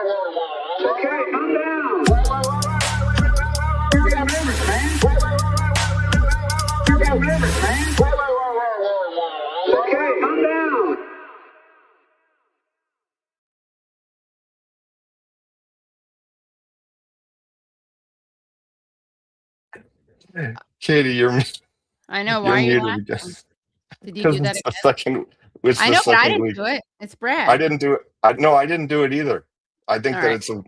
Okay, calm down. You got rivers, man. You got rivers, man. Okay, calm down. Katie, you're I know. you're Why are you muted laughing? again. Did you Because do that it's again? the second. It's I the know, but I second didn't week. do it. It's Brad. I didn't do it. I didn't do it either. I think All that right. it's a.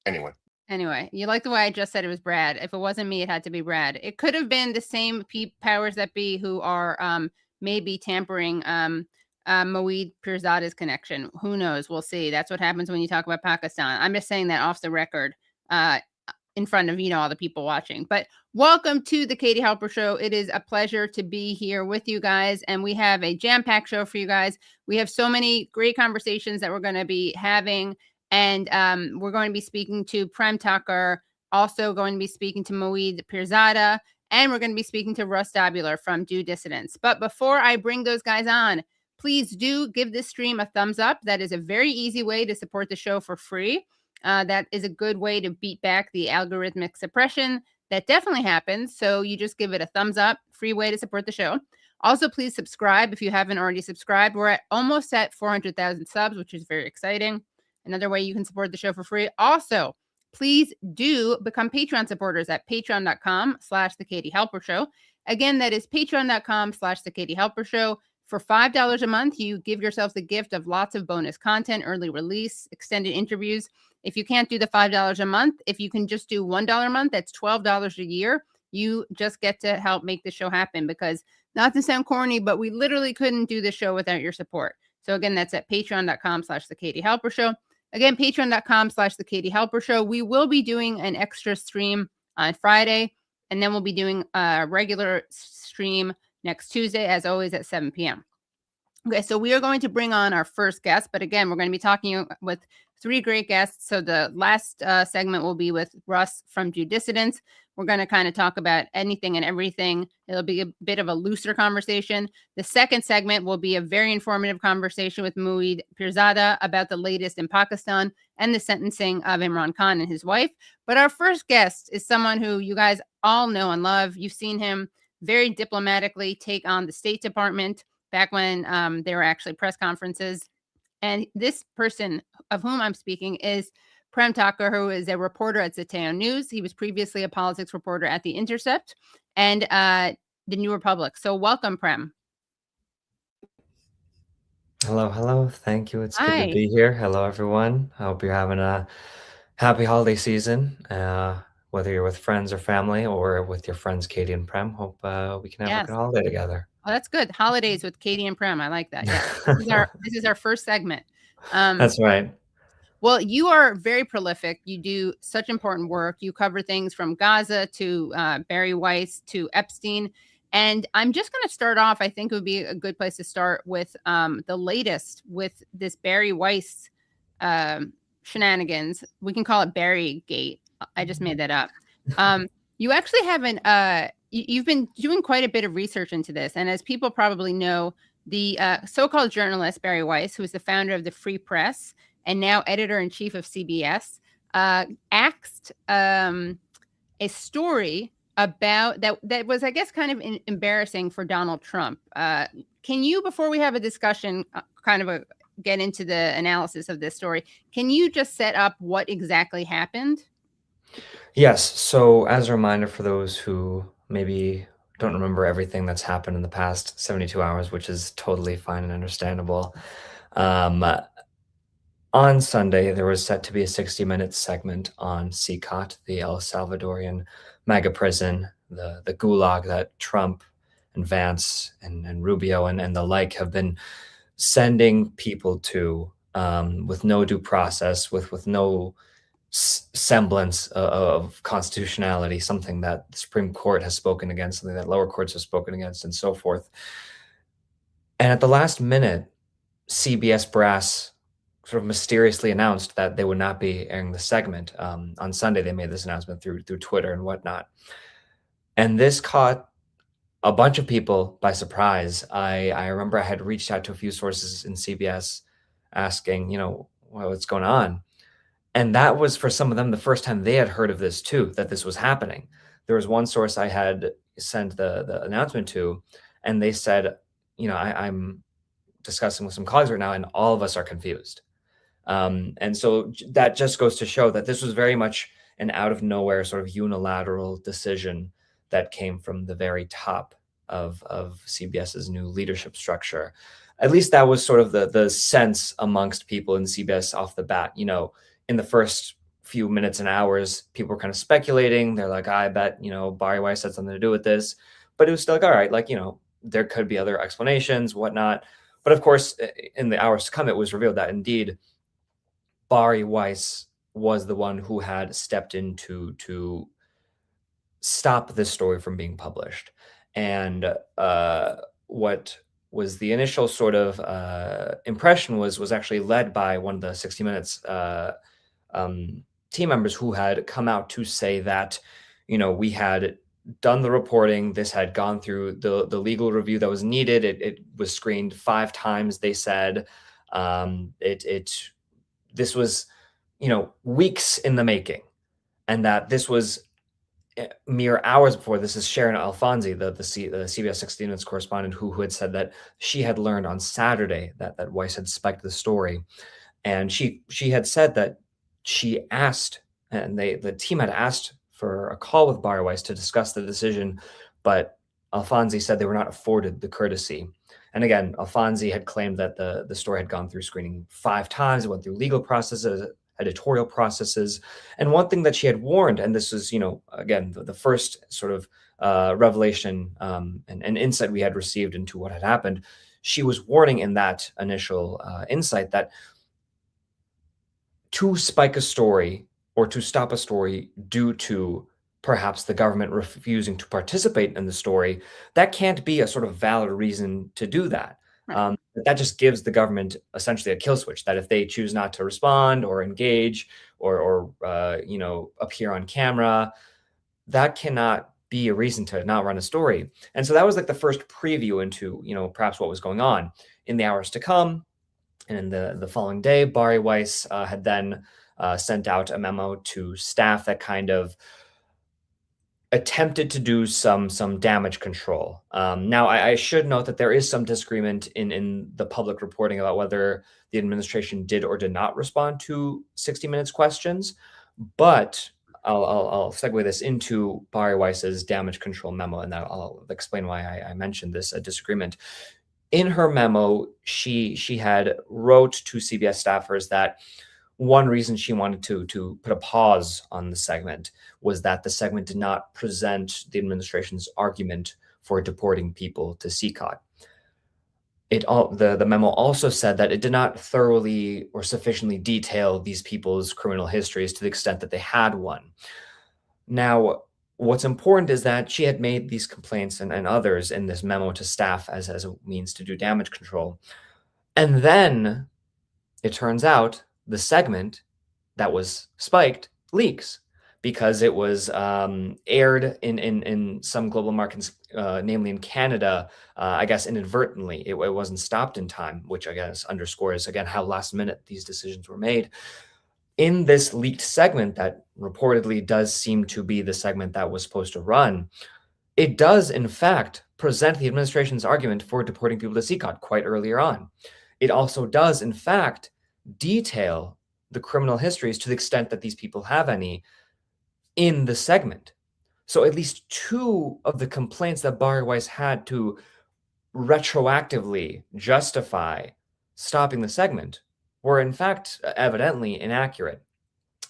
Anyway. Anyway, you like the way I just said it was Brad. If it wasn't me, it had to be Brad. It could have been the same powers that be who are maybe tampering Moeed Pirzada's connection. Who knows? We'll see. That's what happens when you talk about Pakistan. I'm just saying that off the record in front of, all the people watching. But welcome to the Katie Halper Show. It is a pleasure to be here with you guys. And we have a jam-packed show for you guys. We have so many great conversations that we're going to be having. And we're going to be speaking to Prem Thakker, also going to be speaking to Moeed Pirzada, and we're going to be speaking to Russ Dobular from Due Dissidence. But before I bring those guys on, please do give this stream a thumbs up. That is a very easy way to support the show for free. That is a good way to beat back the algorithmic suppression that definitely happens. So you just give it a thumbs up, free way to support the show. Also, please subscribe if you haven't already subscribed. We're almost at 400,000 subs, which is very exciting. Another way you can support the show for free. Also, please do become Patreon supporters at patreon.com/The Katie Halper Show. Again, that is patreon.com/The Katie Halper Show. For $5 a month, you give yourselves the gift of lots of bonus content, early release, extended interviews. If you can't do the $5 a month, if you can just do $1 a month, that's $12 a year. You just get to help make the show happen because, not to sound corny, but we literally couldn't do the show without your support. So again, that's at patreon.com/The Katie Halper Show. Again, patreon.com/The Katie Halper Show. We will be doing an extra stream on Friday, and then we'll be doing a regular stream next Tuesday, as always, at 7 p.m. Okay, so we are going to bring on our first guest, but again, we're going to be talking with three great guests. So the last segment will be with Russ from Due Dissidence. We're going to kind of talk about anything and everything. It'll be a bit of a looser conversation. The second segment will be a very informative conversation with Moeed Pirzada about the latest in Pakistan and the sentencing of Imran Khan and his wife. But our first guest is someone who you guys all know and love. You've seen him very diplomatically take on the State Department back when there were actually press conferences. And this person of whom I'm speaking is Prem Thakker, who is a reporter at Zeteo News. He was previously a politics reporter at the Intercept and the New Republic. So welcome, Prem. Hello. Thank you. It's good to be here. Hello, everyone. I hope you're having a happy holiday season, whether you're with friends or family or with your friends, Katie and Prem. Hope we can have a good holiday together. Oh, that's good. Holidays with Katie and Prem. I like that. Yeah. This is our first segment. That's right. Well, you are very prolific. You do such important work. You cover things from Gaza to Bari Weiss to Epstein. And I'm just going to start off. I think it would be a good place to start with the latest with this Bari Weiss shenanigans. We can call it Bari Gate. I just made that up. You actually haven't. You've been doing quite a bit of research into this. And as people probably know, the so-called journalist Bari Weiss, who is the founder of the Free Press and now editor-in-chief of CBS, axed a story about that was, I guess, kind of embarrassing for Donald Trump. Can you, before we have a discussion, get into the analysis of this story, can you just set up what exactly happened? Yes. So as a reminder for those who maybe don't remember everything that's happened in the past 72 hours, which is totally fine and understandable. On Sunday, there was set to be a 60-minute segment on CECOT, the El Salvadorian mega prison, the gulag that Trump and Vance and Rubio and the like have been sending people to with no due process, with no semblance of constitutionality, something that the Supreme Court has spoken against, something that lower courts have spoken against, and so forth. And at the last minute, CBS brass sort of mysteriously announced that they would not be airing the segment. On Sunday, they made this announcement through Twitter and whatnot. And this caught a bunch of people by surprise. I remember I had reached out to a few sources in CBS asking, what's going on? And that was, for some of them, the first time they had heard of this too, that this was happening. There was one source I had sent the announcement to, and they said, I'm discussing with some colleagues right now, and all of us are confused. And so that just goes to show that this was very much an out of nowhere sort of unilateral decision that came from the very top of CBS's new leadership structure. At least that was sort of the sense amongst people in CBS off the bat. In the first few minutes and hours, people were kind of speculating. They're like, I bet, Bari Weiss had something to do with this. But it was still like, all right, there could be other explanations, whatnot. But of course, in the hours to come, it was revealed that indeed Bari Weiss was the one who had stepped in to stop this story from being published. And what was the initial sort of impression was actually led by one of the 60 Minutes team members who had come out to say that, we had done the reporting. This had gone through the legal review that was needed. It was screened 5 times, they said. This was, weeks in the making, and that this was mere hours before. This is Sharon Alfonsi, the CBS 60 Minutes correspondent, who had said that she had learned on Saturday that Weiss had spiked the story, and she had said that she asked, and the team had asked for a call with Bari Weiss to discuss the decision, but Alfonsi said they were not afforded the courtesy. And again, Alfonsi had claimed that the story had gone through screening 5 times. It went through legal processes, editorial processes. And one thing that she had warned, and this was, again, the first sort of revelation and insight we had received into what had happened, she was warning in that initial insight that to spike a story or to stop a story due to perhaps the government refusing to participate in the story, that can't be a sort of valid reason to do that. Right. That just gives the government essentially a kill switch, that if they choose not to respond or engage or appear on camera, that cannot be a reason to not run a story. And so that was like the first preview into, perhaps what was going on. In the hours to come, and in the following day, Bari Weiss had then sent out a memo to staff that kind of attempted to do some damage control. Now, I should note that there is some disagreement in the public reporting about whether the administration did or did not respond to 60 Minutes questions, but I'll segue this into Bari Weiss's damage control memo, and I'll explain why I mentioned this disagreement. In her memo, she had wrote to CBS staffers that one reason she wanted to put a pause on the segment was that the segment did not present the administration's argument for deporting people to CECOT. The memo also said that it did not thoroughly or sufficiently detail these people's criminal histories to the extent that they had one. Now, what's important is that she had made these complaints and others in this memo to staff as a means to do damage control. And then it turns out the segment that was spiked leaks because it was aired in some global markets, namely in Canada, I guess inadvertently. It wasn't stopped in time, which I guess underscores, again, how last minute these decisions were made. In this leaked segment that reportedly does seem to be the segment that was supposed to run, it does, in fact, present the administration's argument for deporting people to CECOT quite earlier on. It also does, in fact, detail the criminal histories to the extent that these people have any in the segment. So at least 2 of the complaints that Bari Weiss had to retroactively justify stopping the segment were in fact evidently inaccurate.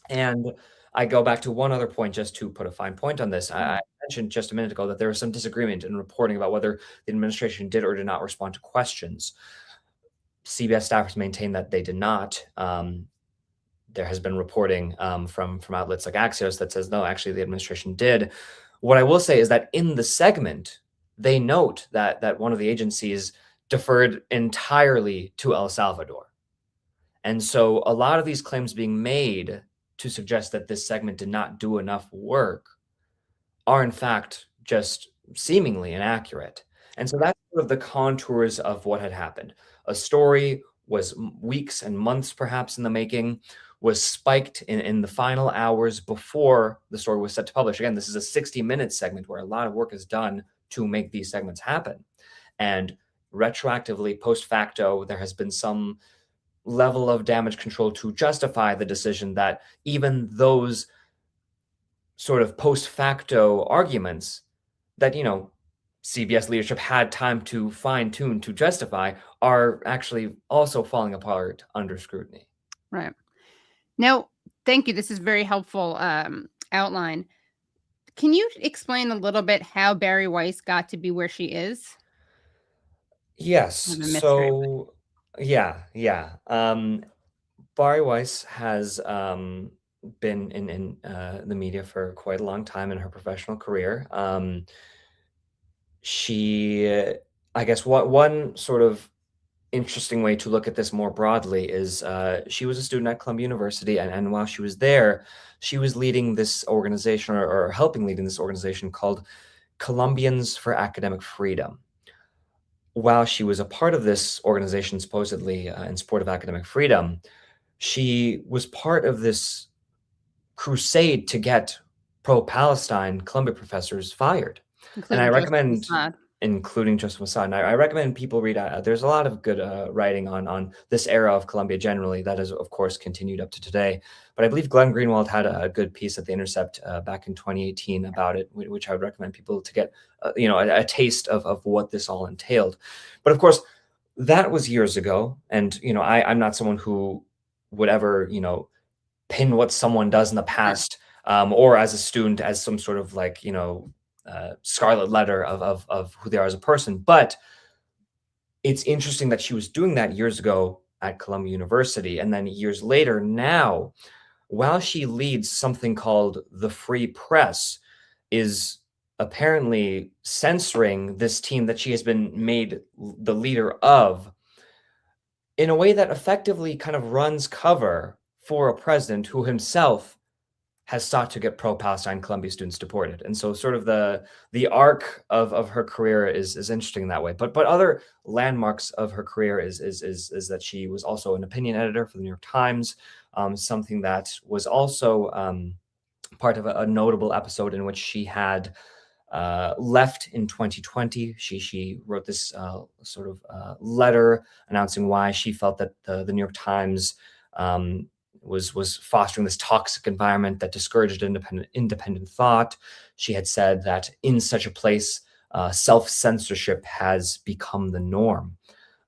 And I go back to one other point just to put a fine point on this. I mentioned just a minute ago that there was some disagreement in reporting about whether the administration did or did not respond to questions. CBS staffers maintain that they did not. There has been reporting from outlets like Axios that says, no, actually the administration did. What I will say is that in the segment, they note that one of the agencies deferred entirely to El Salvador. And so a lot of these claims being made to suggest that this segment did not do enough work are in fact just seemingly inaccurate. And so that's sort of the contours of what had happened. A story was weeks and months perhaps in the making. was spiked in the final hours before the story was set to publish. Again, this is a 60-minute segment where a lot of work is done to make these segments happen. And retroactively, post facto, there has been some level of damage control to justify the decision that even those sort of post facto arguments that, CBS leadership had time to fine tune to justify are actually also falling apart under scrutiny. Right. Now, thank you. This is very helpful outline. Can you explain a little bit how Bari Weiss got to be where she is? Yes. Kind of a mystery, So, yeah. Bari Weiss has been in the media for quite a long time in her professional career. She, I guess, one sort of interesting way to look at this more broadly is she was a student at Columbia University, and while she was there, she was leading this organization or helping leading this organization called Columbians for Academic Freedom. While she was a part of this organization, supposedly in support of academic freedom, she was part of this crusade to get pro-Palestine Columbia professors fired. And I recommend, including Joseph Mossad, and I recommend people read. There's a lot of good writing on this era of Columbia generally that has, of course, continued up to today. But I believe Glenn Greenwald had a good piece at the Intercept back in 2018 about it, which I would recommend people to get, a taste of what this all entailed. But of course, that was years ago, and I'm not someone who would ever, pin what someone does in the past, or as a student as some sort of like, scarlet letter of who they are as a person. But it's interesting that she was doing that years ago at Columbia University. And then years later now, while she leads something called the Free Press, is apparently censoring this team that she has been made the leader of in a way that effectively kind of runs cover for a president who himself has sought to get pro-Palestine Columbia students deported. And so sort of the arc of her career is interesting in that way. But other landmarks of her career is that she was also an opinion editor for the New York Times, something that was also part of a notable episode in which she had left in 2020. She wrote this sort of letter announcing why she felt that the New York Times was fostering this toxic environment that discouraged independent thought. She had said that in such a place, self-censorship has become the norm.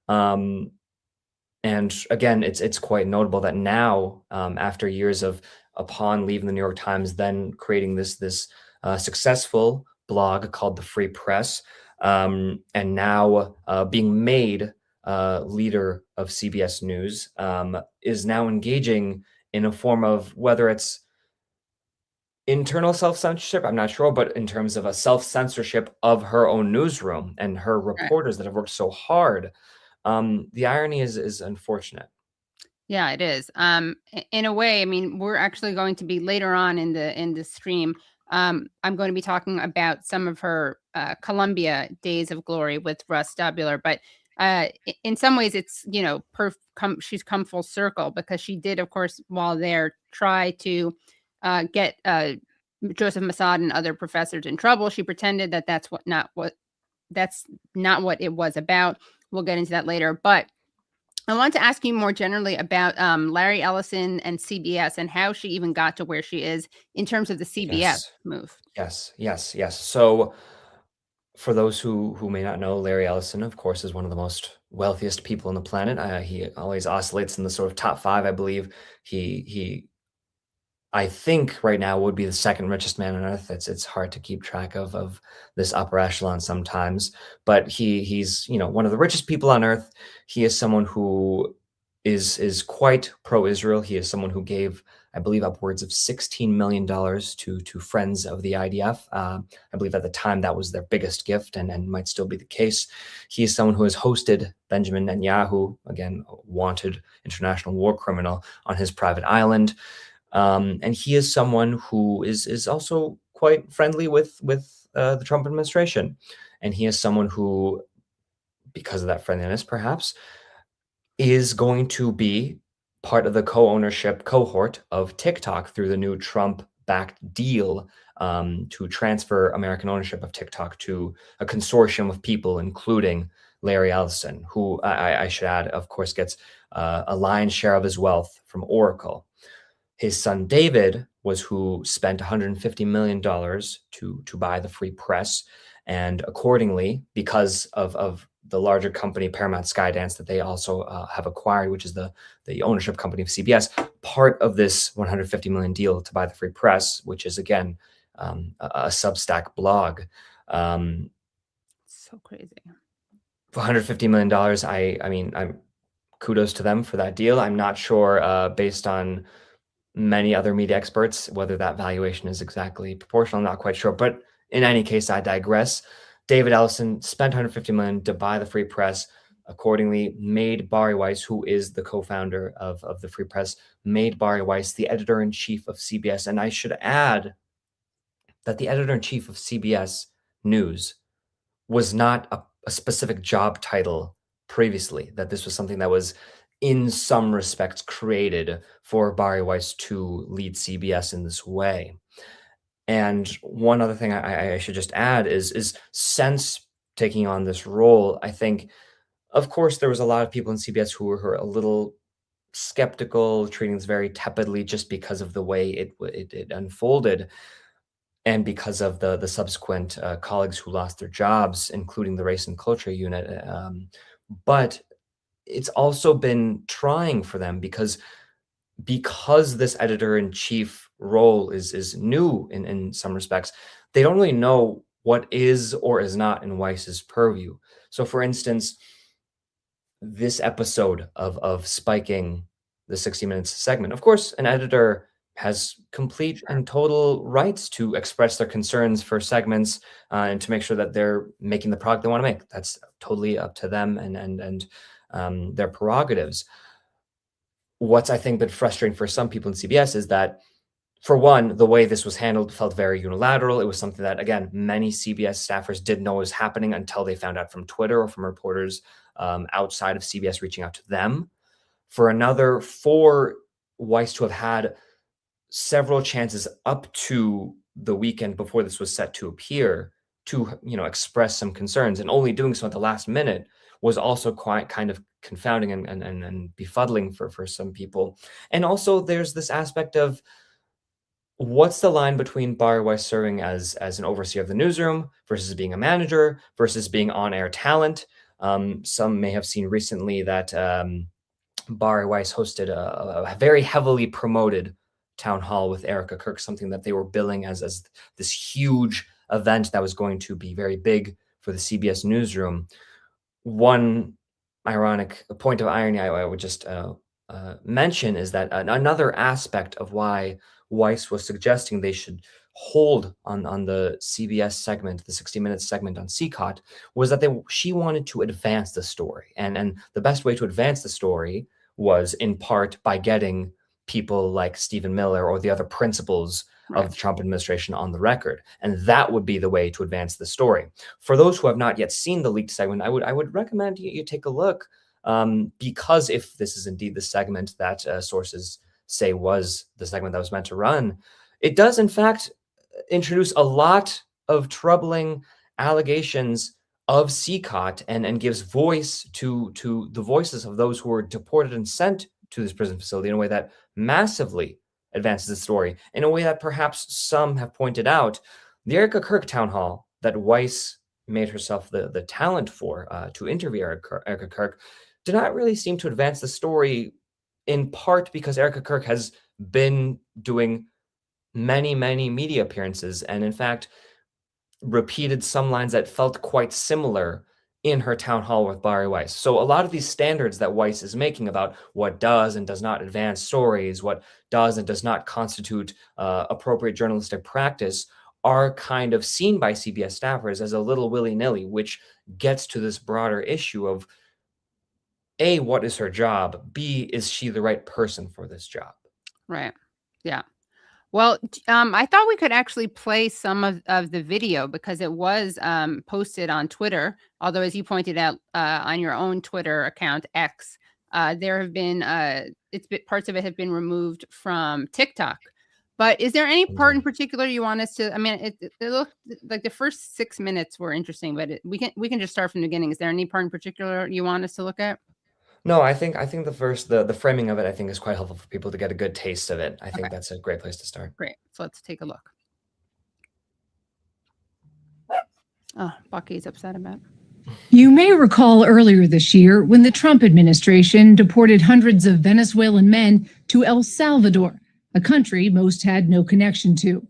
And again, it's quite notable that now, after years of upon leaving the New York Times, then creating this successful blog called The Free Press, and now being made leader of CBS News, is now engaging in a form of, whether it's internal self-censorship, I'm not sure, but in terms of a self-censorship of her own newsroom and her reporters that have worked so hard. The irony is unfortunate. Yeah, it is. In a way, I mean, we're actually going to be later on in the stream. I'm going to be talking about some of her Columbia days of glory with Russ Dobular, but in some ways it's, she's come full circle, because she did, of course, while there, try to get Joseph Mossad and other professors in trouble. She pretended that that's not what it was about. We'll get into that later, but I want to ask you more generally about Larry Ellison and CBS and how she even got to where she is in terms of the CBS move. Yes. So for those who may not know, Larry Ellison, of course, is one of the most wealthiest people on the planet. He always oscillates in the sort of top 5, I believe. He I think right now would be the second richest man on earth. It's hard to keep track of this upper echelon sometimes, but he's one of the richest people on earth. He is someone who is quite pro-Israel. He is someone who gave, I believe, upwards of $16 million to friends of the IDF. I believe at the time that was their biggest gift, and might still be the case. He is someone who has hosted Benjamin Netanyahu, again, wanted international war criminal, on his private island. And he is someone who is also quite friendly with the Trump administration. And he is someone who, because of that friendliness, perhaps, is going to be part of the co-ownership cohort of TikTok through the new Trump-backed deal to transfer American ownership of TikTok to a consortium of people, including Larry Ellison, who I should add, of course, gets a lion's share of his wealth from Oracle. His son David was who spent $150 million to buy the free press. And accordingly, because of the larger company Paramount Skydance that they also have acquired, which is the ownership company of CBS, part of this $150 million deal to buy the free press, which is, again, a Substack blog. So crazy. $150 million, I mean, I'm kudos to them for that deal. I'm not sure, based on many other media experts, whether that valuation is exactly proportional. I'm not quite sure. But in any case, I digress. David Ellison spent $150 million to buy the free press, accordingly made Bari Weiss, who is the co-founder of the free press, made Bari Weiss the editor-in-chief of CBS. And I should add that the editor-in-chief of CBS News was not a specific job title previously, that this was something that was in some respects created for Bari Weiss to lead CBS in this way. And one other thing I should just add is since taking on this role, I think, of course, there was a lot of people in CBS who were a little skeptical, treating this very tepidly just because of the way it unfolded. And because of the subsequent colleagues who lost their jobs, including the race and culture unit. But it's also been trying for them because this editor-in-chief role is new in some respects. They don't really know what is or is not in Weiss's purview. So, for instance, this episode of spiking the 60 Minutes segment, of course, an editor has complete and total rights to express their concerns for segments and to make sure that they're making the product they want to make. That's totally up to them and their prerogatives. What's, I think, been frustrating for some people in CBS is that, for one, the way this was handled felt very unilateral. It was something that, again, many CBS staffers didn't know was happening until they found out from Twitter or from reporters outside of CBS reaching out to them. For another, for Weiss to have had several chances up to the weekend before this was set to appear to, express some concerns, and only doing so at the last minute was also quite kind of confounding and befuddling for some people. And also there's this aspect of what's the line between Bari Weiss serving as an overseer of the newsroom versus being a manager versus being on-air talent. Some may have seen recently that Bari Weiss hosted a very heavily promoted town hall with Erika Kirk, something that they were billing as this huge event that was going to be very big for the CBS newsroom. One ironic point of irony I would just mention is that another aspect of why Weiss was suggesting they should hold on the CBS segment, the 60 Minutes segment on CECOT, was that she wanted to advance the story. And the best way to advance the story was in part by getting people like Stephen Miller or the other principals of the Trump administration on the record. And that would be the way to advance the story. For those who have not yet seen the leaked segment, I would recommend you take a look, because if this is indeed the segment that sources say was the segment that was meant to run, it does in fact introduce a lot of troubling allegations of CECOT and gives voice to the voices of those who were deported and sent to this prison facility in a way that massively advances the story, in a way that perhaps some have pointed out. The Erika Kirk town hall that Weiss made herself the talent for to interview Erika Kirk did not really seem to advance the story, in part because Erika Kirk has been doing many media appearances and in fact repeated some lines that felt quite similar in her town hall with Bari Weiss. So a lot of these standards that Weiss is making about what does and does not advance stories, what does and does not constitute appropriate journalistic practice, are kind of seen by CBS staffers as a little willy-nilly, which gets to this broader issue of A, what is her job? B, is she the right person for this job? Right. Yeah. Well, I thought we could actually play some of the video because it was posted on Twitter. Although, as you pointed out on your own Twitter account, X, There have been parts of it have been removed from TikTok. But is there any part in particular you want us to? I mean, it looked like the first 6 minutes were interesting, but we can just start from the beginning. Is there any part in particular you want us to look at? No, I think the framing of it, I think, is quite helpful for people to get a good taste of it. I think that's a great place to start. Great. So let's take a look. Oh, Bucky's upset about it. You may recall earlier this year when the Trump administration deported hundreds of Venezuelan men to El Salvador, a country most had no connection to.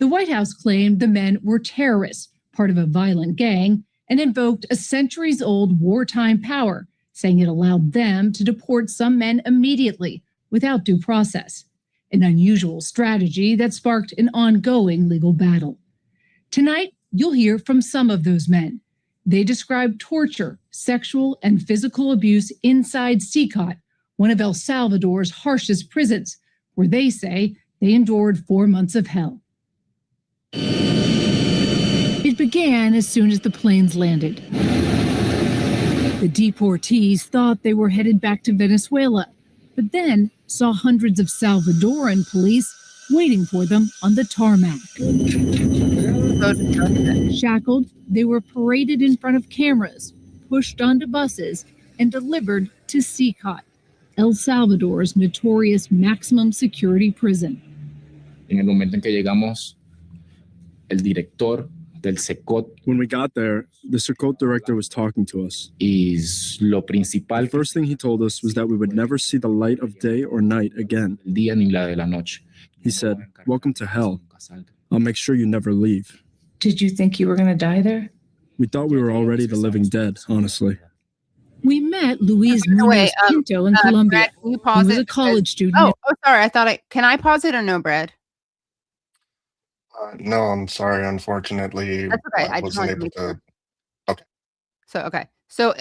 The White House claimed the men were terrorists, part of a violent gang, and invoked a centuries-old wartime power, saying it allowed them to deport some men immediately without due process, an unusual strategy that sparked an ongoing legal battle. Tonight, you'll hear from some of those men. They describe torture, sexual and physical abuse inside CECOT, one of El Salvador's harshest prisons, where they say they endured 4 months of hell. It began as soon as the planes landed. The deportees thought they were headed back to Venezuela, but then saw hundreds of Salvadoran police waiting for them on the tarmac. Shackled, they were paraded in front of cameras, pushed onto buses, and delivered to CECOT, El Salvador's notorious maximum security prison. En el momento en que llegamos, el director del CECOT. When we got there, the CECOT director was talking to us. Lo principal. The first thing he told us was that we would never see the light of day or night again. Día ni la de la noche. He said, "Welcome to hell. I'll make sure you never leave." Did you think you were going to die there? We thought we were already the living dead, honestly. We met Luis Munoz Pinto in Colombia. Brad, can you pause he was it? a college student. Oh, sorry. Can I pause it or no, Brad? No, I'm sorry. Unfortunately, That's okay. I just wasn't wanted to able make to. sure. Okay. So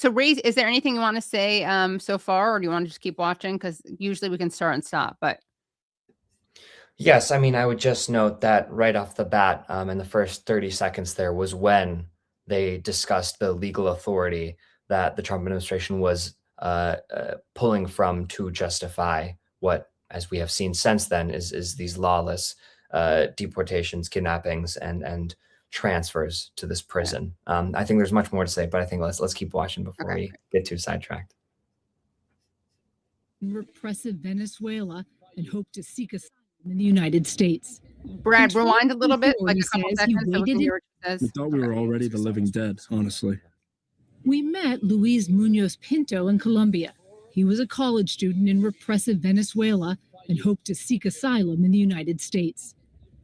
Ray, is there anything you want to say so far, or do you want to just keep watching? Because usually we can start and stop, but. Yes, I mean, I would just note that right off the bat, in the first 30 seconds there was when they discussed the legal authority that the Trump administration was pulling from to justify what, as we have seen since then, is these lawless deportations, kidnappings, and transfers to this prison. I think there's much more to say, but I think let's keep watching before we get too sidetracked. Repressive Venezuela and hope to seek asylum in the United States. Brad, rewind a little bit, like a couple seconds. So we can hear what it says. We thought we were already the living dead, honestly. We met Luis Munoz Pinto in Colombia. He was a college student in repressive Venezuela and hoped to seek asylum in the United States.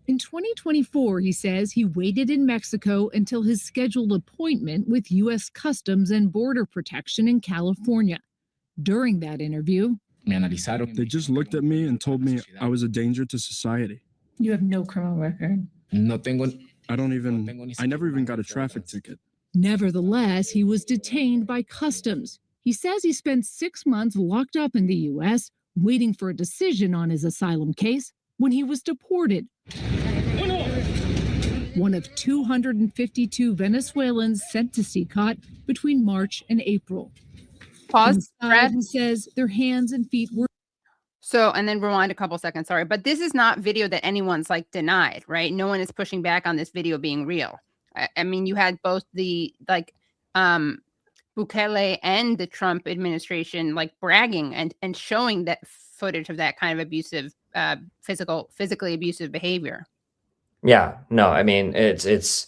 In 2024, he says he waited in Mexico until his scheduled appointment with U.S. Customs and Border Protection in California. During that interview, they just looked at me and told me I was a danger to society. You have no criminal record. I never even got a traffic ticket. Nevertheless, he was detained by customs. He says he spent 6 months locked up in the U.S., waiting for a decision on his asylum case when he was deported. One of 252 Venezuelans sent to CECOT between March and April. Pause, Brad. He says their hands and feet were. So, and then rewind a couple seconds, sorry. But this is not video that anyone's like denied, right? No one is pushing back on this video being real. I mean, you had both the Bukele and the Trump administration like bragging and showing that footage of that kind of abusive, physically abusive behavior. Yeah, no, I mean, this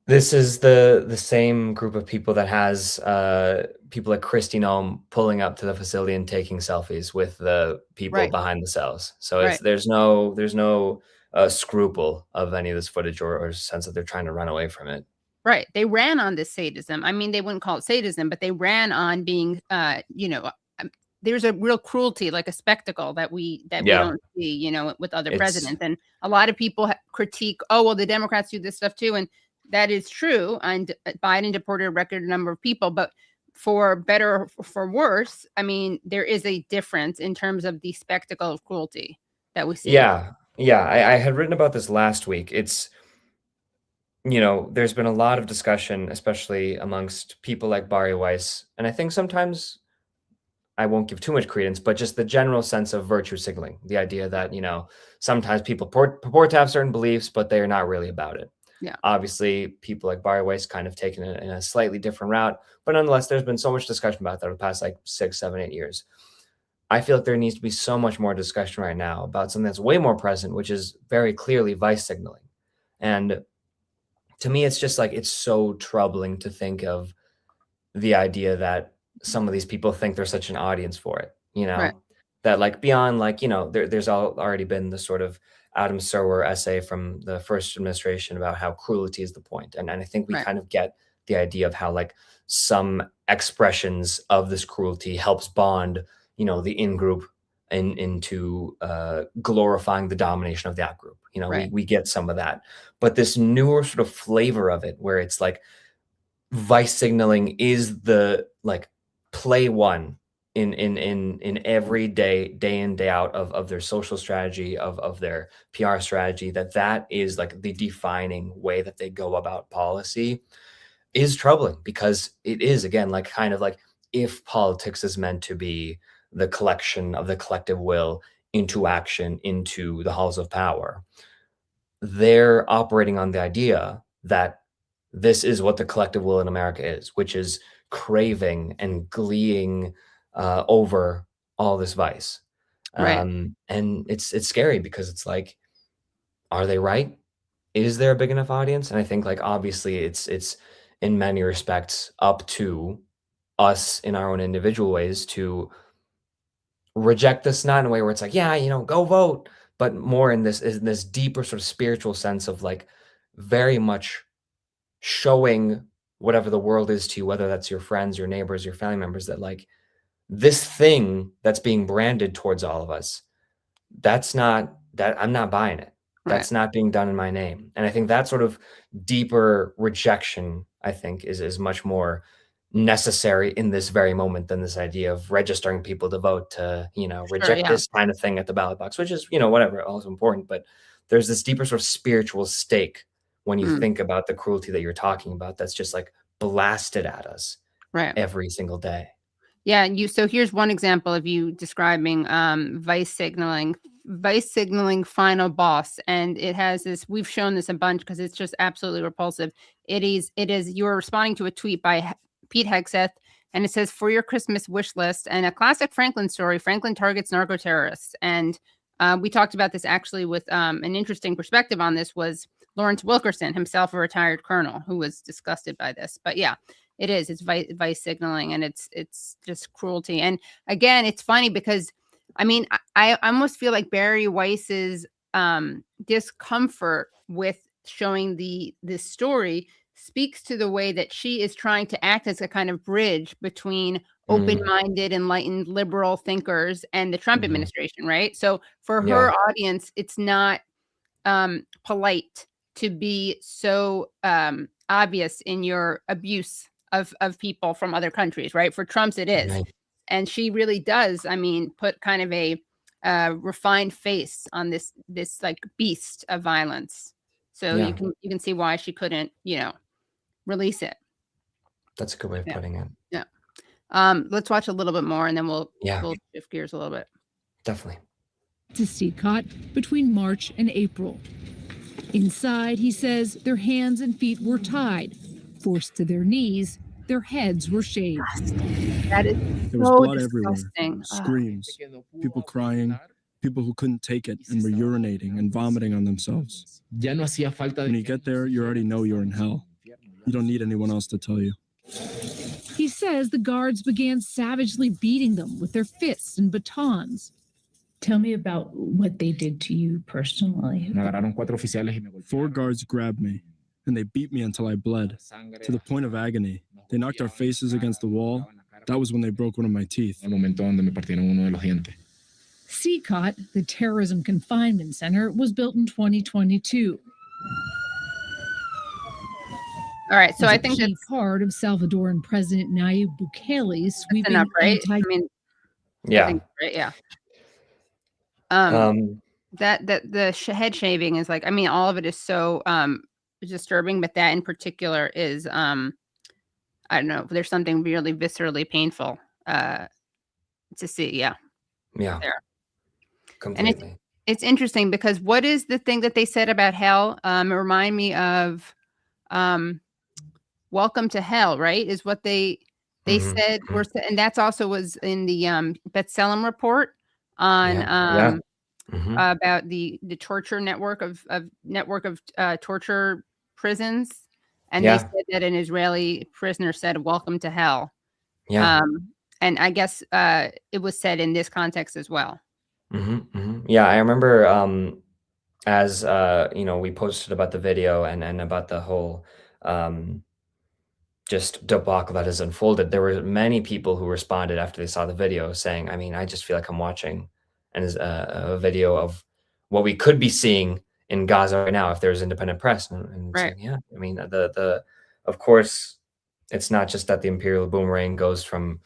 is the same group of people that has people like Kristi Noem pulling up to the facility and taking selfies with the people behind the cells. So there's no scruple of any of this footage or sense that they're trying to run away from it. Right. They ran on this sadism. I mean, they wouldn't call it sadism, but they ran on being, there's a real cruelty, like a spectacle that we don't see, with other presidents. And a lot of people critique, oh, well, the Democrats do this stuff too. And that is true. And Biden deported a record number of people, but for better or for worse, I mean, there is a difference in terms of the spectacle of cruelty that we see. Yeah. I had written about this last week. you know, there's been a lot of discussion, especially amongst people like Bari Weiss, and I think sometimes I won't give too much credence, but just the general sense of virtue signaling, the idea that, you know, sometimes people purport to have certain beliefs, but they are not really about it. Yeah. Obviously, people like Bari Weiss kind of taken it in a slightly different route, but nonetheless, there's been so much discussion about that over the past like 6, 7, 8 years. I feel like there needs to be so much more discussion right now about something that's way more present, which is very clearly vice signaling. And to me, it's just like, it's so troubling to think of the idea that some of these people think there's such an audience for it, you know, Right. that like beyond like, you know, there's already been the sort of Adam Serwer essay from the first administration about how cruelty is the point. And I think we Right. kind of get the idea of how like some expressions of this cruelty helps bond, you know, the in-group into glorifying the domination of the out-group. You know, Right. we get some of that. But this newer sort of flavor of it where it's like vice signaling is the like play one in every day in day out of their social strategy of their PR strategy, that is like the defining way that they go about policy is troubling, because it is again like kind of like, if politics is meant to be the collection of the collective will into action into the halls of power, they're operating on the idea that this is what the collective will in America is, which is craving and gleeing over all this vice. Right. And it's scary because it's like, are they right? Is there a big enough audience? And I think like obviously it's in many respects up to us in our own individual ways to reject this, not in a way where it's like, yeah, you know, go vote, but more in this deeper sort of spiritual sense of like very much showing whatever the world is to you, whether that's your friends, your neighbors, your family members, that like this thing that's being branded towards all of us, that's not that, I'm not buying it. That's not being done in my name. And I think that sort of deeper rejection, I think, is much more necessary in this very moment than this idea of registering people to vote to, you know, reject yeah. this kind of thing at the ballot box, which is, you know, whatever, also important. But there's this deeper sort of spiritual stake when you think about the cruelty that you're talking about, that's just like blasted at us Right. every single day. Yeah, so here's one example of you describing vice signaling final boss, and it has this, we've shown this a bunch because it's just absolutely repulsive. It is you're responding to a tweet by Pete Hegseth, and it says, for your Christmas wish list, and a classic Franklin story, Franklin targets narco terrorists. And we talked about this actually with an interesting perspective on this was Lawrence Wilkerson, himself a retired colonel, who was disgusted by this. But yeah, it's vice signaling, and it's just cruelty. And again, it's funny because I mean, I almost feel like Bari Weiss's discomfort with showing this story speaks to the way that she is trying to act as a kind of bridge between open-minded, enlightened, liberal thinkers and the Trump administration, right? So for her audience, it's not polite to be so obvious in your abuse of people from other countries, right? For Trump's, it is. Right. And she really does, I mean, put kind of a refined face on this like beast of violence. So you can see why she couldn't, you know, release it. That's a good way of putting it. Yeah. Let's watch a little bit more, and then we'll shift gears a little bit. Definitely. To CECOT between March and April. Inside, he says, their hands and feet were tied, forced to their knees, their heads were shaved. That is there was so blood disgusting. everywhere, screams, people crying, people who couldn't take it and were urinating and vomiting on themselves. When you get there, you already know you're in hell. You don't need anyone else to tell you. He says the guards began savagely beating them with their fists and batons. Tell me about what they did to you personally. 4 guards grabbed me, and they beat me until I bled, to the point of agony. They knocked our faces against the wall. That was when they broke one of my teeth. CECOT, the Terrorism Confinement Center, was built in 2022. All right, so I think that's part of Salvadoran President Nayib Bukele's sweeping enough, right? I mean, yeah, I think, right, yeah. That the head shaving is like, I mean, all of it is so disturbing, but that in particular is, I don't know, there's something really viscerally painful to see. Yeah. Yeah, There. And completely. it's interesting because what is the thing that they said about hell? It remind me of Welcome to Hell, right? Is what they Mhm, said mhm. and that's also was in the B'Tselem report on Yeah. Mhm. about the torture network of torture prisons, and they Yeah, said that an Israeli prisoner said "Welcome to Hell," yeah. and I guess it was said in this context as well. Mhm, mhm. Yeah, I remember, as, we posted about the video and about the whole, um, just debacle that has unfolded, there were many people who responded after they saw the video saying, "I mean, I just feel like I'm watching a video of what we could be seeing in Gaza right now if there's independent press," and Right. saying, "Yeah, I mean, the of course, it's not just that the imperial boomerang goes from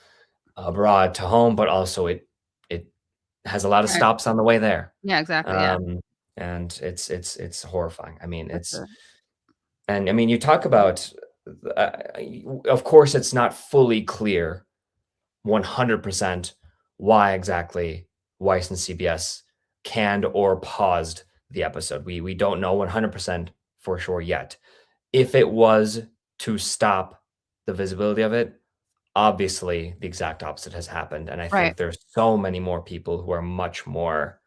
abroad to home, but also it has a lot of Right. stops on the way there." Yeah. Exactly. Yeah. And it's horrifying. I mean, That's it's and I mean, you talk about, uh, of course, it's not fully clear 100% why exactly Weiss and CBS canned or paused the episode. We don't know 100% for sure yet. If it was to stop the visibility of it, obviously the exact opposite has happened, and I right. think there's so many more people who are much more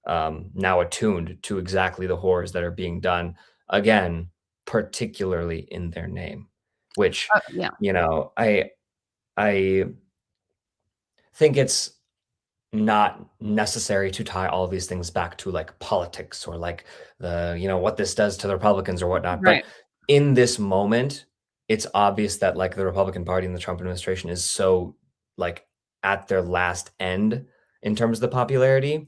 now attuned to exactly the horrors that are being done, again, particularly in their name, which, Yeah. I think it's not necessary to tie all these things back to like politics or like what this does to the Republicans or whatnot. Right. But in this moment, it's obvious that like the Republican Party and the Trump administration is so like at their last end in terms of the popularity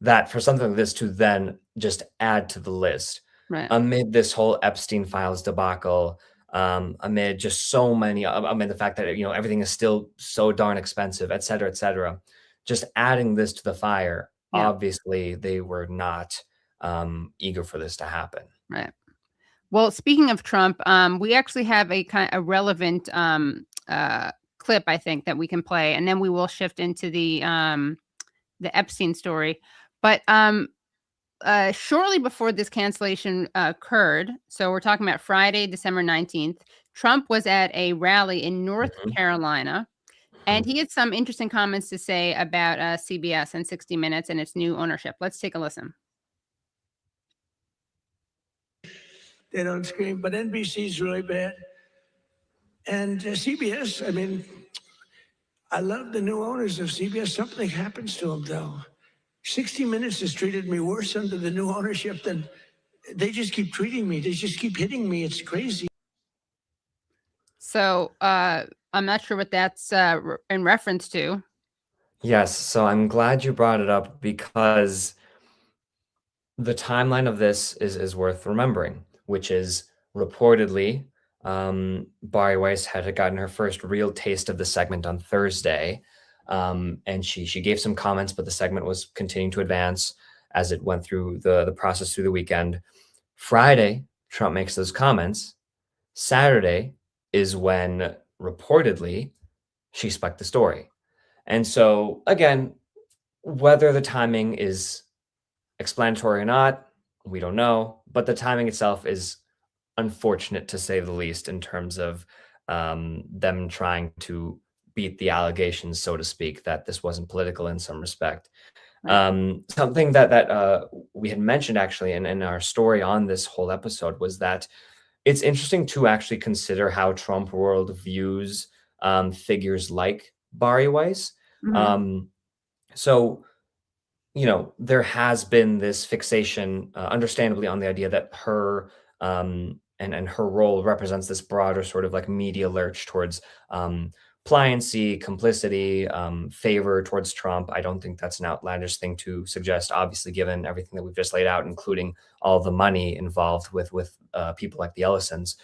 that for something like this to then just add to the list Right. amid this whole Epstein Files debacle, amid just so many, amid the fact that everything is still so darn expensive, et cetera, et cetera. Just adding this to the fire, Yeah. obviously they were not eager for this to happen. Right. Well, speaking of Trump, we actually have a relevant clip, I think, that we can play, and then we will shift into the Epstein story. But shortly before this cancellation occurred, so we're talking about Friday, December 19th, Trump was at a rally in North Carolina, and he had some interesting comments to say about CBS and 60 Minutes and its new ownership. Let's take a listen. They don't scream, but NBC is really bad. And CBS, I mean, I love the new owners of CBS. Something happens to them, though. 60 Minutes has treated me worse under the new ownership than they just keep treating me. They just keep hitting me. It's crazy. So I'm not sure what that's in reference to. Yes, so I'm glad you brought it up because the timeline of this is worth remembering, which is reportedly Bari Weiss had gotten her first real taste of the segment on Thursday, and she gave some comments, but the segment was continuing to advance as it went through the process through the weekend. Friday, Trump makes those comments. Saturday is when reportedly she spiked the story. And so again, whether the timing is explanatory or not, we don't know, but the timing itself is unfortunate to say the least in terms of them trying to beat the allegations, so to speak, that this wasn't political in some respect. Something that we had mentioned actually in our story on this whole episode was that it's interesting to actually consider how Trump world views figures like Bari Weiss. So, there has been this fixation, understandably, on the idea that her and her role represents this broader sort of like media lurch towards pliancy, complicity, favor towards Trump. I don't think that's an outlandish thing to suggest, obviously, given everything that we've just laid out, including all the money involved with people like the Ellisons.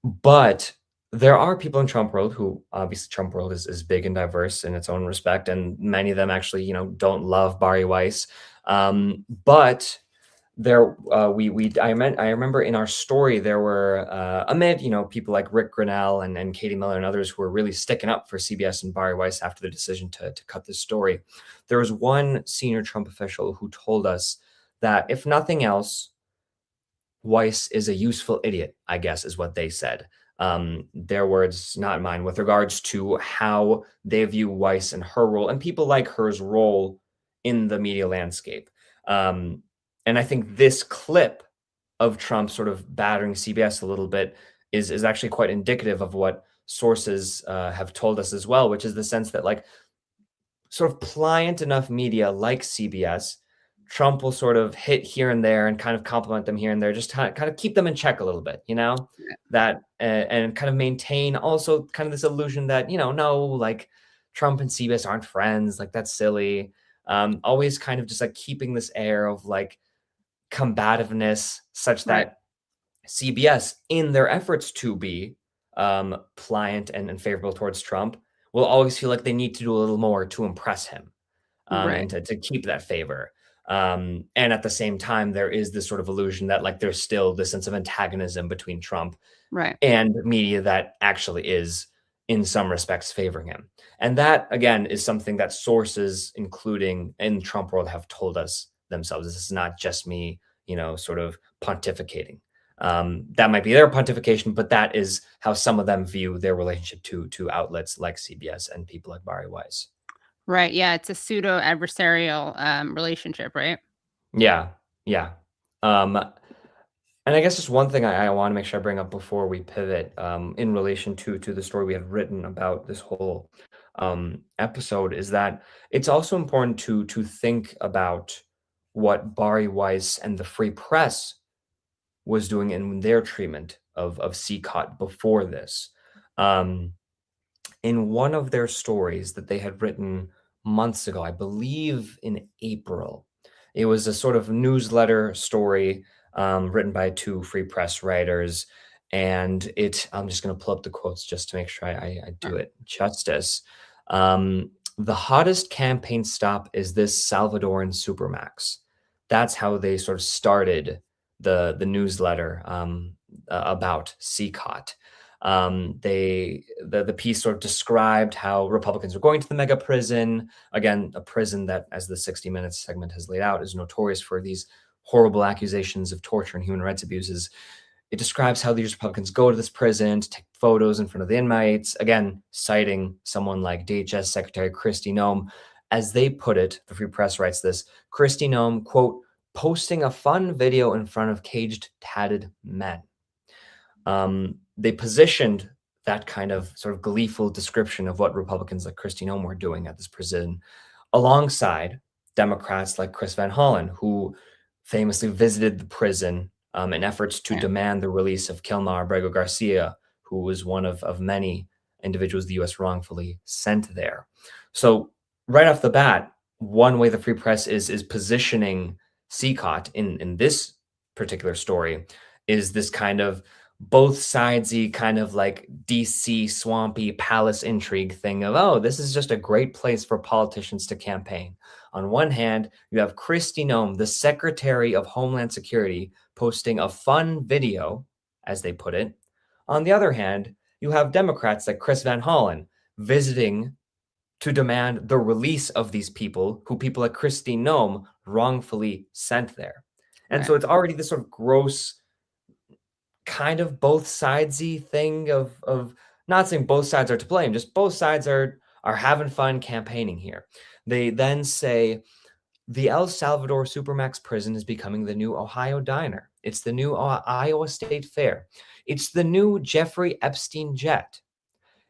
But there are people in Trump world who obviously Trump world is big and diverse in its own respect, and many of them actually don't love Bari Weiss, but I remember in our story there were amid people like Rick Grinnell and Katie Miller and others who were really sticking up for CBS and Bari Weiss after the decision to cut this story. There was one senior Trump official who told us that if nothing else, Weiss is a useful idiot, I guess is what they said. Their words, not mine, with regards to how they view Weiss and her role and people like her's role in the media landscape. And I think this clip of Trump sort of battering CBS a little bit is actually quite indicative of what sources have told us as well, which is the sense that like sort of pliant enough media like CBS, Trump will sort of hit here and there and kind of compliment them here and there, just to kind of keep them in check a little bit, that and kind of maintain also kind of this illusion that, no, like Trump and CBS aren't friends, like that's silly. Always kind of just like keeping this air of like combativeness such that CBS, in their efforts to be pliant and favorable towards Trump, will always feel like they need to do a little more to impress him and to keep that favor. And at the same time, there is this sort of illusion that like there's still this sense of antagonism between Trump and media that actually is in some respects favoring him. And that, again, is something that sources, including in Trump world, have told us themselves. This is not just me, sort of pontificating. That might be their pontification, but that is how some of them view their relationship to outlets like CBS and people like Bari Weiss. Right. Yeah. It's a pseudo-adversarial relationship, right? Yeah. Yeah. And I guess just one thing I want to make sure I bring up before we pivot in relation to the story we had written about this whole episode is that it's also important to think about what Bari Weiss and the Free Press was doing in their treatment of CECOT before this. In one of their stories that they had written months ago, I believe in April, it was a sort of newsletter story written by two Free Press writers. And I'm just going to pull up the quotes just to make sure I do it justice. The hottest campaign stop is this Salvadoran supermax. That's how they sort of started the newsletter about CECOT. The piece sort of described how Republicans were going to the mega prison, again, a prison that, as the 60 Minutes segment has laid out, is notorious for these horrible accusations of torture and human rights abuses. It describes how these Republicans go to this prison to take photos in front of the inmates, again, citing someone like DHS Secretary Kristi Noem. As they put it, the Free Press writes this, Kristi Noem, quote, posting a fun video in front of caged, tatted men. They positioned that kind of sort of gleeful description of what Republicans like Kristi Noem were doing at this prison alongside Democrats like Chris Van Hollen, who famously visited the prison in efforts to demand the release of Kilmar Abrego Garcia, who was one of many individuals the U.S. wrongfully sent there. So right off the bat, one way the Free Press is positioning CECOT in this particular story is this kind of both sidesy kind of like DC swampy palace intrigue thing of, oh, this is just a great place for politicians to campaign. On one hand, you have Kristi Noem, the Secretary of Homeland Security, posting a fun video, as they put it. On the other hand, you have Democrats like Chris Van Hollen visiting to demand the release of these people who people like Kristi Noem wrongfully sent there. And so it's already this sort of gross kind of both sidesy thing of not saying both sides are to blame, just both sides are having fun campaigning here. They then say the El Salvador Supermax prison is becoming the new Ohio Diner. It's the new Iowa State Fair. It's the new Jeffrey Epstein jet.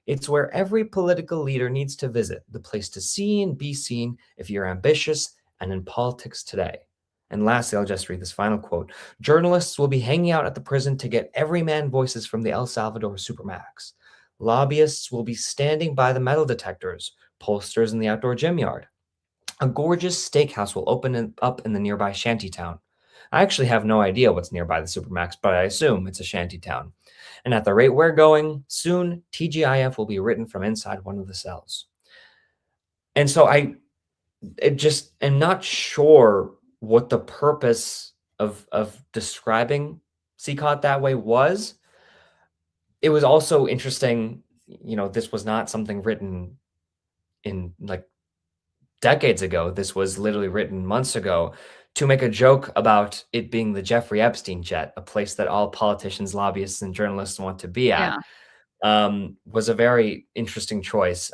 It's where every political leader needs to visit, the place to see and be seen if you're ambitious and in politics today. And lastly, I'll just read this final quote. Journalists will be hanging out at the prison to get everyman voices from the El Salvador Supermax. Lobbyists will be standing by the metal detectors, pollsters in the outdoor gym yard. A gorgeous steakhouse will open up in the nearby shantytown. I actually have no idea what's nearby the Supermax, but I assume it's a shantytown. And at the rate we're going, soon TGIF will be written from inside one of the cells. And so I just am not sure what the purpose of describing CECOT that way was. It was also interesting, this was not something written in like decades ago. This was literally written months ago to make a joke about it being the Jeffrey Epstein jet, a place that all politicians, lobbyists, and journalists want to be at. Was a very interesting choice,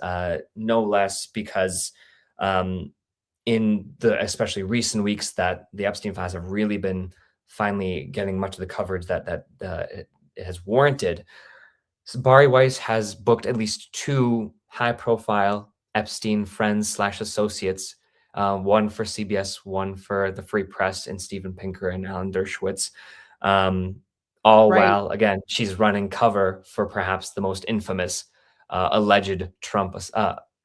no less because in the especially recent weeks that the Epstein Files have really been finally getting much of the coverage that it has warranted. So Bari Weiss has booked at least 2 high-profile Epstein friends / associates, one for CBS, one for the Free Press, and Steven Pinker and Alan Dershowitz. All while, again, she's running cover for perhaps the most infamous alleged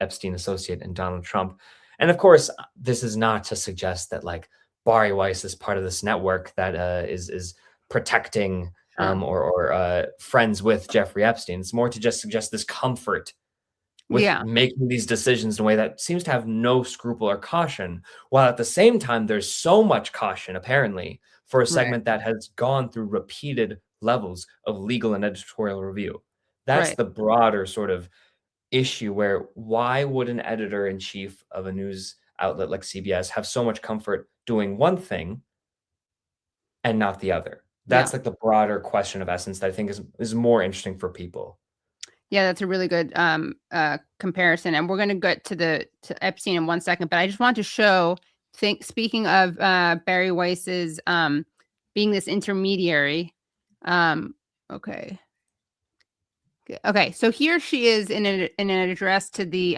Epstein associate in Donald Trump. And of course, this is not to suggest that like Bari Weiss is part of this network that is protecting or friends with Jeffrey Epstein. It's more to just suggest this comfort with making these decisions in a way that seems to have no scruple or caution, while at the same time, there's so much caution, apparently, for a segment that has gone through repeated levels of legal and editorial review. That's the broader sort of issue where why would an editor-in-chief of a news outlet like CBS have so much comfort doing one thing and not the other? That's like the broader question of essence that I think is more interesting for people. Yeah, that's a really good comparison. And we're going to get to Epstein in 1 second, but I just want to show, speaking of Bari Weiss's being this intermediary. Okay, so here she is in an address to the,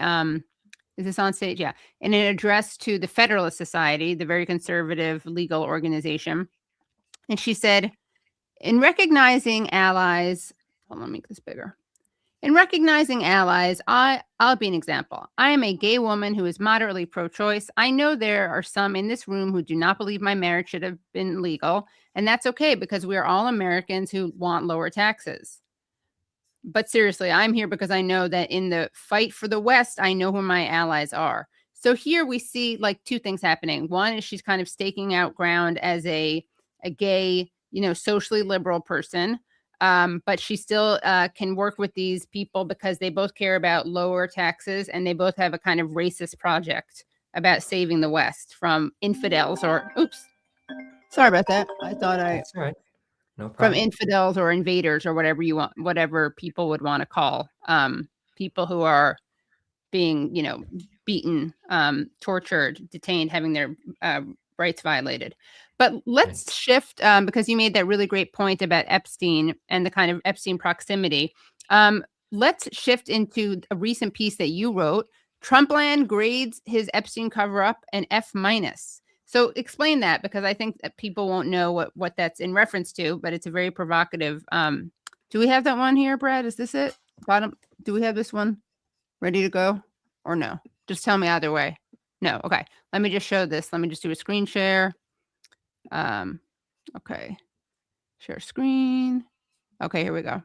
is this on stage? Yeah, in an address to the Federalist Society, the very conservative legal organization. And she said, in recognizing allies, hold on, let me make this bigger. In recognizing allies, I'll be an example. I am a gay woman who is moderately pro-choice. I know there are some in this room who do not believe my marriage should have been legal, and that's okay because we are all Americans who want lower taxes. But seriously, I'm here because I know that in the fight for the West, I know who my allies are. So here we see like 2 things happening. One is she's kind of staking out ground as a gay, socially liberal person. But she still can work with these people because they both care about lower taxes and they both have a kind of racist project about saving the West from infidels or, oops, sorry about that. I thought That's all right. No problem. From infidels or invaders or whatever you want, whatever people would want to call people who are being, beaten, tortured, detained, having their rights violated. But let's shift, because you made that really great point about Epstein and the kind of Epstein proximity. Let's shift into a recent piece that you wrote. Trumpland grades his Epstein cover-up an F-. So explain that, because I think that people won't know what that's in reference to, but it's a very provocative. Do we have that one here, Brad? Is this it? Bottom? Do we have this one ready to go or no? Just tell me either way. No. Okay. Let me just show this. Let me just do a screen share. Okay. Share screen. Okay, here we go.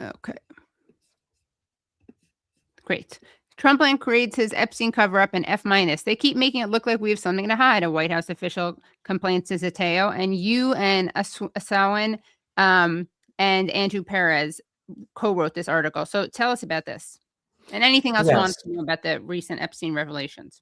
Okay. Great. Trumpland creates his Epstein cover-up an F-. They keep making it look like we have something to hide. A White House official complains to Zeteo, and you and Asawan and Andrew Perez co-wrote this article. So tell us about this and anything else you want to know about the recent Epstein revelations.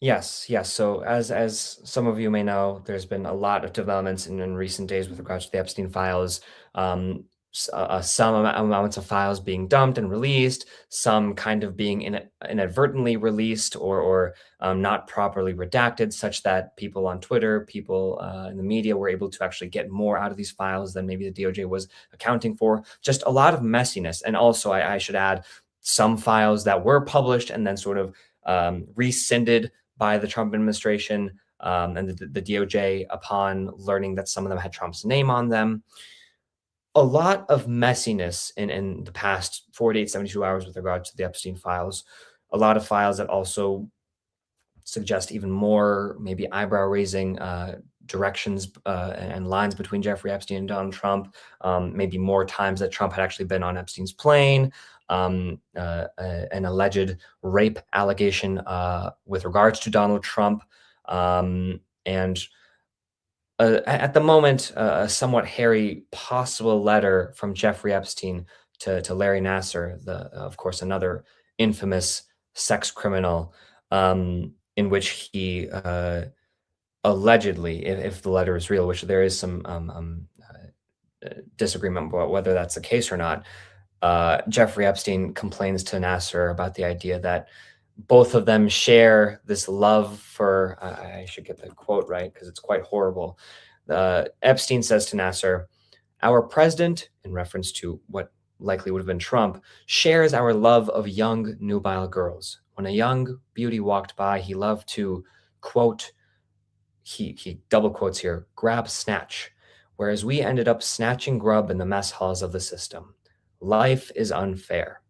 Yes. So as some of you may know, there's been a lot of developments in recent days with regards to the Epstein files. Some amounts of files being dumped and released, some kind of being inadvertently released or not properly redacted, such that people on Twitter, people in the media were able to actually get more out of these files than maybe the DOJ was accounting for. Just a lot of messiness. And also, I should add, some files that were published and then sort of rescinded by the Trump administration and the DOJ upon learning that some of them had Trump's name on them. A lot of messiness in the past 48, 72 hours with regard to the Epstein files. A lot of files that also suggest even more maybe eyebrow-raising directions and lines between Jeffrey Epstein and Donald Trump. Maybe more times that Trump had actually been on Epstein's plane. An alleged rape allegation with regards to Donald Trump. And at the moment, a somewhat hairy possible letter from Jeffrey Epstein to Larry Nasser, of course, another infamous sex criminal, in which he allegedly, if the letter is real, which there is some disagreement about whether that's the case or not, Jeffrey Epstein complains to Nasser about the idea that both of them share this love for, I should get the quote right because it's quite horrible. Epstein says to Nasser, "Our president," in reference to what likely would have been Trump, "shares our love of young, nubile girls. When a young beauty walked by, he loved to, quote," he double quotes here, "grab snatch, whereas we ended up snatching grub in the mess halls of the system. Life is unfair."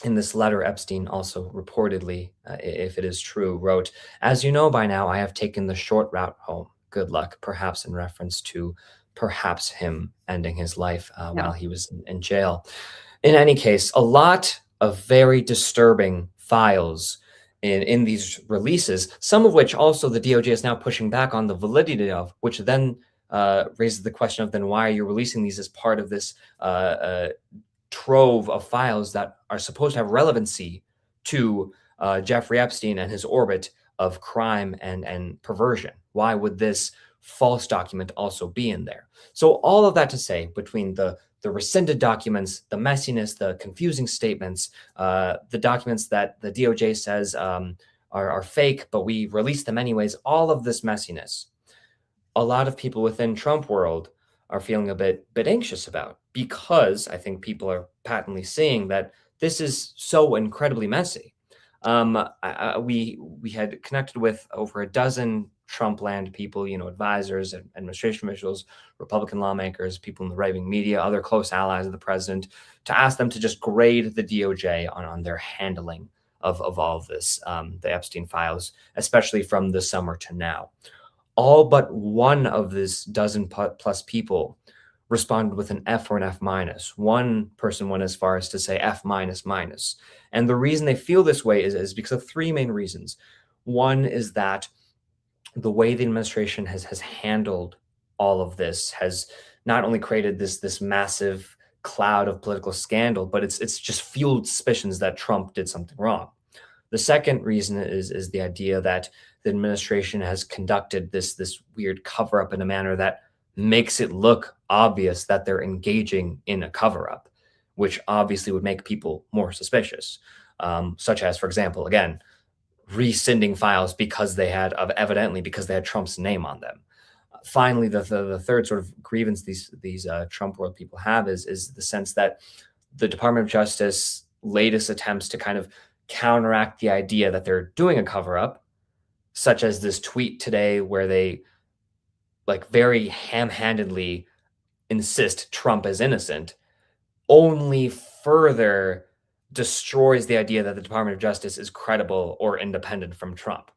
In this letter, Epstein also reportedly, if it is true, wrote, "As you know by now, I have taken the short route home. Good luck," perhaps in reference to perhaps him ending his life while he was in jail. In any case, a lot of very disturbing files in these releases, some of which also the DOJ is now pushing back on the validity of, which then raises the question of then why are you releasing these as part of this trove of files that are supposed to have relevancy to Jeffrey Epstein and his orbit of crime and perversion? Why would this false document also be in there? So all of that to say, between the rescinded documents, the messiness, the confusing statements, the documents that the DOJ says are fake, but we release them anyways, all of this messiness, a lot of people within Trump world are feeling a bit anxious about, because I think people are patently seeing that this is so incredibly messy. We had connected with over a dozen Trump land people, advisors, administration officials, Republican lawmakers, people in the right-wing media, other close allies of the president, to ask them to just grade the DOJ on their handling of all of this, the Epstein files, especially from the summer to now. All but one of this dozen plus people responded with an F or an F minus. One person went as far as to say F minus minus. And the reason they feel this way is because of three main reasons. One is that the way the administration has handled all of this has not only created this massive cloud of political scandal, but it's just fueled suspicions that Trump did something wrong. The second reason is the idea that the administration has conducted this weird cover-up in a manner that makes it look obvious that they're engaging in a cover-up, which obviously would make people more suspicious, such as, for example, again, rescinding files because they had Trump's name on them. Finally, the third sort of grievance these Trump world people have is the sense that the Department of Justice latest attempts to kind of counteract the idea that they're doing a cover-up, such as this tweet today where they very ham-handedly insist Trump is innocent, only further destroys the idea that the Department of Justice is credible or independent from Trump.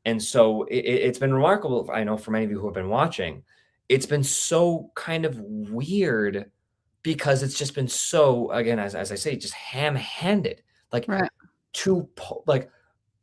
And so it's been remarkable, I know for many of you who have been watching, it's been so kind of weird because it's just been so, again, as I say, just ham-handed. Right.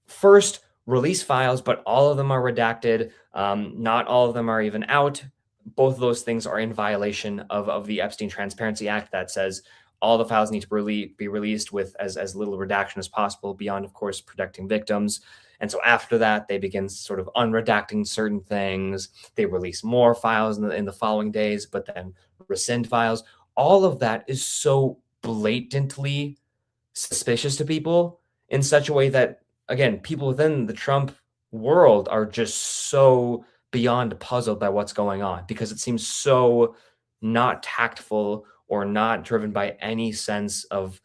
First release files, but all of them are redacted. Not all of them are even out. Both of those things are in violation of the Epstein Transparency Act that says all the files need to be released with as little redaction as possible, beyond, of course, protecting victims. And so after that, they begin sort of unredacting certain things. They release more files in the following days, but then rescind files. All of that is so blatantly suspicious to people in such a way that, again, people within the Trump world are just so beyond puzzled by what's going on, because it seems so not tactful or not driven by any sense of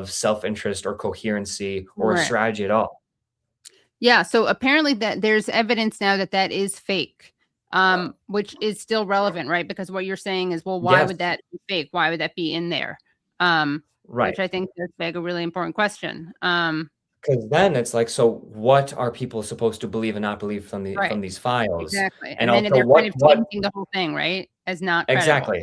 self-interest or coherency or Right. strategy at all. Yeah. So apparently that there's evidence now that is fake, which is still relevant, right? Because what you're saying is, well, why Yes. would that be fake? Why would that be in there? Right. Which I think does beg a really important question. Because then it's like, so what are people supposed to believe and not believe from these files? Exactly. And then also they're kind of what tainting the whole thing, right? As not credible.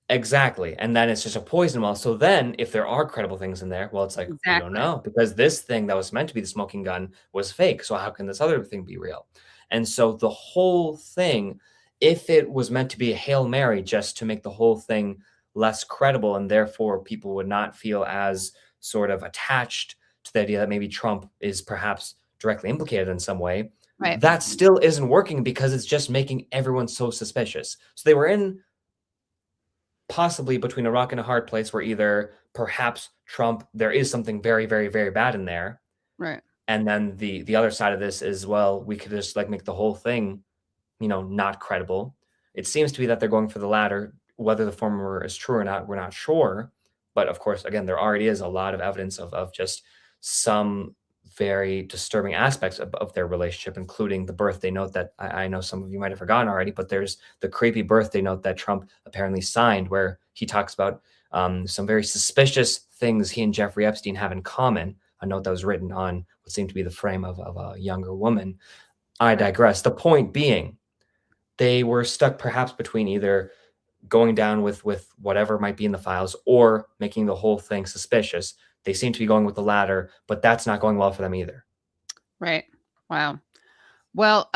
Exactly. And then it's just a poison well. So then if there are credible things in there, well, it's like, we don't Exactly. know, because this thing that was meant to be the smoking gun was fake. So how can this other thing be real? And so the whole thing, if it was meant to be a Hail Mary just to make the whole thing less credible, and therefore people would not feel as sort of attached to the idea that maybe Trump is perhaps directly implicated in some way, Right. that still isn't working because it's just making everyone so suspicious. So they were in possibly between a rock and a hard place where either perhaps Trump, there is something very, very, very bad in there. Right. And then the other side of this is, well, we could just like make the whole thing, you know, not credible. It seems to be that they're going for the latter. Whether the former is true or not, we're not sure. But of course, again, there already is a lot of evidence of just some very disturbing aspects of their relationship, including the birthday note that I know some of you might have forgotten already, but there's the creepy birthday note that Trump apparently signed where he talks about some very suspicious things he and Jeffrey Epstein have in common, a note that was written on what seemed to be the frame of a younger woman. I digress. The point being, they were stuck perhaps between either going down with whatever might be in the files or making the whole thing suspicious. They seem to be going with the latter, but that's not going well for them either. Right. Wow. Well,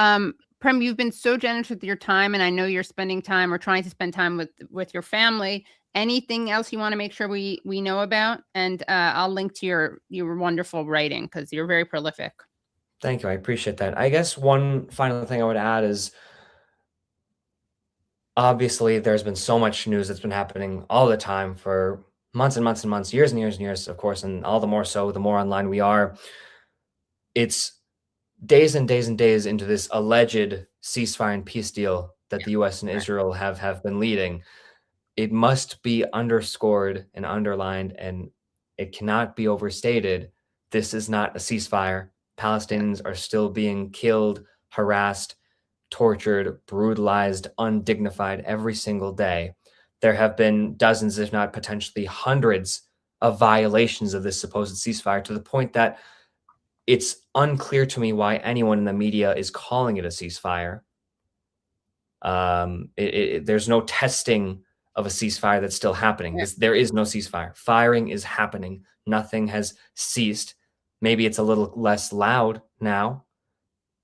Prem, you've been so generous with your time, and I know you're spending time or trying to spend time with your family. Anything else you want to make sure we know about? And I'll link to your wonderful writing because you're very prolific. Thank you. I appreciate that. I guess one final thing I would add is, obviously, there's been so much news that's been happening all the time for months and months and months, years and years and years, of course, and all the more so, the more online we are. It's days and days and days into this alleged ceasefire and peace deal that the U.S. and Israel have been leading. It must be underscored and underlined, and it cannot be overstated. This is not a ceasefire. Palestinians are still being killed, harassed, tortured, brutalized, undignified every single day. There have been dozens, if not potentially hundreds, of violations of this supposed ceasefire, to the point that it's unclear to me why anyone in the media is calling it a ceasefire. There's no testing of a ceasefire that's still happening. There is no ceasefire. Firing is happening. Nothing has ceased. Maybe it's a little less loud now,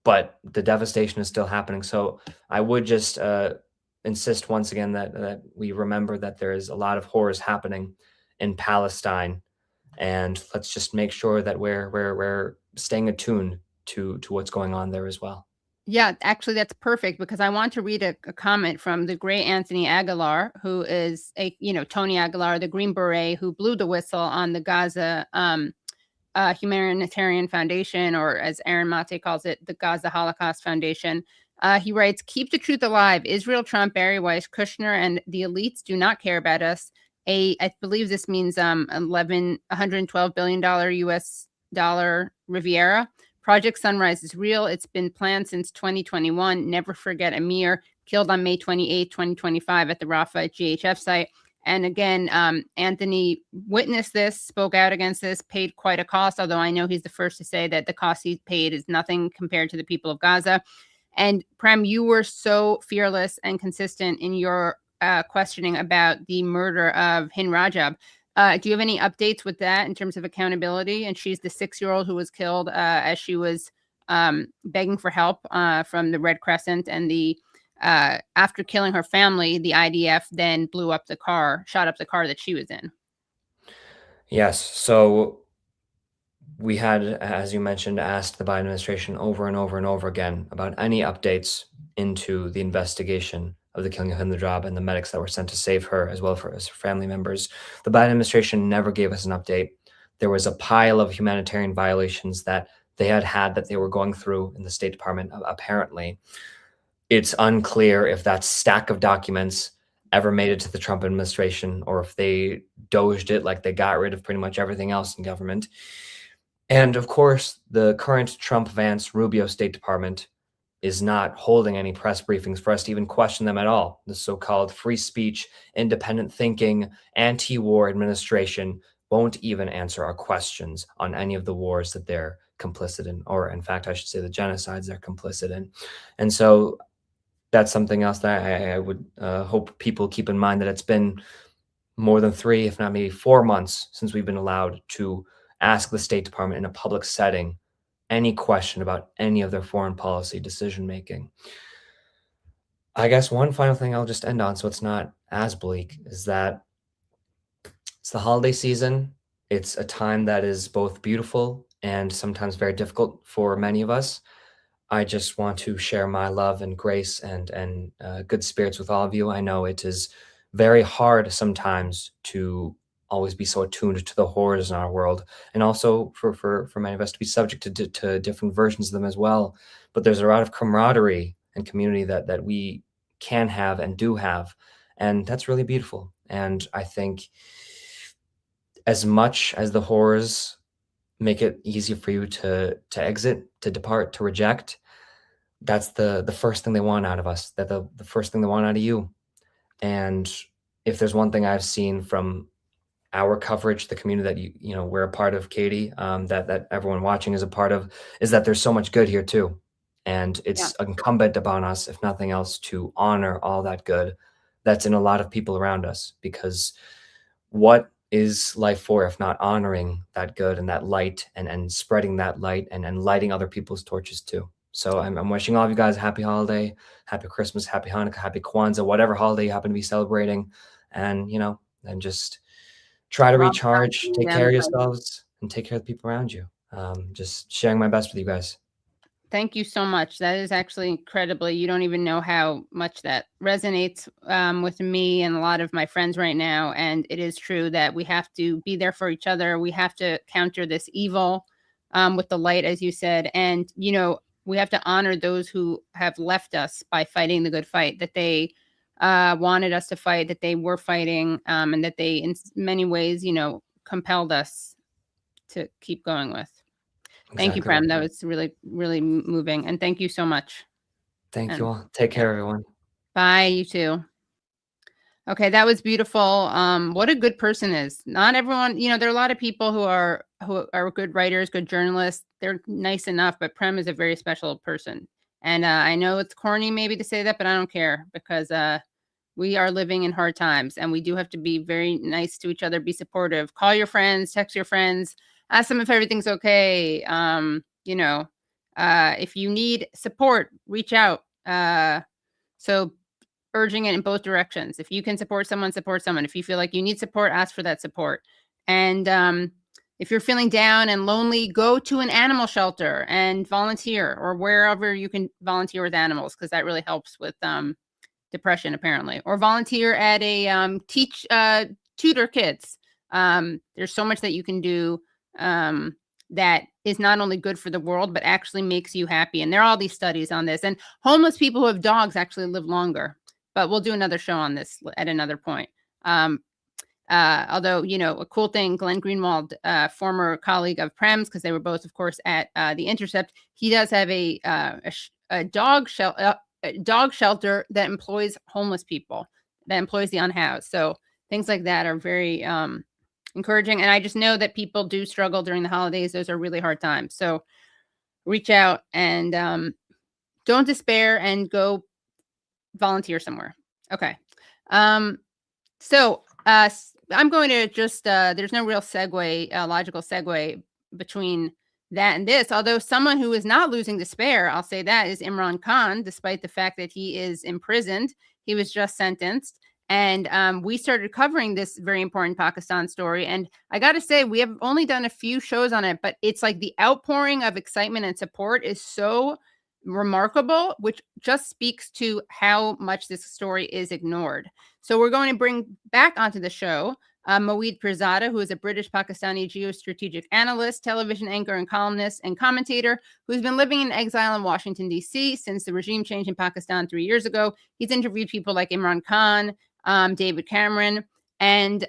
but the devastation is still happening. So I would just insist once again that we remember that there is a lot of horrors happening in Palestine, and let's just make sure that we're staying attuned to what's going on there as well. Yeah, actually, that's perfect because I want to read a comment from the great Anthony Aguilar, who is Tony Aguilar, the Green Beret who blew the whistle on the Gaza Humanitarian Foundation, or as Aaron Mate calls it, the Gaza Holocaust Foundation. He writes, "Keep the truth alive. Israel, Trump, Bari Weiss, Kushner, and the elites do not care about us. I believe this means $112 billion US dollar Riviera. Project Sunrise is real. It's been planned since 2021. Never forget Amir, killed on May 28, 2025 at the Rafah GHF site." And again, Anthony witnessed this, spoke out against this, paid quite a cost, although I know he's the first to say that the cost he paid is nothing compared to the people of Gaza. And Prem, you were so fearless and consistent in your questioning about the murder of Hind Rajab. Do you have any updates with that in terms of accountability? And she's the 6-year-old who was killed as she was begging for help from the Red Crescent. And after killing her family, the IDF then shot up the car that she was in. Yes. So we had, as you mentioned, asked the Biden administration over and over and over again about any updates into the investigation of the killing of Hind Rajab and the medics that were sent to save her, as well as her family members. The Biden administration never gave us an update. There was a pile of humanitarian violations that they had that they were going through in the State Department, apparently. It's unclear if that stack of documents ever made it to the Trump administration or if they doged it like they got rid of pretty much everything else in government. And of course, the current Trump-Vance-Rubio State Department is not holding any press briefings for us to even question them at all. The so-called free speech, independent thinking, anti-war administration won't even answer our questions on any of the wars that they're complicit in, or in fact, I should say the genocides they're complicit in. And so that's something else that I would hope people keep in mind, that it's been more than 3, if not maybe 4 months since we've been allowed to ask the State Department in a public setting any question about any of their foreign policy decision making. I guess one final thing I'll just end on, so it's not as bleak, is that it's the holiday season. It's a time that is both beautiful and sometimes very difficult for many of us. I just want to share my love and grace and good spirits with all of you. I know it is very hard sometimes to always be so attuned to the horrors in our world, and also for many of us to be subject to different versions of them as well. But there's a lot of camaraderie and community that we can have and do have, and that's really beautiful. And I think as much as the horrors make it easier for you to exit, to depart, to reject, that's the first thing they want out of us, that the first thing they want out of you. And if there's one thing I've seen from our coverage, the community that you know we're a part of, Katie, that everyone watching is a part of, is that there's so much good here too. And it's incumbent upon us, if nothing else, to honor all that good that's in a lot of people around us. Because what is life for if not honoring that good and that light, and spreading that light and lighting other people's torches too? So I'm wishing all of you guys a happy holiday, happy Christmas, happy Hanukkah, happy Kwanzaa, whatever holiday you happen to be celebrating. And, and just try to recharge, take care of yourselves, and take care of the people around you. Just sharing my best with you guys. Thank you so much. That is actually incredibly, you don't even know how much that resonates with me and a lot of my friends right now. And it is true that we have to be there for each other. We have to counter this evil with the light, as you said. And, we have to honor those who have left us by fighting the good fight that they wanted us to fight, that they were fighting, and that they, in many ways, compelled us to keep going with. Thank you, Prem. That was really, really moving. And thank you so much. Thank you all. Take care, everyone. Bye. You too. Okay, that was beautiful. What a good person is. Not everyone, there are a lot of people who are good writers, good journalists. They're nice enough, but Prem is a very special person. And I know it's corny maybe to say that, but I don't care, because we are living in hard times, and we do have to be very nice to each other, be supportive. Call your friends, text your friends, ask them if everything's okay. If you need support, reach out. So urging it in both directions. If you can support someone, support someone. If you feel like you need support, ask for that support. And if you're feeling down and lonely, go to an animal shelter and volunteer, or wherever you can volunteer with animals, because that really helps with depression, apparently. Or volunteer at a tutor kids. There's so much that you can do that is not only good for the world, but actually makes you happy. And there are all these studies on this. And homeless people who have dogs actually live longer. But we'll do another show on this at another point. Although, a cool thing, Glenn Greenwald, former colleague of Prem's, because they were both, of course, at the Intercept, he does have a dog shelter that employs homeless people, that employs the unhoused. So things like that are very encouraging. And I just know that people do struggle during the holidays. Those are really hard times. So reach out and don't despair, and go volunteer somewhere. Okay. So I'm going to just, there's no real logical segue between that and this, although someone who is not losing despair, I'll say that, is Imran Khan, despite the fact that he is imprisoned. He was just sentenced. And we started covering this very important Pakistan story. And I got to say, we have only done a few shows on it, but it's like the outpouring of excitement and support is so remarkable, which just speaks to how much this story is ignored. So we're going to bring back onto the show Moeed Pirzada, who is a British-Pakistani geo-strategic analyst, television anchor, and columnist and commentator, who's been living in exile in Washington, D.C. since the regime change in Pakistan 3 years ago. He's interviewed people like Imran Khan, David Cameron. And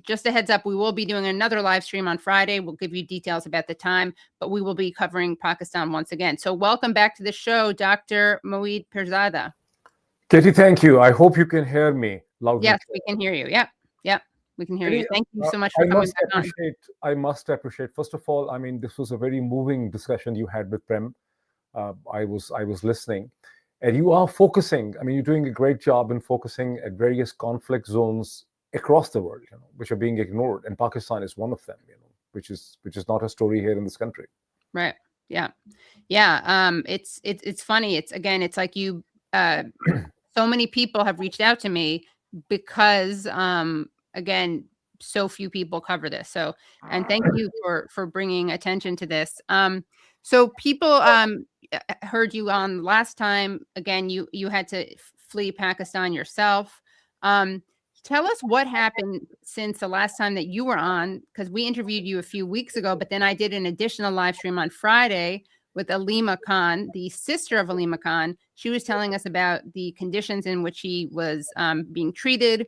just a heads up, we will be doing another live stream on Friday. We'll give you details about the time, but we will be covering Pakistan once again. So welcome back to the show, Dr. Moeed Pirzada. Katie, thank you. I hope you can hear me loudly. Yes, we can hear you. Yep, we can hear you. Thank you so much for coming back on. I must appreciate, first of all, this was a very moving discussion you had with Prem. I was listening. And you are focusing, you're doing a great job in focusing at various conflict zones across the world, which are being ignored, and Pakistan is one of them, which is not a story here in this country. Right. Yeah. It's funny. It's like you, so many people have reached out to me because, again, so few people cover this. So, and thank you for bringing attention to this. So people heard you on last time. Again, you had to flee Pakistan yourself. Tell us what happened since the last time that you were on, because we interviewed you a few weeks ago, but then I did an additional live stream on Friday with Alima Khan, the sister of Alima Khan. She was telling us about the conditions in which he was being treated.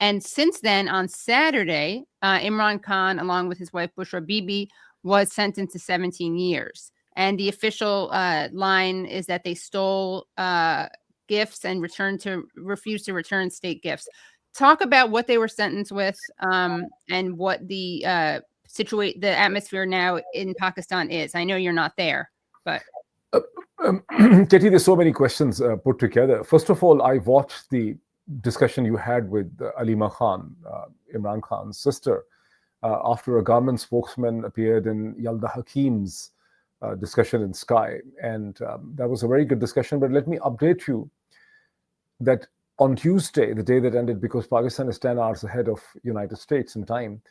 And since then, on Saturday, Imran Khan, along with his wife Bushra Bibi, was sentenced to 17 years. And the official line is that they stole gifts and refused to return state gifts. Talk about what they were sentenced with, and what the atmosphere now in Pakistan is. I know you're not there, but Katie, there's so many questions put together. First of all, I watched the discussion you had with Alima Khan, Imran Khan's sister, after a government spokesman appeared in Yalda Hakim's discussion in Sky, and that was a very good discussion. But let me update you that on Tuesday, the day that ended, because Pakistan is 10 hours ahead of United States in time,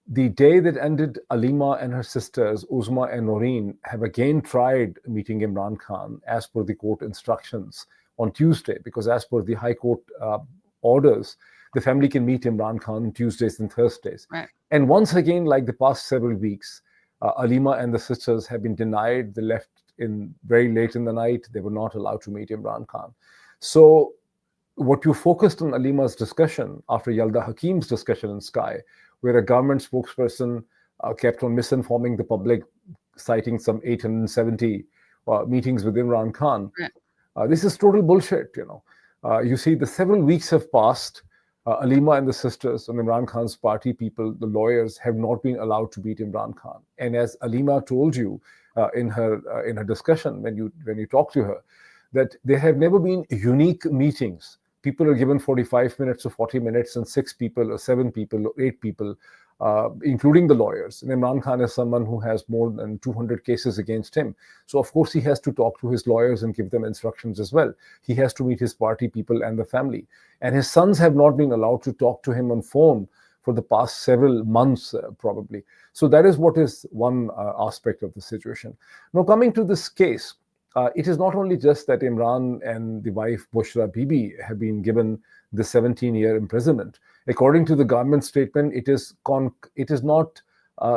the day that ended, Alima and her sisters, Uzma and Noreen, have again tried meeting Imran Khan as per the court instructions on Tuesday, because as per the High Court orders, the family can meet Imran Khan on Tuesdays and Thursdays. Right. And once again, like the past several weeks, Alima and the sisters have been denied. They left in very late in the night. They were not allowed to meet Imran Khan. So what you focused on Alima's discussion after Yalda Hakim's discussion in Sky, where a government spokesperson kept on misinforming the public, citing some 870 meetings with Imran Khan. Right. This is total bullshit, you see, the several weeks have passed. Alima and the sisters and Imran Khan's party people, the lawyers, have not been allowed to meet Imran Khan. And as Alima told you in her discussion, when you talk to her, that there have never been unique meetings. People are given 45 minutes or 40 minutes, and 6 people or 7 people or 8 people, including the lawyers. And Imran Khan is someone who has more than 200 cases against him. So, of course, he has to talk to his lawyers and give them instructions as well. He has to meet his party people and the family. And his sons have not been allowed to talk to him on phone for the past several months, probably. So that is what is one aspect of the situation. Now, coming to this case, it is not only just that Imran and the wife Bushra Bibi have been given the 17-year imprisonment. According to the government statement, it is not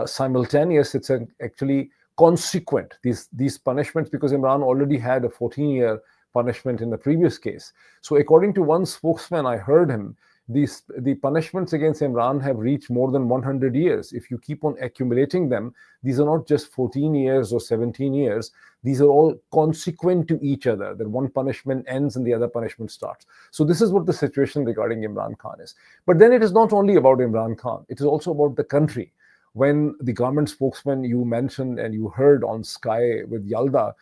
simultaneous. It's actually consequent, these punishments, because Imran already had a 14-year punishment in the previous case. So according to one spokesman, I heard him, the punishments against Imran have reached more than 100 years. If you keep on accumulating them, these are not just 14 years or 17 years. These are all consequent to each other, that one punishment ends and the other punishment starts. So this is what the situation regarding Imran Khan is. But then it is not only about Imran Khan. It is also about the country. When the government spokesman you mentioned and you heard on Sky with Yalda,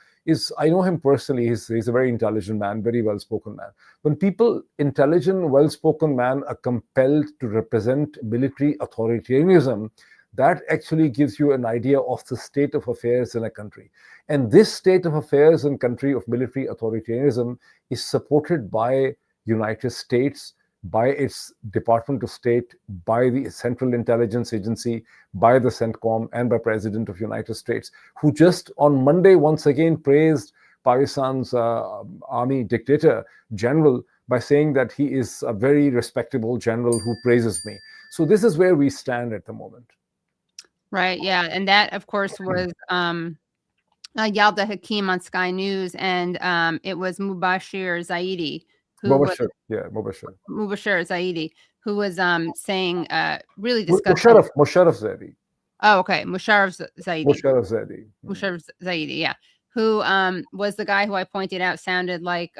I know him personally. He's a very intelligent man, very well-spoken man. When people, intelligent, well-spoken men, are compelled to represent military authoritarianism, that actually gives you an idea of the state of affairs in a country. And this state of affairs in country of military authoritarianism is supported by United States, by its Department of State, by the Central Intelligence Agency, by the CENTCOM, and by President of United States, who just on Monday once again praised Pakistan's army dictator general by saying that he is a very respectable general who praises me. So this is where we stand at the moment. Right, yeah, and that, of course, was Yalda Hakim on Sky News, and it was Mubashir Zaidi, Mubashir Zaidi, who was saying really disgusting. Musharraf Zaidi. Oh, okay, Musharraf Zaidi, yeah, who was the guy who I pointed out sounded like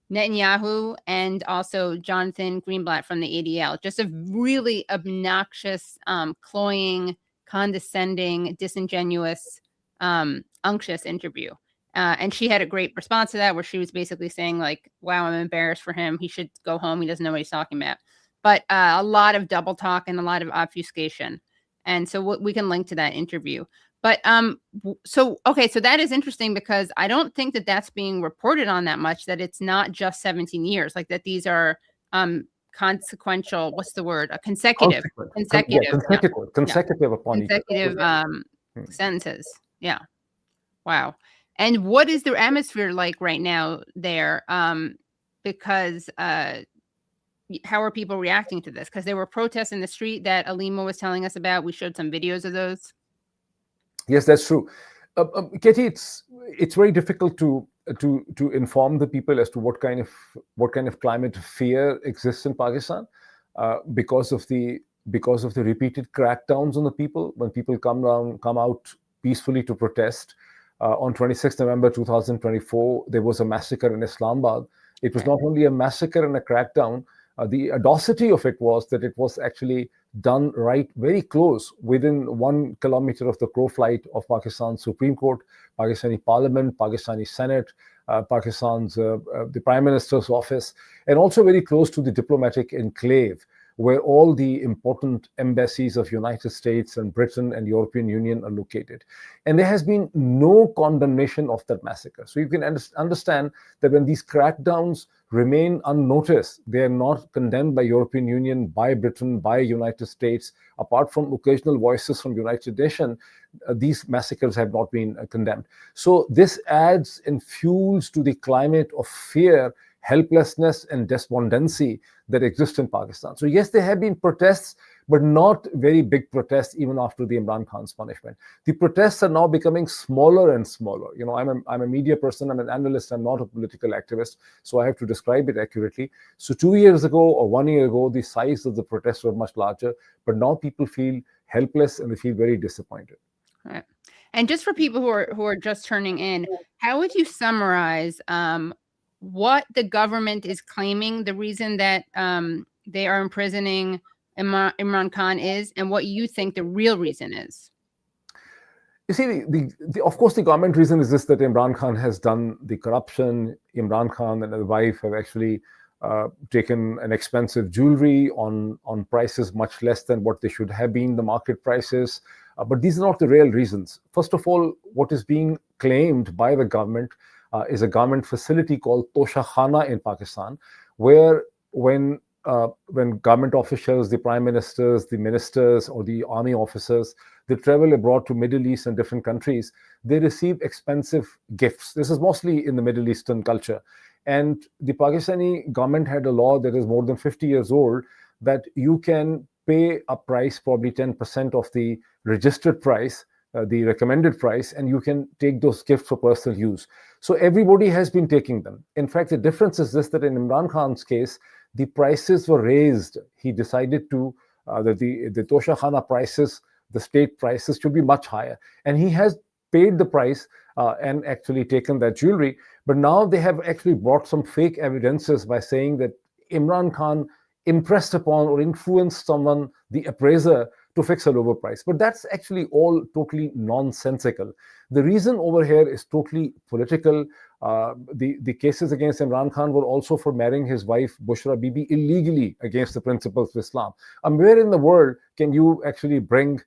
Netanyahu and also Jonathan Greenblatt from the ADL. Just a really obnoxious, cloying, condescending, disingenuous, unctuous interview. And she had a great response to that, where she was basically saying, like, wow, I'm embarrassed for him. He should go home. He doesn't know what he's talking about. But a lot of double talk and a lot of obfuscation. And so we can link to that interview. But so that is interesting, because I don't think that that's being reported on that much, that it's not just 17 years, like that these are consequential, what's the word? Consecutive upon each other. Sentences. Yeah. Wow. And what is the atmosphere like right now there? Because how are people reacting to this? Because there were protests in the street that Alima was telling us about. We showed some videos of those. Yes, that's true. Katie, it's very difficult to inform the people as to what kind of climate of fear exists in Pakistan because of the repeated crackdowns on the people. When people come out peacefully to protest, on 26 November 2024, there was a massacre in Islamabad. It was not only a massacre and a crackdown. The audacity of it was that it was actually done right very close, within 1 kilometer of the crow flight of Pakistan's Supreme Court, Pakistani Parliament, Pakistani Senate, Pakistan's the Prime Minister's office, and also very close to the diplomatic enclave, where all the important embassies of United States and Britain and European Union are located. And there has been no condemnation of that massacre. So you can understand that when these crackdowns remain unnoticed, they are not condemned by European Union, by Britain, by United States. Apart from occasional voices from United Nations, these massacres have not been condemned. So this adds and fuels to the climate of fear, helplessness, and despondency that exists in Pakistan. So yes, there have been protests, but not very big protests even after the Imran Khan's punishment. The protests are now becoming smaller and smaller. You know, I'm a media person, I'm an analyst, I'm not a political activist, so I have to describe it accurately. So 2 years ago or 1 year ago, the size of the protests were much larger, but now people feel helpless and they feel very disappointed. Right. And just for people who are just turning in, how would you summarize what the government is claiming the reason that they are imprisoning Imran Khan is, and what you think the real reason is? You see, of course, the government reason is this, that Imran Khan has done the corruption. Imran Khan and his wife have actually taken an expensive jewelry on prices much less than what they should have been, the market prices. But these are not the real reasons. First of all, what is being claimed by the government is a government facility called Tosha Khana in Pakistan, where when government officials, the prime ministers, the ministers, or the army officers, they travel abroad to Middle East and different countries, they receive expensive gifts. This is mostly in the Middle Eastern culture. And the Pakistani government had a law that is more than 50 years old, that you can pay a price, probably 10% of the registered price, the recommended price, and you can take those gifts for personal use. So everybody has been taking them. In fact, the difference is this, that in Imran Khan's case, the prices were raised. He decided to that the Tosha Khana prices, the state prices, should be much higher. And he has paid the price and actually taken that jewelry. But now they have actually brought some fake evidences by saying that Imran Khan impressed upon or influenced someone, the appraiser, to fix a lower price. But that's actually all totally nonsensical. The reason over here is totally political. The cases against Imran Khan were also for marrying his wife Bushra Bibi illegally against the principles of Islam. Where in the world can you actually bring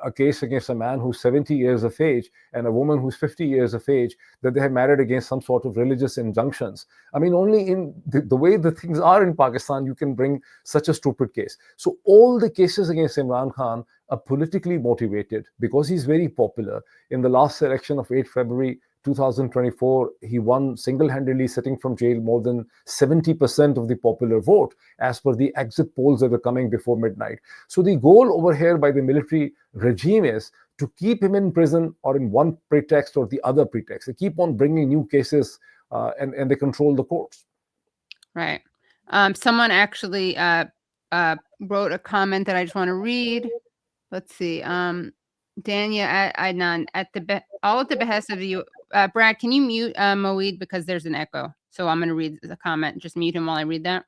a case against a man who's 70 years of age and a woman who's 50 years of age, that they have married against some sort of religious injunctions? Only in the way the things are in Pakistan, you can bring such a stupid case. So all the cases against Imran Khan are politically motivated because he's very popular. In the last election of 8 February 2024, he won single-handedly, sitting from jail, more than 70% of the popular vote, as per the exit polls that were coming before midnight. So the goal over here by the military regime is to keep him in prison, or in one pretext or the other pretext. They keep on bringing new cases and they control the courts. Right. Someone actually wrote a comment that I just want to read. Let's see. Dania Adnan, at the behest of the Brad, can you mute Moeed, because there's an echo? So I'm going to read the comment. Just mute him while I read that.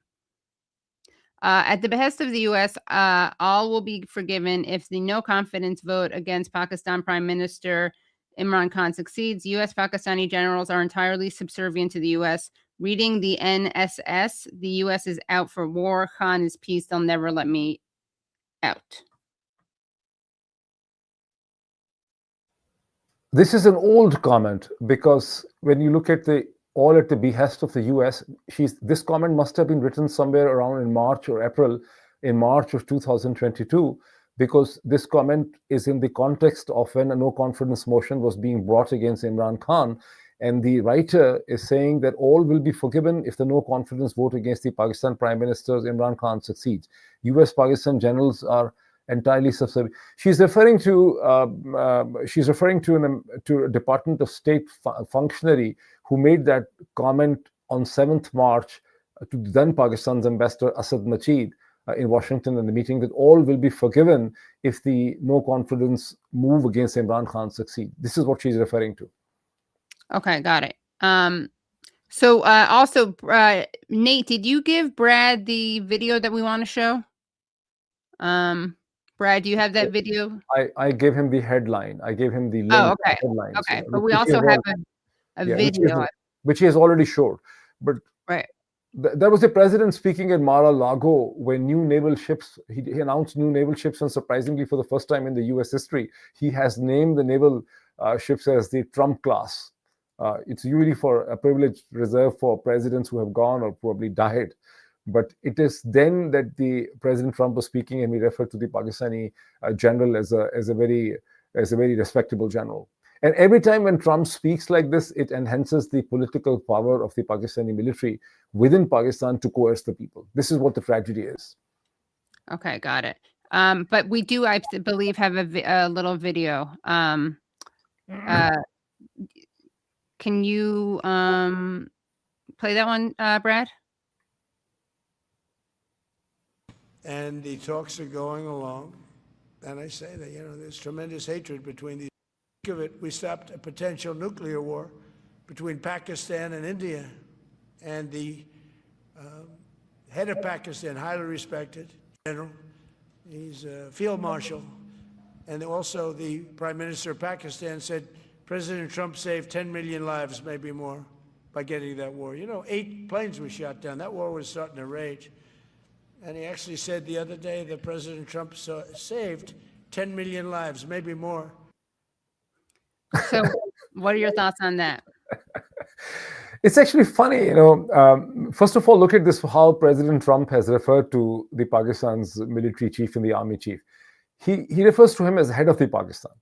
At the behest of the U.S., all will be forgiven if the no confidence vote against Pakistan Prime Minister Imran Khan succeeds. U.S. Pakistani generals are entirely subservient to the U.S. Reading the NSS, the U.S. is out for war. Khan is peace. They'll never let me out. This is an old comment because when you look at all at the behest of the US, this comment must have been written somewhere around in March or April, in March of 2022, because this comment is in the context of when a no confidence motion was being brought against Imran Khan. And the writer is saying that all will be forgiven if the no confidence vote against the Pakistan Prime Minister Imran Khan succeeds. US Pakistan generals are entirely subservient. She's referring to a Department of State functionary who made that comment on 7th March to then Pakistan's ambassador Asad Macheed in Washington in the meeting, that all will be forgiven if the no confidence move against Imran Khan succeeds. This is what she's referring to. Okay, got it. So also, Nate, did you give Brad the video that we want to show? Brad, do you have that video? I gave him the headline. I gave him the link. Oh, okay. Headline. Okay, So, but we also have a video. Which he has already showed. But right. There was the president speaking at Mar-a-Lago when new naval ships, he announced new naval ships, and surprisingly for the first time in the US history, he has named the naval ships as the Trump class. It's usually for a privilege reserved for presidents who have gone or probably died. But it is then that the President Trump was speaking, and we referred to the Pakistani general as a very respectable general. And every time when Trump speaks like this, it enhances the political power of the Pakistani military within Pakistan to coerce the people. This is what the tragedy is. Okay, got it. But we do, I believe, have a little video. Can you play that one, Brad? And the talks are going along. And I say that, there's tremendous hatred between these. Think of it, we stopped a potential nuclear war between Pakistan and India. And the head of Pakistan, highly respected general, he's a field marshal. And also the Prime Minister of Pakistan said, President Trump saved 10 million lives, maybe more, by getting that war. 8 planes were shot down. That war was starting to rage. And he actually said the other day that President Trump saved 10 million lives, maybe more. So what are your thoughts on that? It's actually funny, first of all, look at this, how President Trump has referred to the Pakistan's military chief and the army chief. He refers to him as head of the Pakistan.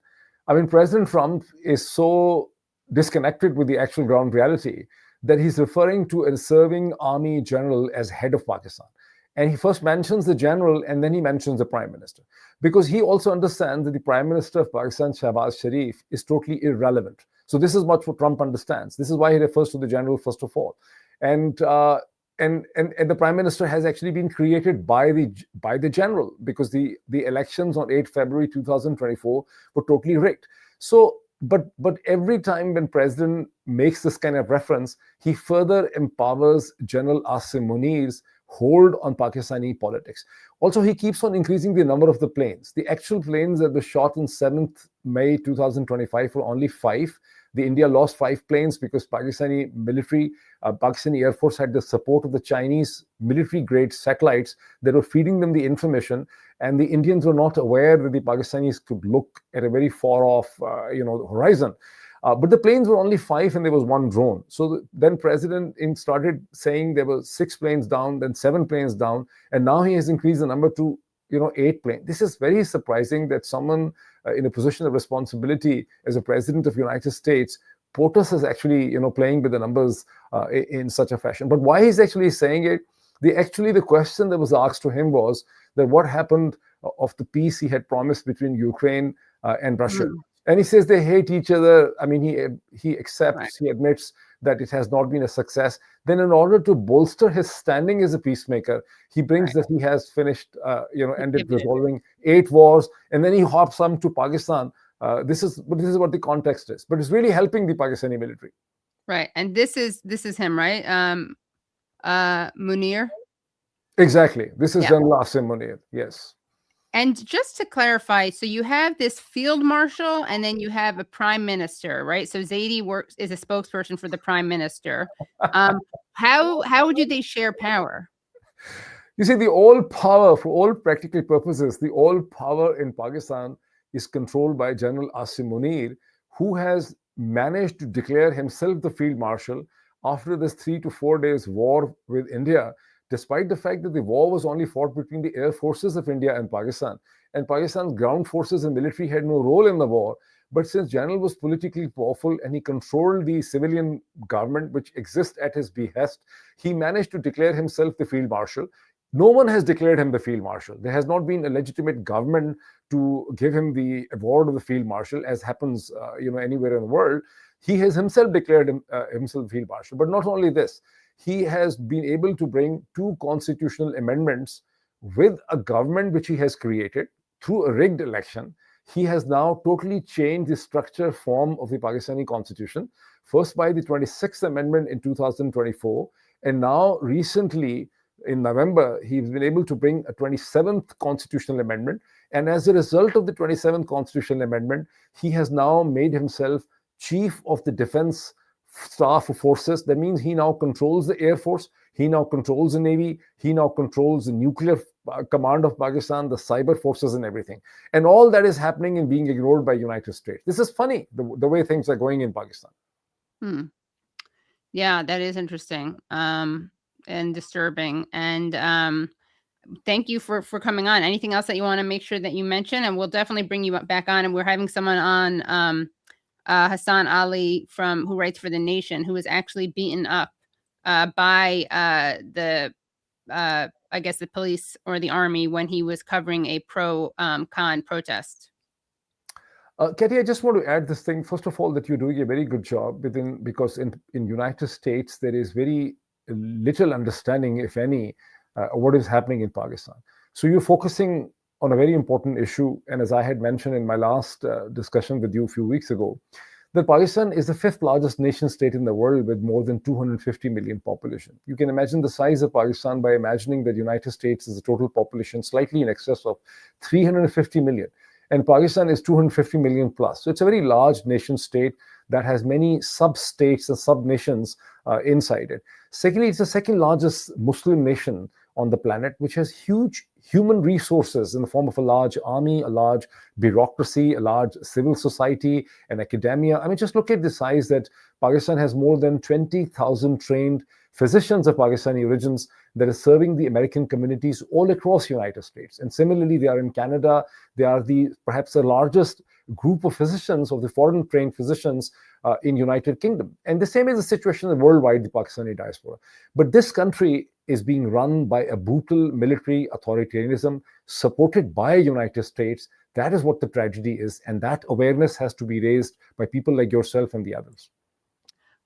I mean, President Trump is so disconnected with the actual ground reality that he's referring to a serving army general as head of Pakistan. And he first mentions the general and then he mentions the prime minister, because he also understands that the prime minister of Pakistan, Shehbaz Sharif, is totally irrelevant. So this is what Trump understands. This is why he refers to the general first of all. And the prime minister has actually been created by the general, because the elections on 8 February 2024 were totally rigged. So, but every time when president makes this kind of reference, he further empowers General Asim Munir's hold on Pakistani politics. Also, he keeps on increasing the number of the planes. The actual planes that were shot on 7th May 2025 were only 5. The India lost 5 planes because Pakistani military, Pakistani Air Force had the support of the Chinese military-grade satellites that were feeding them the information, and the Indians were not aware that the Pakistanis could look at a very far-off, horizon. But the planes were only 5 and there was 1 drone. So then President started saying there were 6 planes down, then 7 planes down, and now he has increased the number to 8 planes. This is very surprising that someone in a position of responsibility as a president of the United States, POTUS is actually playing with the numbers in such a fashion. But why he's actually saying it? The question that was asked to him was that what happened of the peace he had promised between Ukraine and Russia. Mm. And he says they hate each other. I mean, he accepts, right. He admits that it has not been a success. Then in order to bolster his standing as a peacemaker, he brings right. that he has finished, ended resolving 8 wars, and then he hops on to Pakistan. This is what the context is. But it's really helping the Pakistani military. Right. And this is him, right? Munir? Exactly. This is General Asim Munir. Yes. And just to clarify, so you have this field marshal and then you have a prime minister, right? So Zeteo is a spokesperson for the prime minister. How do they share power? You see, the all power, for all practical purposes, the all power in Pakistan is controlled by General Asim Munir, who has managed to declare himself the field marshal after this 3 to 4 days war with India, despite the fact that the war was only fought between the air forces of India and Pakistan's ground forces and military had no role in the war. But since General was politically powerful and he controlled the civilian government which exists at his behest, he managed to declare himself the field marshal. No one has declared him the field marshal. There has not been a legitimate government to give him the award of the field marshal, as happens anywhere in the world. He has himself declared himself field marshal. But not only this, he has been able to bring 2 constitutional amendments with a government which he has created through a rigged election. He has now totally changed the structure form of the Pakistani constitution, first by the 26th Amendment in 2024, and now recently in November, he's been able to bring a 27th constitutional amendment. And as a result of the 27th constitutional amendment, he has now made himself chief of the defense staff forces. That means he now controls the Air Force, he now controls the Navy, he now controls the nuclear command of Pakistan, the cyber forces and everything. And all that is happening and being ignored by United States. This is funny, the way things are going in Pakistan. Yeah, that is interesting and disturbing. And thank you for coming on. Anything else that you want to make sure that you mention? And we'll definitely bring you back on. And we're having someone on, Hassan Ali, who writes for The Nation, who was actually beaten up by I guess the police or the army when he was covering a pro-Khan protest. Katie, I just want to add this thing. First of all, that you're doing a very good job because in United States, there is very little understanding, if any, what is happening in Pakistan. So you're focusing on a very important issue. And as I had mentioned in my last discussion with you a few weeks ago, that Pakistan is the 5th largest nation state in the world with more than 250 million population. You can imagine the size of Pakistan by imagining that United States is a total population slightly in excess of 350 million. And Pakistan is 250 million plus. So it's a very large nation state that has many sub-states and sub-nations inside it. Secondly, it's the 2nd largest Muslim nation on the planet, which has huge human resources in the form of a large army, a large bureaucracy, a large civil society, and academia. I mean, just look at the size that Pakistan has more than 20,000 trained physicians of Pakistani origins that are serving the American communities all across the United States. And similarly, they are in Canada. They are perhaps the largest group of physicians, of the foreign trained physicians in United Kingdom. And the same is the situation worldwide, the Pakistani diaspora. But this country is being run by a brutal military authoritarianism supported by United States. That is what the tragedy is. And that awareness has to be raised by people like yourself and the others.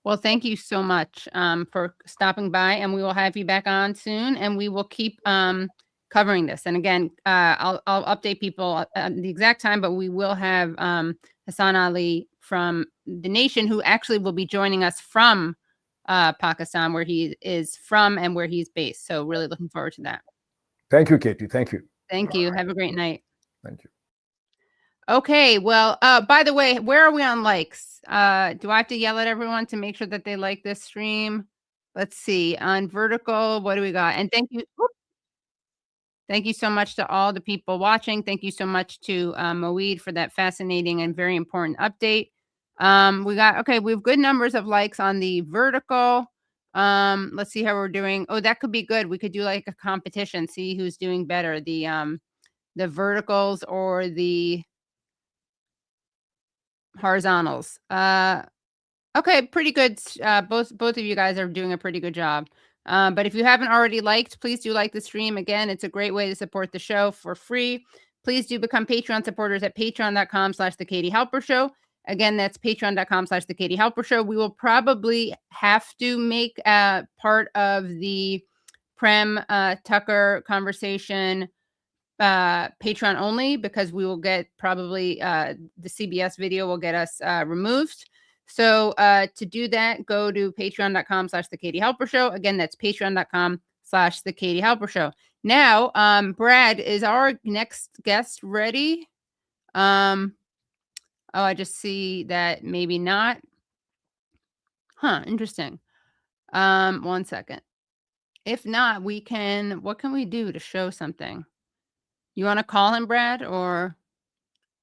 Well, thank you so much for stopping by, and we will have you back on soon, and we will keep covering this. And again, I'll update people at the exact time, but we will have Hassan Ali from The Nation, who actually will be joining us from Pakistan, where he is from and where he's based. So really looking forward to that. Thank you, Katie. Thank you. Thank you. Have a great night. Thank you. Okay, well, by the way, where are we on likes? Do I have to yell at everyone to make sure that they like this stream? Let's see. On vertical, what do we got? And thank you. Thank you so much to all the people watching. Thank you so much to Moeed for that fascinating and very important update. We have good numbers of likes on the vertical. Let's see how we're doing. Oh, that could be good. We could do like a competition, see who's doing better, the verticals or the horizontals. Okay, pretty good. Both of you guys are doing a pretty good job. But if you haven't already liked, please do like the stream. Again, it's a great way to support the show for free. Please do become Patreon supporters at patreon.com/The Katie Halper Show. Again, that's patreon.com/The Katie Halper Show. We will probably have to make part of the Prem Thakker conversation Patreon only, because we will get probably the CBS video will get us removed. So to do that, go to patreon.com/The Katie Halper Show. Again, that's patreon.com/The Katie Halper Show. Now, Brad, is our next guest ready? Oh, I just see that maybe not. Huh, interesting. 1 second. If not, what can we do to show something? You want to call him, Brad, or?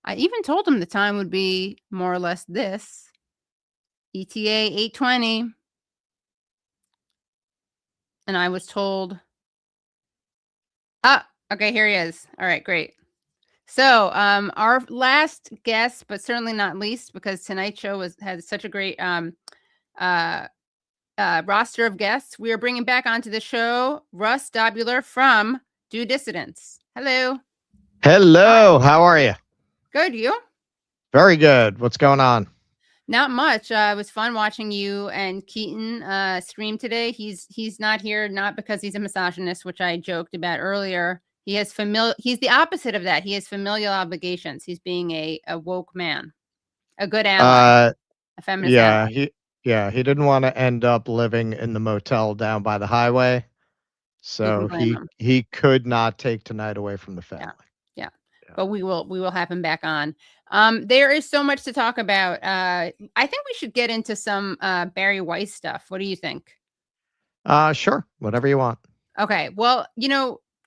I even told him the time would be more or less this. ETA 8:20. And I was told, okay, here he is. All right, great. So our last guest, but certainly not least, because tonight's show had such a great roster of guests, we are bringing back onto the show Russ Dobular from Due Dissidence. Hello. Hello. How are you? Good. You? Very good. What's going on? Not much. It was fun watching you and Keaton stream today. He's not here, not because he's a misogynist, which I joked about earlier. He's the opposite of that. He has familial obligations. He's being a woke man, a good ally, a feminist ally. He didn't want to end up living in the motel down by the highway. So he could not take tonight away from the family. Yeah. But we will have him back on. There is so much to talk about. I think we should get into some Bari Weiss stuff. What do you think? Sure. Whatever you want. Okay. Well,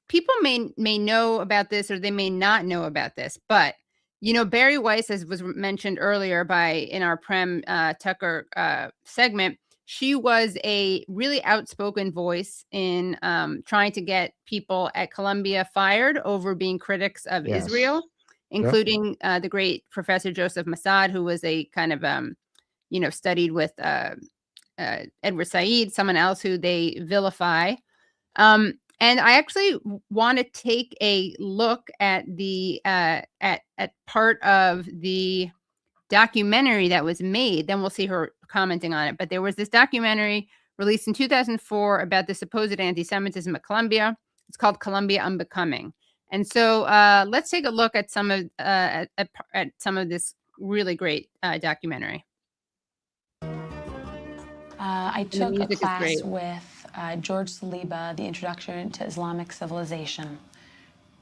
people may know about this or they may not know about this, but Bari Weiss, as was mentioned earlier in our Prem Thakker segment, she was a really outspoken voice in trying to get people at Columbia fired over being critics of Israel, including the great Professor Joseph Massad, who was a kind of studied with Edward Said, someone else who they vilify. And I actually want to take a look at the at part of the documentary that was made. Then we'll see her commenting on it. But there was this documentary released in 2004 about the supposed anti-Semitism at Columbia. It's called Columbia Unbecoming. And so let's take a look at some of this really great documentary. I took a class with George Saliba, The Introduction to Islamic Civilization.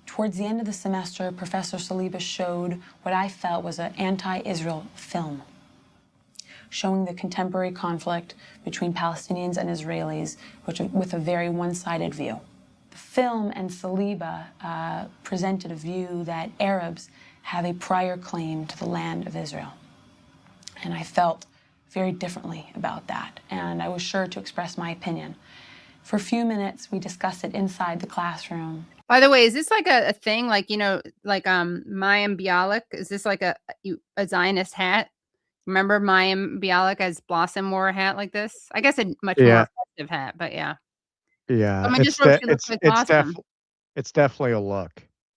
Towards the end of the semester, Professor Saliba showed what I felt was an anti-Israel film, showing the contemporary conflict between Palestinians and Israelis, with a very one-sided view. The film and Saliba presented a view that Arabs have a prior claim to the land of Israel. And I felt very differently about that, and I was sure to express my opinion. For a few minutes, we discussed it inside the classroom. By the way, is this like a thing, like Mayim Bialik? Is this like a Zionist hat? Remember Mayim Bialik as Blossom wore a hat like this? I guess a much more effective hat, but yeah. Yeah, it's definitely a look.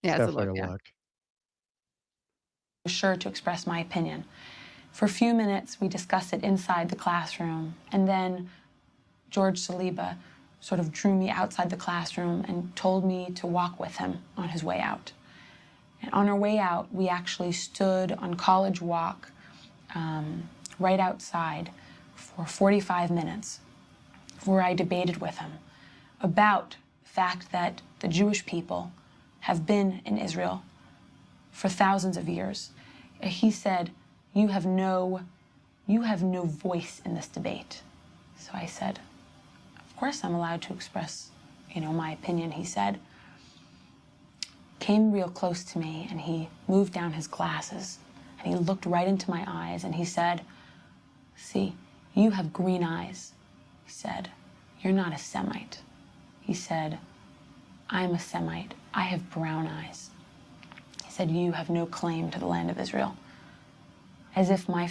Yeah, it's definitely a look. I was sure to express my opinion. For a few minutes, we discussed it inside the classroom, and then George Saliba sort of drew me outside the classroom and told me to walk with him on his way out. And on our way out, we actually stood on College Walk right outside for 45 minutes, where I debated with him about the fact that the Jewish people have been in Israel for thousands of years. He said, you have no voice in this debate. So I said, of course I'm allowed to express, my opinion, he said. Came real close to me and he moved down his glasses and he looked right into my eyes and he said, see, you have green eyes. He said, you're not a Semite. He said, I'm a Semite. I have brown eyes. He said, you have no claim to the land of Israel. As if my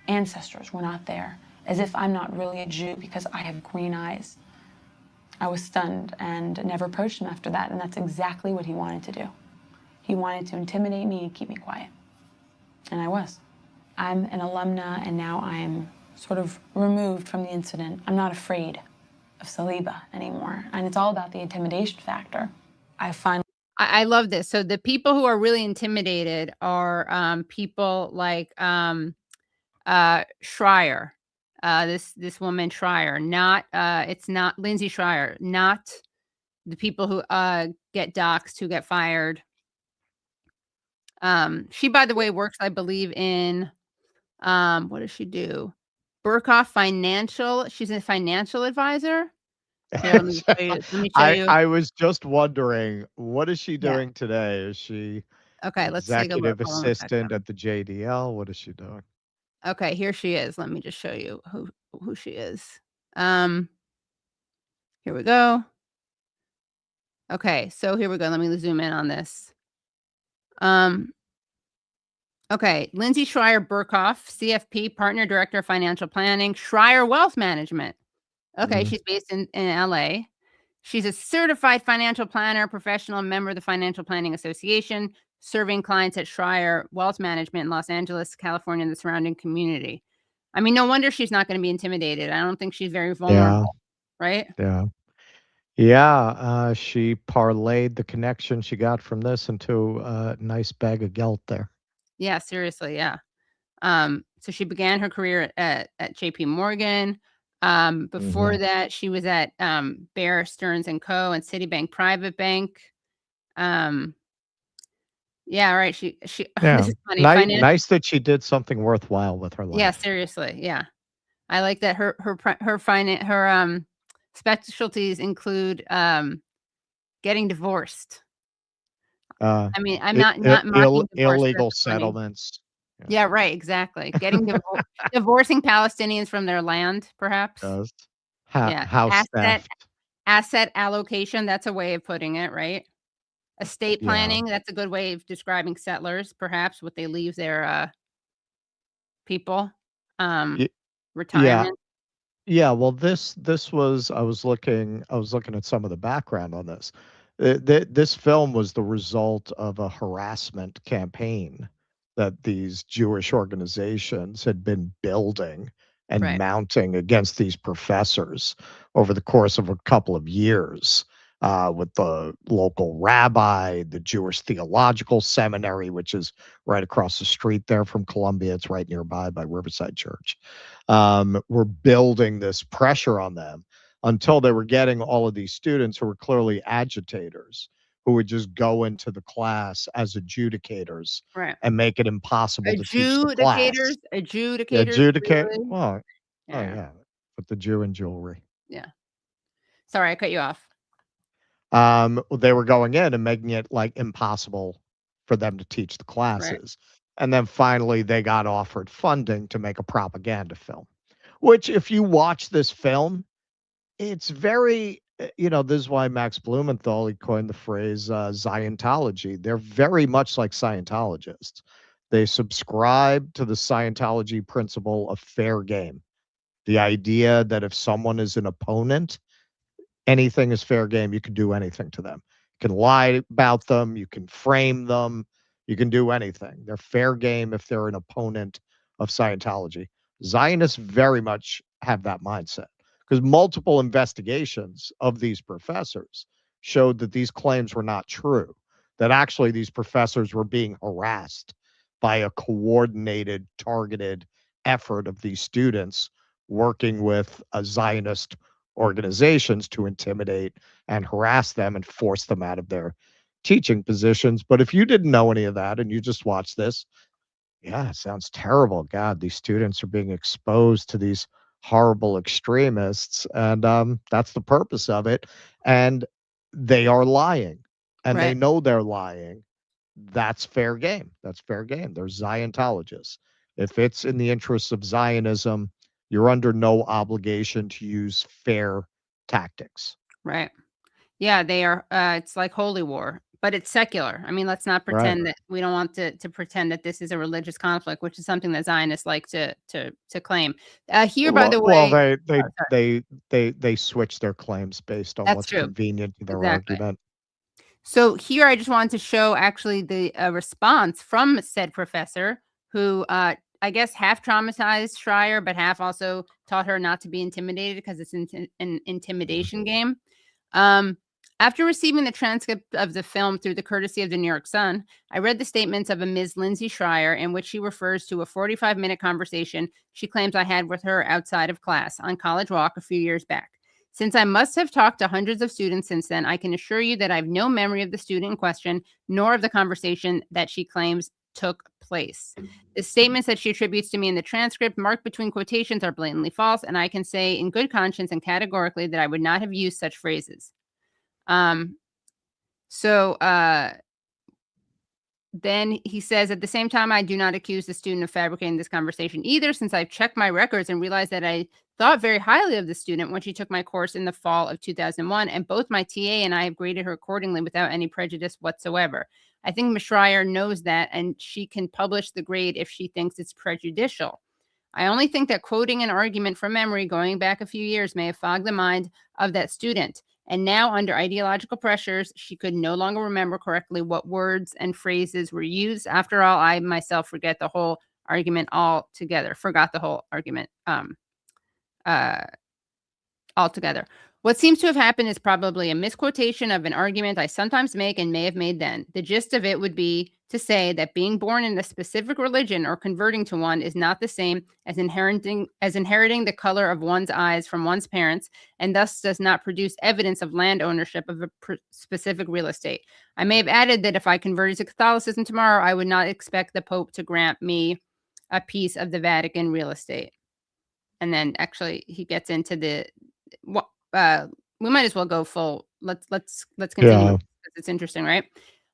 ancestors were not there, as if I'm not really a Jew because I have green eyes. I was stunned and never approached him after that, and that's exactly what he wanted to do. He wanted to intimidate me and keep me quiet. And I was. I'm an alumna, and now I'm sort of removed from the incident. I'm not afraid of Saliba anymore, and it's all about the intimidation factor. I love this. So the people who are really intimidated are people like Schreier, this woman Schreier, it's not Lindsay Schreier, not the people who get doxxed, who get fired. She, by the way, works, I believe, in what does she do? Burkhoff Financial. She's a financial advisor. Here, let me show you. I was just wondering, what is she doing today? Is she Okay, let's take a look. Executive Hold on a second. assistant at the JDL. What is she doing? Okay, here she is. Let me just show you who she is. Here we go. Okay, so here we go. Let me zoom in on this. Okay, Lindsay Schreier Burkhoff, CFP, Partner Director of Financial Planning, Schreier Wealth Management. Okay, she's based in LA. She's a certified financial planner, professional member of the Financial Planning Association, serving clients at Schreier Wealth Management in Los Angeles, California, and the surrounding community. I mean, no wonder she's not going to be intimidated. I don't think she's very vulnerable, right? Yeah. Yeah, she parlayed the connection she got from this into a nice bag of gelt there. Yeah, seriously, yeah. So she began her career at JP Morgan. Before that, she was at Bear Stearns and Co. and Citibank Private Bank. Yeah, right. She Yeah. this is funny. Nice that she did something worthwhile with her life. Yeah, seriously. Yeah. I like that her specialties include getting divorced. I mean, I'm not mocking divorce, illegal that's funny. settlements. Yeah, right, exactly. Getting divorcing Palestinians from their land, perhaps. Yeah. House theft. Asset allocation, that's a way of putting it, right? Estate planning, that's a good way of describing settlers, perhaps, what they leave their people. Retirement. Yeah, well, this was I was looking at some of the background on this. This film was the result of a harassment campaign that these Jewish organizations had been building and mounting against these professors over the course of a couple of years, with the local rabbi, the Jewish Theological Seminary, which is right across the street there from Columbia. It's right nearby by Riverside Church. Were building this pressure on them until they were getting all of these students who were clearly agitators, who would just go into the class as adjudicators and make it impossible to teach the class. Adjudicators. Really? Well, yeah, with the Jew and jewelry. Yeah. Sorry, I cut you off. They were going in and making it like impossible for them to teach the classes. And then finally they got offered funding to make a propaganda film, which if you watch this film, it's very, this is why Max Blumenthal, he coined the phrase Ziontology. They're very much like Scientologists. They subscribe to the Scientology principle of fair game. The idea that if someone is an opponent, anything is fair game. You can do anything to them. You can lie about them. You can frame them. You can do anything. They're fair game if they're an opponent of Scientology. Zionists very much have that mindset because multiple investigations of these professors showed that these claims were not true, that actually these professors were being harassed by a coordinated, targeted effort of these students working with a Zionist organizations to intimidate and harass them and force them out of their teaching positions. But if you didn't know any of that and you just watch this, yeah, it sounds terrible. God, these students are being exposed to these horrible extremists, and that's the purpose of it. And they are lying, and they know they're lying. That's fair game. That's fair game. They're Ziontologists. If it's in the interests of Zionism, you're under no obligation to use fair tactics. Right. Yeah, they are. It's like holy war, but it's secular. I mean, let's not pretend that we don't want to pretend that this is a religious conflict, which is something that Zionists like to claim. Here, by the way, they switch their claims based on what's convenient to their argument. So here, I just wanted to show actually the response from said professor who, I guess, half traumatized Schreier, but half also taught her not to be intimidated because it's an intimidation game. After receiving the transcript of the film through the courtesy of the New York Sun, I read the statements of a Ms. Lindsay Schreier in which she refers to a 45-minute conversation she claims I had with her outside of class on College Walk a few years back. Since I must have talked to hundreds of students since then, I can assure you that I have no memory of the student in question, nor of the conversation that she claims took place. The statements that she attributes to me in the transcript marked between quotations are blatantly false, and I can say in good conscience and categorically that I would not have used such phrases. Then he says, at the same time, I do not accuse the student of fabricating this conversation either, since I've checked my records and realized that I thought very highly of the student when she took my course in the fall of 2001, and both my TA and I have graded her accordingly without any prejudice whatsoever. I think Ms. Schreier knows that, and she can publish the grade if she thinks it's prejudicial. I only think that quoting an argument from memory going back a few years may have fogged the mind of that student. And now, under ideological pressures, she could no longer remember correctly what words and phrases were used. After all, I myself forgot the whole argument altogether. Altogether. What seems to have happened is probably a misquotation of an argument I sometimes make and may have made then. The gist of it would be to say that being born in a specific religion or converting to one is not the same as inheriting the color of one's eyes from one's parents, and thus does not produce evidence of land ownership of a specific real estate. I may have added that if I converted to Catholicism tomorrow, I would not expect the Pope to grant me a piece of the Vatican real estate. And then actually he gets into the we might as well go full. Let's continue because it's interesting, right?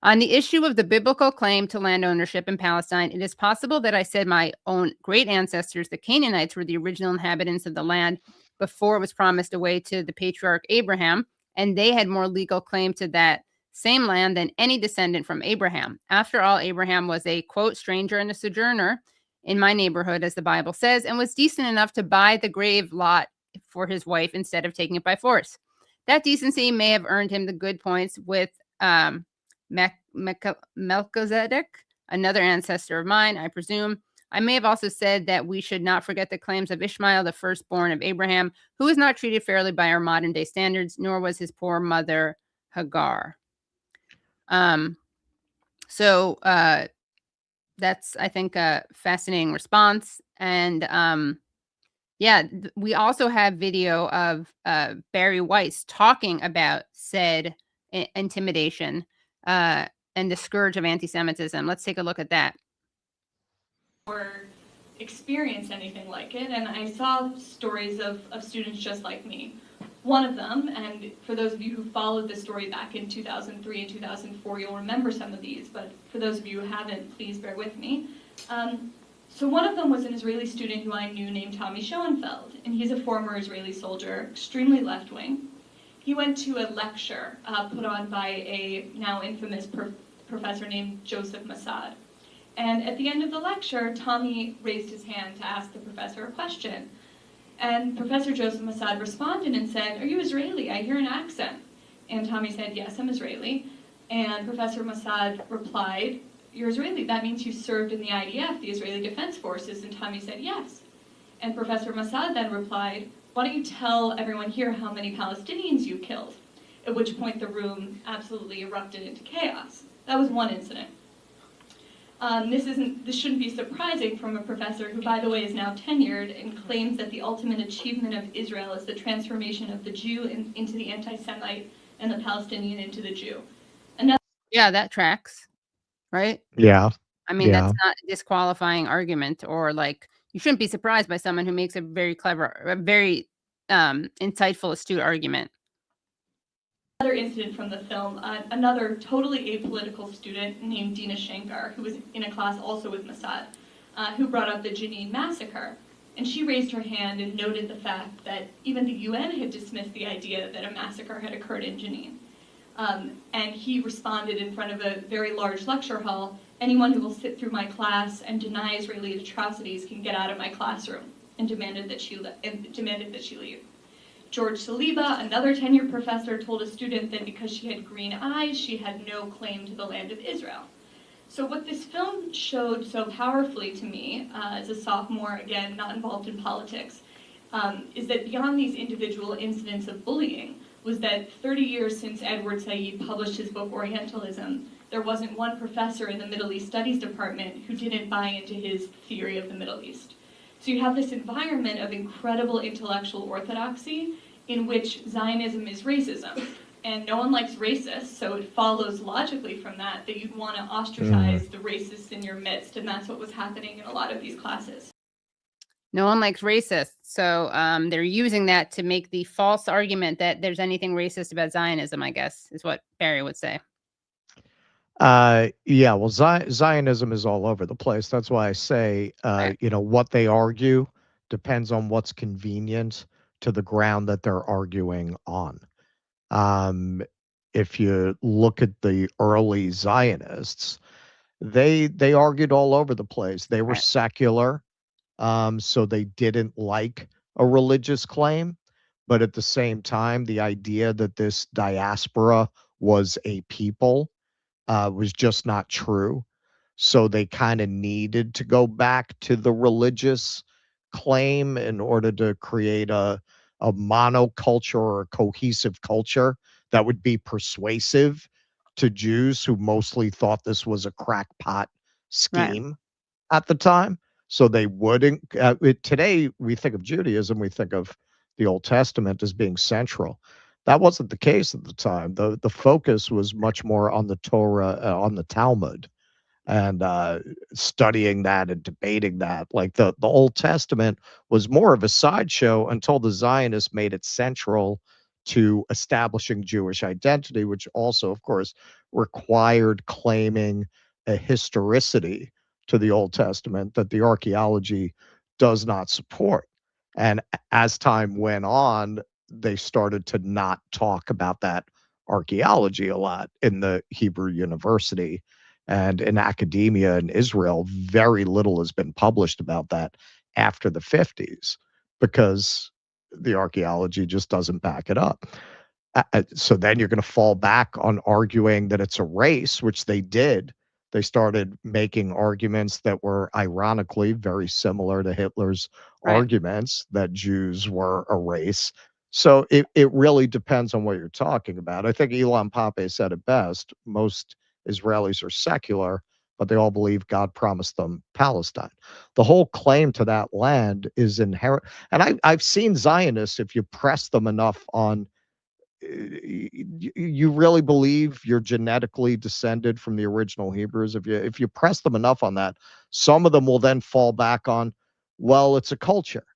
On the issue of the biblical claim to land ownership in Palestine, it is possible that I said my own great ancestors, the Canaanites, were the original inhabitants of the land before it was promised away to the patriarch Abraham, and they had more legal claim to that same land than any descendant from Abraham. After all, Abraham was a, quote, stranger and a sojourner in my neighborhood, as the Bible says, and was decent enough to buy the grave lot for his wife instead of taking it by force. That decency may have earned him the good points with Melchizedek, another ancestor of mine, I presume. I may have also said that we should not forget the claims of Ishmael, the firstborn of Abraham, who was not treated fairly by our modern day standards, nor was his poor mother Hagar. So that's, I think, a fascinating response. And yeah, we also have video of Bari Weiss talking about said intimidation and the scourge of anti-Semitism. Let's take a look at that. Or experience anything like it, and I saw stories of students just like me. One of them, and for those of you who followed this story back in 2003 and 2004, you'll remember some of these, but for those of you who haven't, please bear with me. So one of them was an Israeli student who I knew named Tommy Schoenfeld, and he's a former Israeli soldier, extremely left-wing. He went to a lecture put on by a now infamous professor named Joseph Massad. And at the end of the lecture, Tommy raised his hand to ask the professor a question. And Professor Joseph Massad responded and said, "Are you Israeli? I hear an accent." And Tommy said, "Yes, I'm Israeli." And Professor Massad replied, "You're Israeli, that means you served in the IDF, the Israeli Defense Forces." And Tommy said, "Yes." And Professor Massad then replied, "Why don't you tell everyone here how many Palestinians you killed?" At which point the room absolutely erupted into chaos. That was one incident. This shouldn't be surprising from a professor who, by the way, is now tenured and claims that the ultimate achievement of Israel is the transformation of the Jew into the anti-Semite and the Palestinian into the Jew. Yeah, that tracks, right? Yeah. I mean, that's not a disqualifying argument, or like, you shouldn't be surprised by someone who makes a very clever, a very insightful, astute argument. Another incident from the film, another totally apolitical student named Dina Shankar, who was in a class also with Massad, who brought up the Jenin massacre. And she raised her hand and noted the fact that even the UN had dismissed the idea that a massacre had occurred in Jenin. And he responded in front of a very large lecture hall, "Anyone who will sit through my class and deny Israeli atrocities can get out of my classroom," and demanded that she leave. George Saliba, another tenured professor, told a student that because she had green eyes, she had no claim to the land of Israel. So what this film showed so powerfully to me, as a sophomore, again, not involved in politics, is that beyond these individual incidents of bullying, was that 30 years since Edward Said published his book Orientalism, there wasn't one professor in the Middle East Studies department who didn't buy into his theory of the Middle East. So you have this environment of incredible intellectual orthodoxy in which Zionism is racism. And no one likes racists, so it follows logically from that you'd want to ostracize the racists in your midst, and that's what was happening in a lot of these classes. No one likes racists, so they're using that to make the false argument that there's anything racist about Zionism, I guess, is what Barry would say. Yeah, well, Zionism is all over the place. That's why I say, what they argue depends on what's convenient to the ground that they're arguing on. If you look at the early Zionists, they argued all over the place. They were secular, so they didn't like a religious claim, but at the same time, the idea that this diaspora was a people was just not true. So they kind of needed to go back to the religious claim in order to create a monoculture or a cohesive culture that would be persuasive to Jews who mostly thought this was a crackpot scheme at the time. So they wouldn't. Today, we think of Judaism, we think of the Old Testament as being central. That wasn't the case at the time. The focus was much more on the Torah, on the Talmud, and studying that and debating that. Like the Old Testament was more of a sideshow until the Zionists made it central to establishing Jewish identity, which also, of course, required claiming a historicity to the Old Testament that the archaeology does not support. And as time went on, they started to not talk about that archaeology a lot in the Hebrew University and in academia in Israel. Very little has been published about that after the 50s because the archaeology just doesn't back it up. So then you're going to fall back on arguing that it's a race, which they did. They started making arguments that were ironically very similar to Hitler's arguments that Jews were a race. So it really depends on what you're talking about. I think Ilan Pappé said it best. Most Israelis are secular, but they all believe God promised them Palestine. The whole claim to that land is inherent. And I've seen Zionists, if you press them enough on, you really believe you're genetically descended from the original Hebrews. If you press them enough on that, some of them will then fall back on, well, it's a culture.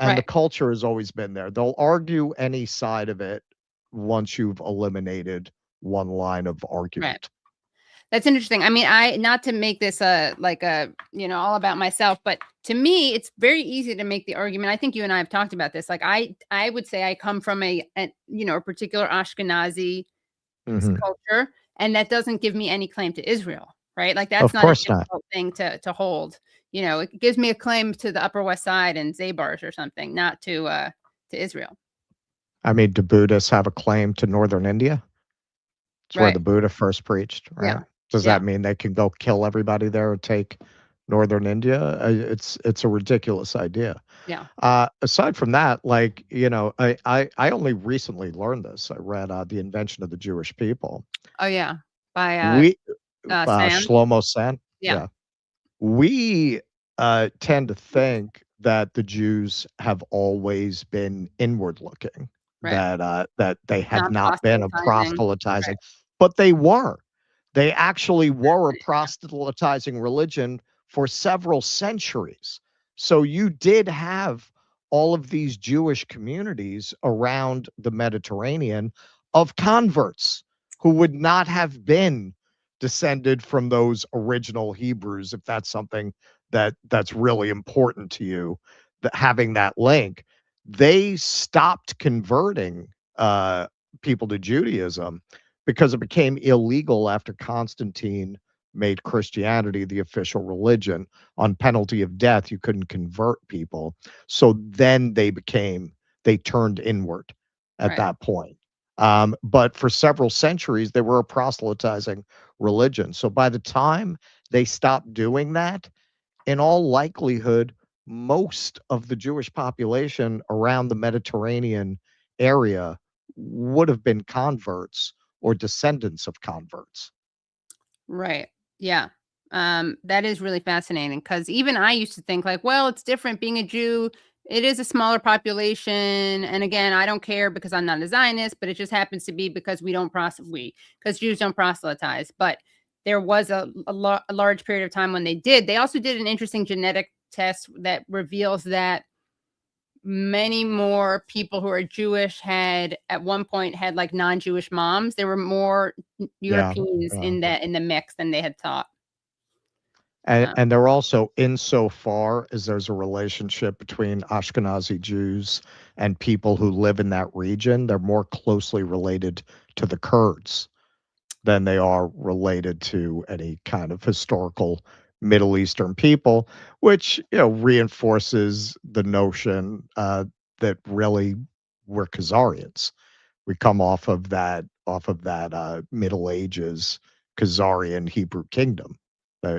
And the culture has always been there. They'll argue any side of it once you've eliminated one line of argument. That's interesting. I mean, not to make this all about myself, but to me, it's very easy to make the argument. I think you and I have talked about this. Like I would say I come from a particular Ashkenazi culture, and that doesn't give me any claim to Israel, right? Like that's not a difficult thing to hold. It gives me a claim to the Upper West Side and Zaybars or something, not to Israel. I mean, do Buddhists have a claim to northern India? It's where the Buddha first preached, right? Yeah. Does that mean they can go kill everybody there or take northern India? It's a ridiculous idea. Yeah. Aside from that, I only recently learned this. I read The Invention of the Jewish People. Oh yeah, by Shlomo Sen. Yeah. We tend to think that the Jews have always been inward looking, that they have not been a proselytizing, but they were. They actually were a proselytizing religion for several centuries. So you did have all of these Jewish communities around the Mediterranean of converts who would not have been descended from those original Hebrews, if that's something that's really important to you, that having that link. They stopped converting people to Judaism because it became illegal after Constantine made Christianity the official religion. On penalty of death, you couldn't convert people. So then they turned inward at that point. But for several centuries, they were a proselytizing religion. So by the time they stopped doing that, in all likelihood, most of the Jewish population around the Mediterranean area would have been converts or descendants of converts. Right. Yeah. That is really fascinating because even I used to think like, well, it's different being a Jew. It is a smaller population. And again, I don't care because I'm not a Zionist, but it just happens to be because because Jews don't proselytize. But there was a large period of time when they did. They also did an interesting genetic test that reveals that many more people who are Jewish had at one point had like non-Jewish moms. There were more Europeans in the mix than they had thought. And they're also, insofar as there's a relationship between Ashkenazi Jews and people who live in that region, they're more closely related to the Kurds than they are related to any kind of historical Middle Eastern people, which, reinforces the notion that really we're Khazarians. We come off of that Middle Ages Khazarian Hebrew kingdom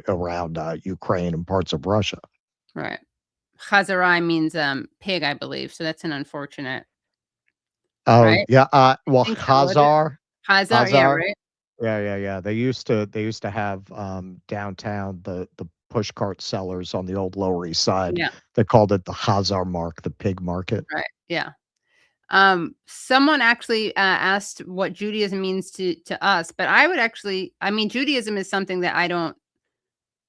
around Ukraine and parts of Russia. Right. Chazarai means pig, I believe. So that's an unfortunate. Oh, right? yeah. Well, think so, was it? Khazar. Khazar, yeah, right. Yeah. They used to have downtown the push cart sellers on the old Lower East Side. Yeah. They called it the Khazar Mark, the pig market. Right. Yeah. Someone actually asked what Judaism means to us, but I would actually, I mean, Judaism is something that I don't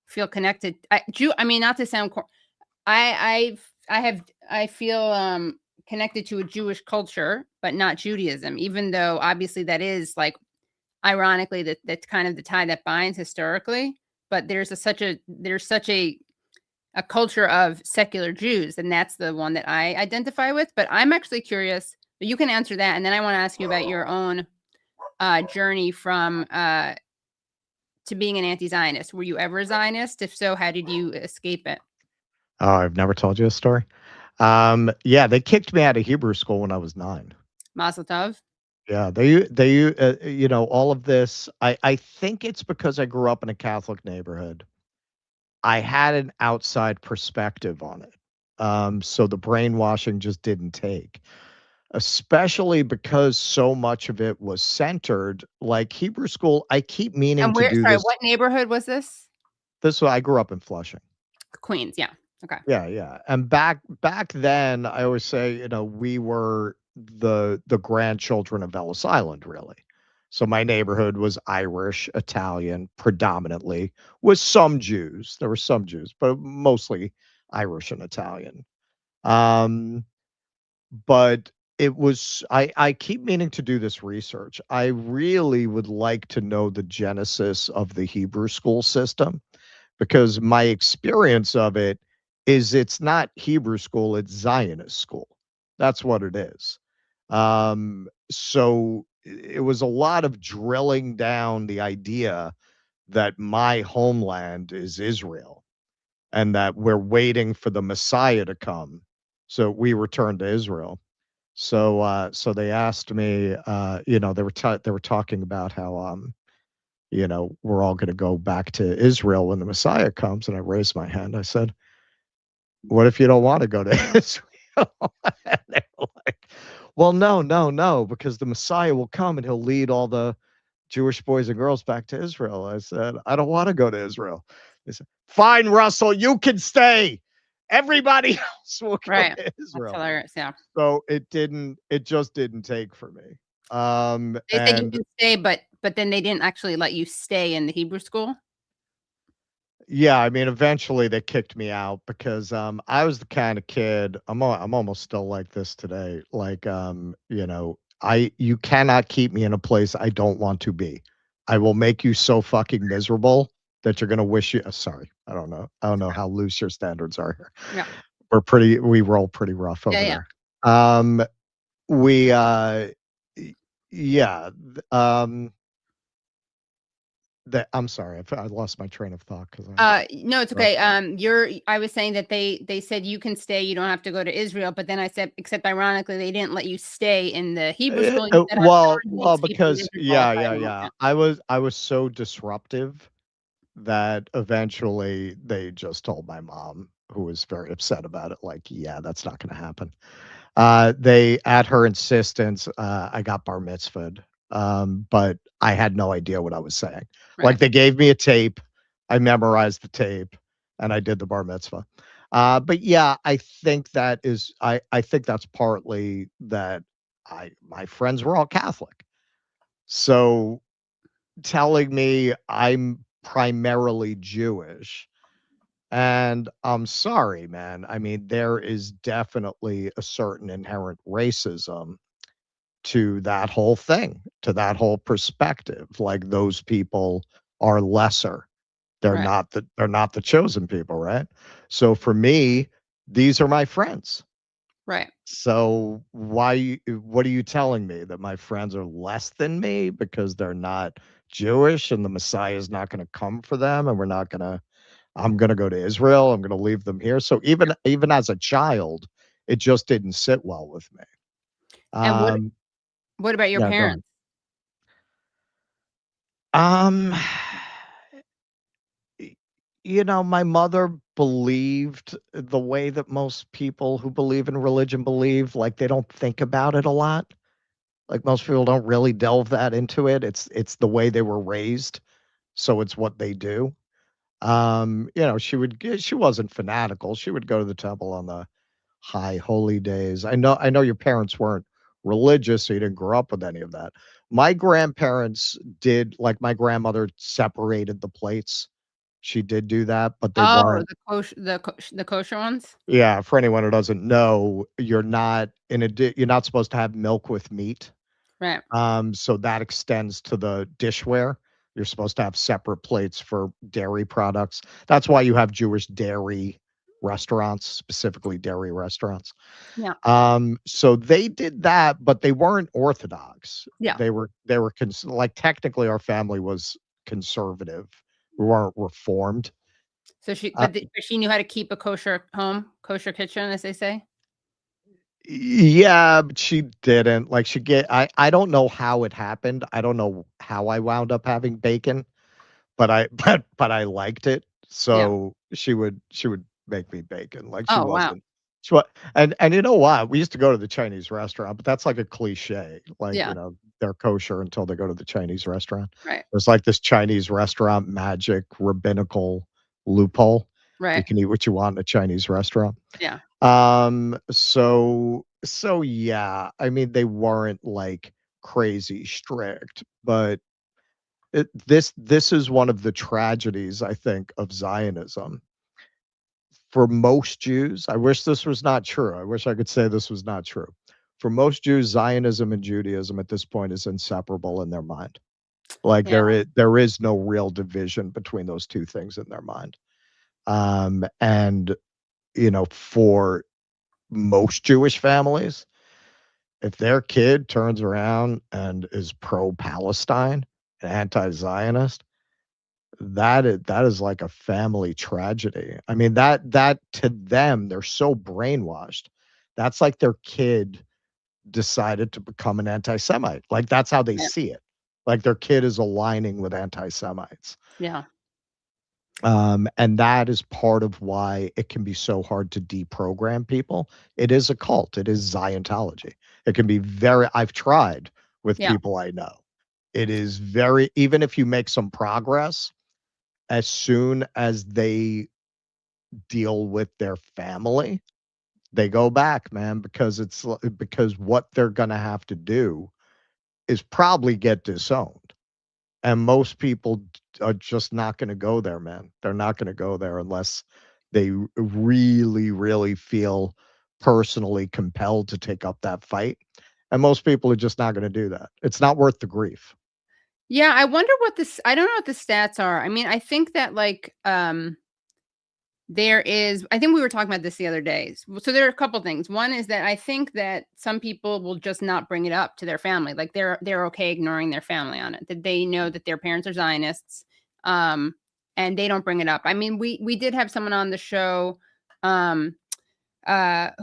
feel connected. I mean, not to sound, I feel connected to a Jewish culture, but not Judaism, even though obviously that is like, ironically, that's kind of the tie that binds historically. But there's such a culture of secular Jews, and that's the one that I identify with. But I'm actually curious, but you can answer that, and then I want to ask you about your own journey from to being an anti-Zionist. Were you ever a Zionist? If so, how did you escape it? Oh, I've never told you a story. Yeah, they kicked me out of Hebrew school when I was 9. Mazel tov. Yeah, all of this. I think it's because I grew up in a Catholic neighborhood. I had an outside perspective on it. So the brainwashing just didn't take, especially because so much of it was centered, like Hebrew school. I keep meaning And to do sorry, this. what neighborhood was this? I grew up in Flushing. Queens, yeah. Okay. Yeah. And back then, I always say, we were the grandchildren of Ellis Island, really. So my neighborhood was Irish, Italian, predominantly, with some Jews. There were some Jews, but mostly Irish and Italian. But it was, I keep meaning to do this research. I really would like to know the genesis of the Hebrew school system, because my experience of it is it's not Hebrew school, it's Zionist school. That's what it is. So it was a lot of drilling down the idea that my homeland is Israel and that we're waiting for the Messiah to come. So we return to Israel. So they asked me, they were talking about how, we're all going to go back to Israel when the Messiah comes. And I raised my hand. I said, what if you don't want to go to Israel? And they were like, well, no, because the Messiah will come and he'll lead all the Jewish boys and girls back to Israel. I said, I don't want to go to Israel. They said, fine, Russell, you can stay. Everybody else will go to Israel. That's hilarious, yeah. So it just didn't take for me. They said you can stay, but then they didn't actually let you stay in the Hebrew school. Yeah, I mean, eventually they kicked me out because I was the kind of kid. I'm almost still like this today. Like, you cannot keep me in a place I don't want to be. I will make you so fucking miserable that you're gonna wish you. Sorry, I don't know how loose your standards are here. Yeah, we roll pretty rough over yeah. there. I'm sorry, I lost my train of thought because no, it's okay. I was saying that they said you can stay, you don't have to go to Israel, but then I said, except ironically, they didn't let you stay in the Hebrew school. Well, because I was so disruptive that eventually they just told my mom, who was very upset about it, like, yeah, that's not going to happen. They, at her insistence, I got bar mitzvahed, but I had no idea what I was saying. Right. Like, they gave me a tape, I memorized the tape, and I did the bar mitzvah. But yeah, I think that's partly that my friends were all Catholic. So telling me I'm primarily Jewish And I'm sorry, man. I mean, there is definitely a certain inherent racism to that whole thing, to that whole perspective. Like those people are lesser. Right. They're not the chosen people, right? So for me, these are my friends. Right. So what are you telling me? That my friends are less than me because they're not Jewish and the Messiah is not going to come for them and I'm going to go to Israel, I'm going to leave them here. So even as a child, it just didn't sit well with me. And what about your Yeah, go ahead. parents? Um You know, my mother believed the way that most people who believe in religion believe, like they don't think about it a lot. Like most people don't really delve that into it. It's the way they were raised, so it's what they do. You know, she wasn't fanatical. She would go to the temple on the high holy days. I know your parents weren't religious, so you didn't grow up with any of that. My grandparents did, like my grandmother separated the plates. She did do that, but they Oh, weren't. the kosher ones? Yeah, for anyone who doesn't know, you're not supposed to have milk with meat. Right. So that extends to the dishware. You're supposed to have separate plates for dairy products. That's why you have Jewish dairy restaurants, specifically dairy restaurants. Yeah. So they did that, but they weren't orthodox. Yeah. Like technically our family was conservative. We weren't reformed. So Uh, but she knew how to keep a kosher home, kosher kitchen, as they say? Yeah, but she didn't. Like I don't know how it happened. I don't know how I wound up having bacon, but but I liked it. Yeah. So she would make me bacon. Like Oh, wow. and you know what? We used to go to the Chinese restaurant, but that's like a cliche. Like, Yeah. they're kosher until they go to the Chinese restaurant. Right. There's like this Chinese restaurant magic rabbinical loophole. You Right. can eat what you want in a Chinese restaurant. Yeah. So yeah, I mean, they weren't like crazy strict, but this is one of the tragedies, I think, of Zionism. For most Jews, I wish this was not true. I wish I could say this was not true. For most Jews, Zionism and Judaism at this point is inseparable in their mind. Like Yeah. there is no real division between those two things in their mind. And for most Jewish families, if their kid turns around and is pro-Palestine and anti-Zionist, that is like a family tragedy. I mean, that to them, they're so brainwashed. That's like their kid decided to become an anti-Semite. Like that's how they Yeah. see it. Like their kid is aligning with anti-Semites. Yeah. And that is part of why it can be so hard to deprogram people. It is a cult. It is Ziontology. It can be I've tried with Yeah. people I know. It is very, even if you make some progress, as soon as they deal with their family, they go back, man, because what they're going to have to do is probably get disowned. And most people are just not going to go there, man. They're not going to go there unless they really, really feel personally compelled to take up that fight. And most people are just not going to do that. It's not worth the grief. Yeah, I wonder I don't know what the stats are. I mean, I think that I think we were talking about this the other day. So there are a couple things. One is that I think that some people will just not bring it up to their family. Like they're okay ignoring their family on it. That they know that their parents are Zionists, and they don't bring it up. I mean, we did have someone on the show, who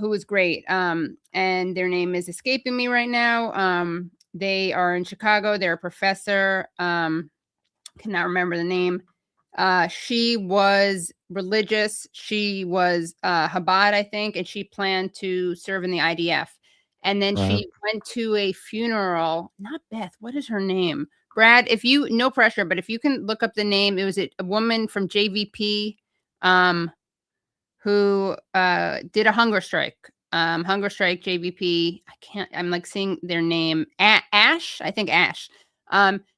was great, and their name is escaping me right now. They are in Chicago. They're a professor. Cannot remember the name. She was religious. She was Chabad, I think, and she planned to serve in the IDF. And then Right. she went to a funeral. Not Beth. What is her name? Brad, no pressure, but if you can look up the name, it was a woman from JVP who did a hunger strike. Hunger strike, JVP. I'm like seeing their name. Ash, I think Ash.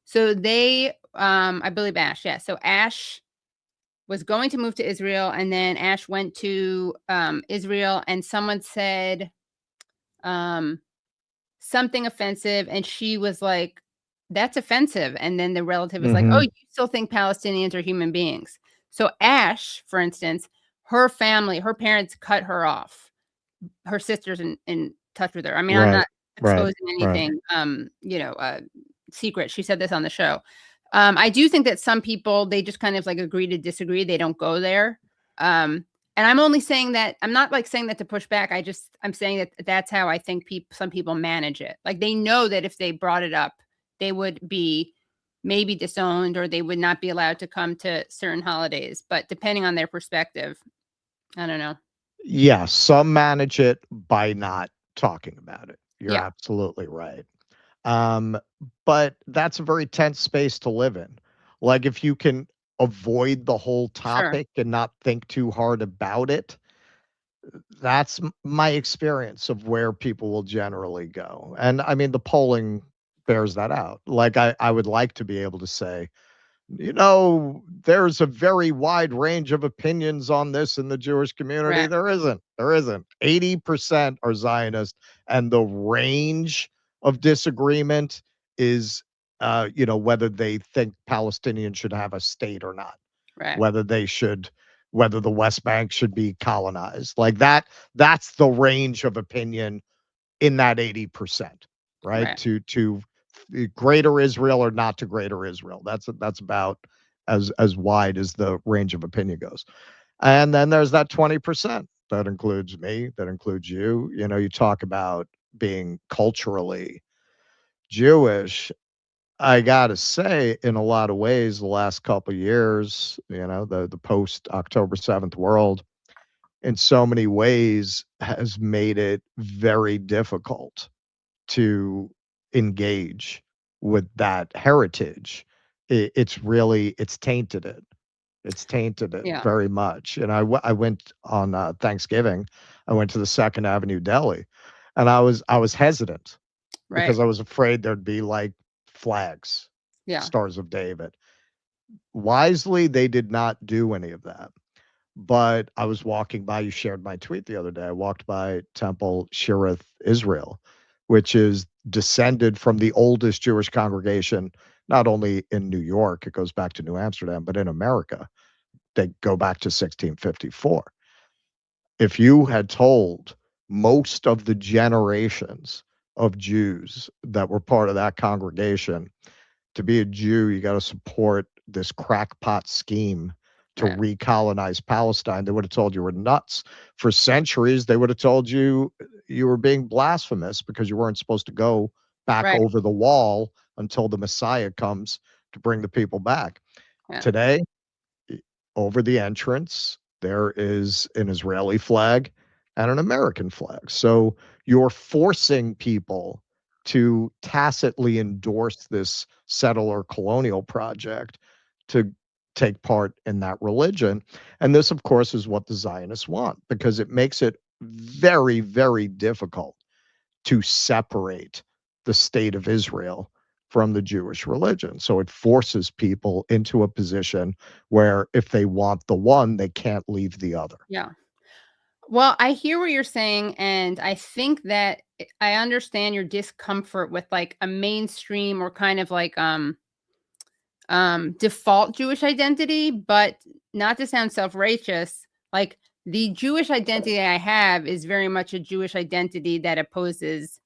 So they, I believe Ash. Yeah. So Ash was going to move to Israel, and then Ash went to Israel, and someone said something offensive, and she was like, that's offensive. And then the relative is like, oh, you still think Palestinians are human beings. So Ash, for instance, her family, her parents cut her off. Her sister's in touch with her. I mean, I'm not exposing anything, secret. She said this on the show. I do think that some people, they just kind of like agree to disagree. They don't go there. And I'm only saying that, I'm not like saying that to push back. I'm saying that that's how I think some people manage it. Like they know that if they brought it up, they would be maybe disowned, or they would not be allowed to come to certain holidays. But depending on their perspective, I don't know. Yeah, some manage it by not talking about it. You're absolutely right. But that's a very tense space to live in. Like if you can avoid the whole topic and not think too hard about it, that's my experience of where people will generally go. And I mean, the polling bears that out. Like I would like to be able to say, there's a very wide range of opinions on this in the Jewish community. There isn't. 80% are Zionist, and the range of disagreement is, whether they think Palestinians should have a state or not, whether the West Bank should be colonized. Like that's the range of opinion in that 80%, right? To greater Israel or not to greater Israel. That's about as wide as the range of opinion goes. And then there's that 20%. That includes me, that includes you. You talk about being culturally Jewish. I gotta say, in a lot of ways, the last couple of years, the post October 7th world, in so many ways, has made it very difficult to engage with that heritage. It's tainted it. It's tainted it very much. And I went on Thanksgiving. I went to the 2nd Avenue Deli, and I was hesitant because I was afraid there'd be like flags, Stars of David. Wisely, they did not do any of that. But I was walking by. You shared my tweet the other day. I walked by Temple Shireth Israel, which is descended from the oldest Jewish congregation, not only in New York, it goes back to New Amsterdam, but in America. They go back to 1654. If you had told most of the generations of Jews that were part of that congregation, to be a Jew, you got to support this crackpot scheme to recolonize Palestine, they would have told you were nuts. For centuries, they would have told you were being blasphemous because you weren't supposed to go back over the wall until the Messiah comes to bring the people back. Today, over the entrance, there is an Israeli flag and an American flag. So you're forcing people to tacitly endorse this settler colonial project to take part in that religion. And this, of course, is what the Zionists want, because it makes it very, very difficult to separate the state of Israel from the Jewish religion. So it forces people into a position where if they want the one, they can't leave the other. Yeah. Well, I hear what you're saying, and I think that I understand your discomfort with like a mainstream or kind of like default Jewish identity, but not to sound self-righteous, like the Jewish identity I have is very much a Jewish identity that opposes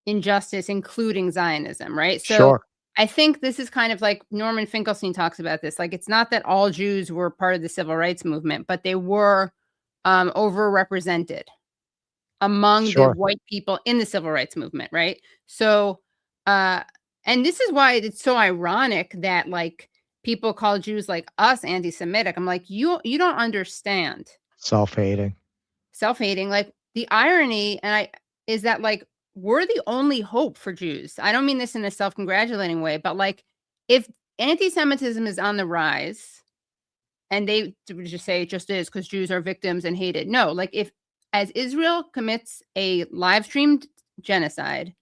injustice, including Zionism, right? So I think this is kind of like Norman Finkelstein talks about this. Like, it's not that all Jews were part of the civil rights movement, but they were overrepresented among the white people in the civil rights movement, right? So, and this is why it's so ironic that like people call Jews like us anti-Semitic. I'm like, you don't understand. Self-hating. Like the irony is that like we're the only hope for Jews. I don't mean this in a self-congratulating way, but like if anti-Semitism is on the rise, and they just say it just is because Jews are victims and hated. No, like if as Israel commits a live streamed genocide,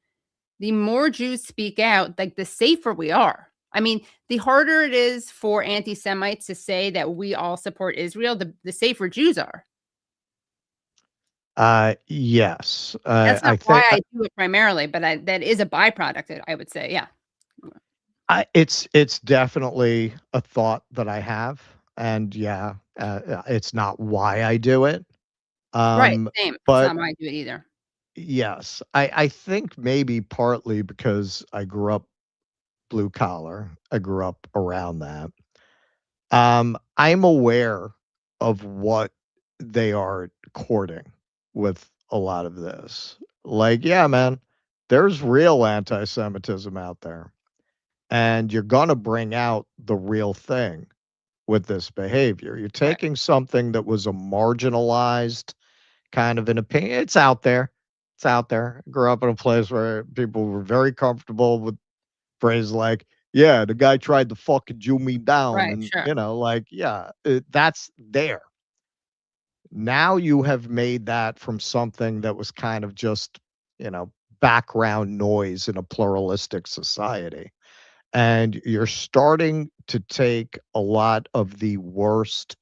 the more Jews speak out, like the safer we are. I mean, the harder it is for anti-Semites to say that we all support Israel, the safer Jews are. Yes. That's I not why think I do it primarily, but that is a byproduct, I would say. Yeah. it's definitely a thought that I have, and yeah, it's not why I do it. Right. Same. It's But not why I do it either. yes, I think maybe partly because I grew up blue collar. I grew up around that. I'm aware of what they are courting with a lot of this. Like, yeah, man, there's real anti-Semitism out there, and you're gonna bring out the real thing with this behavior. You're Right. taking something that was a marginalized kind of an opinion. It's out there. It's out there. I grew up in a place where people were very comfortable with phrases like, "Yeah, the guy tried to fucking Jew me down," Right. and, Sure. you know, like, yeah, that's there. Now you have made that from something that was kind of just, you know, background noise in a pluralistic society. And you're starting to take a lot of the worst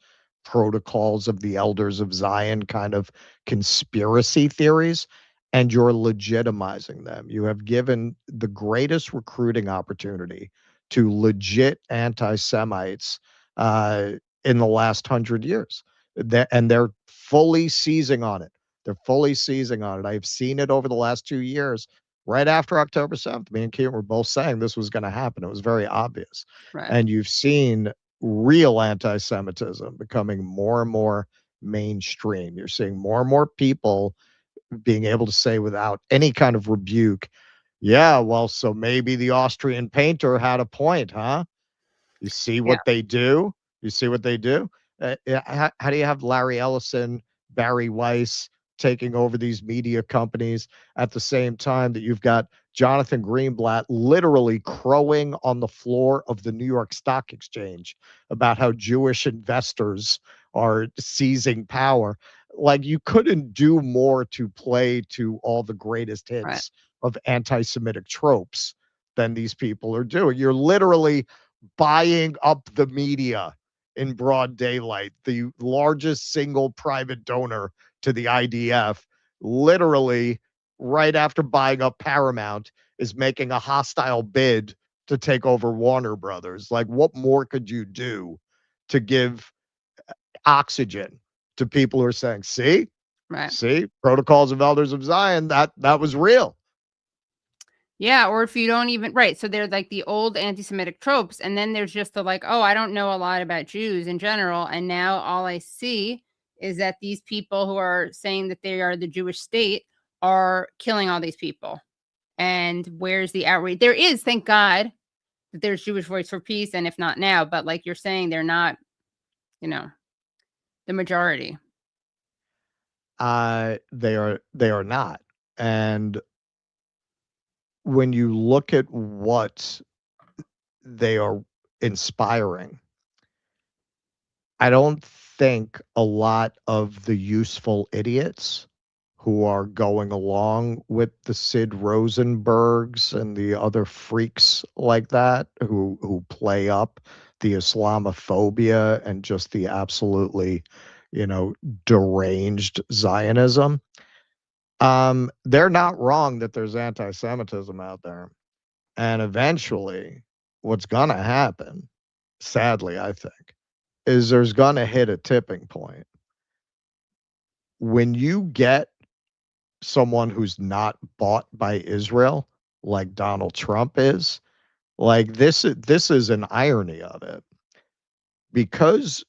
protocols of the elders of Zion kind of conspiracy theories, and you're legitimizing them. You have given the greatest recruiting opportunity to legit anti-Semites in the last 100 years. And they're fully seizing on it. They're fully seizing on it. I've seen it over the last 2 years. Right after October 7th, me and Keaton were both saying this was going to happen. It was very obvious. Right. And you've seen real anti-Semitism becoming more and more mainstream. You're seeing more and more people being able to say without any kind of rebuke, yeah, well, so maybe the Austrian painter had a point, huh? You see Yeah. what they do? You see what they do? How do you have Larry Ellison, Bari Weiss taking over these media companies at the same time that you've got Jonathan Greenblatt literally crowing on the floor of the New York Stock Exchange about how Jewish investors are seizing power? Like, you couldn't do more to play to all the greatest Right. hits of anti-Semitic tropes than these people are doing. You're literally buying up the media in broad daylight. The largest single private donor to the IDF, literally right after buying up Paramount, is making a hostile bid to take over Warner Brothers. Like, what more could you do to give oxygen to people who are saying, see, Right. see, protocols of elders of Zion, that was real. Yeah, or if you don't even right, so they're like the old anti-Semitic tropes, and then there's just the like, oh, I don't know a lot about Jews in general, and now all I see is that these people who are saying that they are the Jewish state are killing all these people. And where's the outrage? There is, thank God, that there's Jewish Voice for Peace, and if not now, but like you're saying, they're not, the majority. They are not. And when you look at what they are inspiring, I don't think a lot of the useful idiots who are going along with the Sid Rosenbergs and the other freaks like that who play up the Islamophobia and just the absolutely, deranged Zionism. They're not wrong that there's anti-Semitism out there. And eventually, what's gonna happen, sadly, I think, is there's gonna hit a tipping point. When you get someone who's not bought by Israel, like Donald Trump is, like this is an irony of it. Because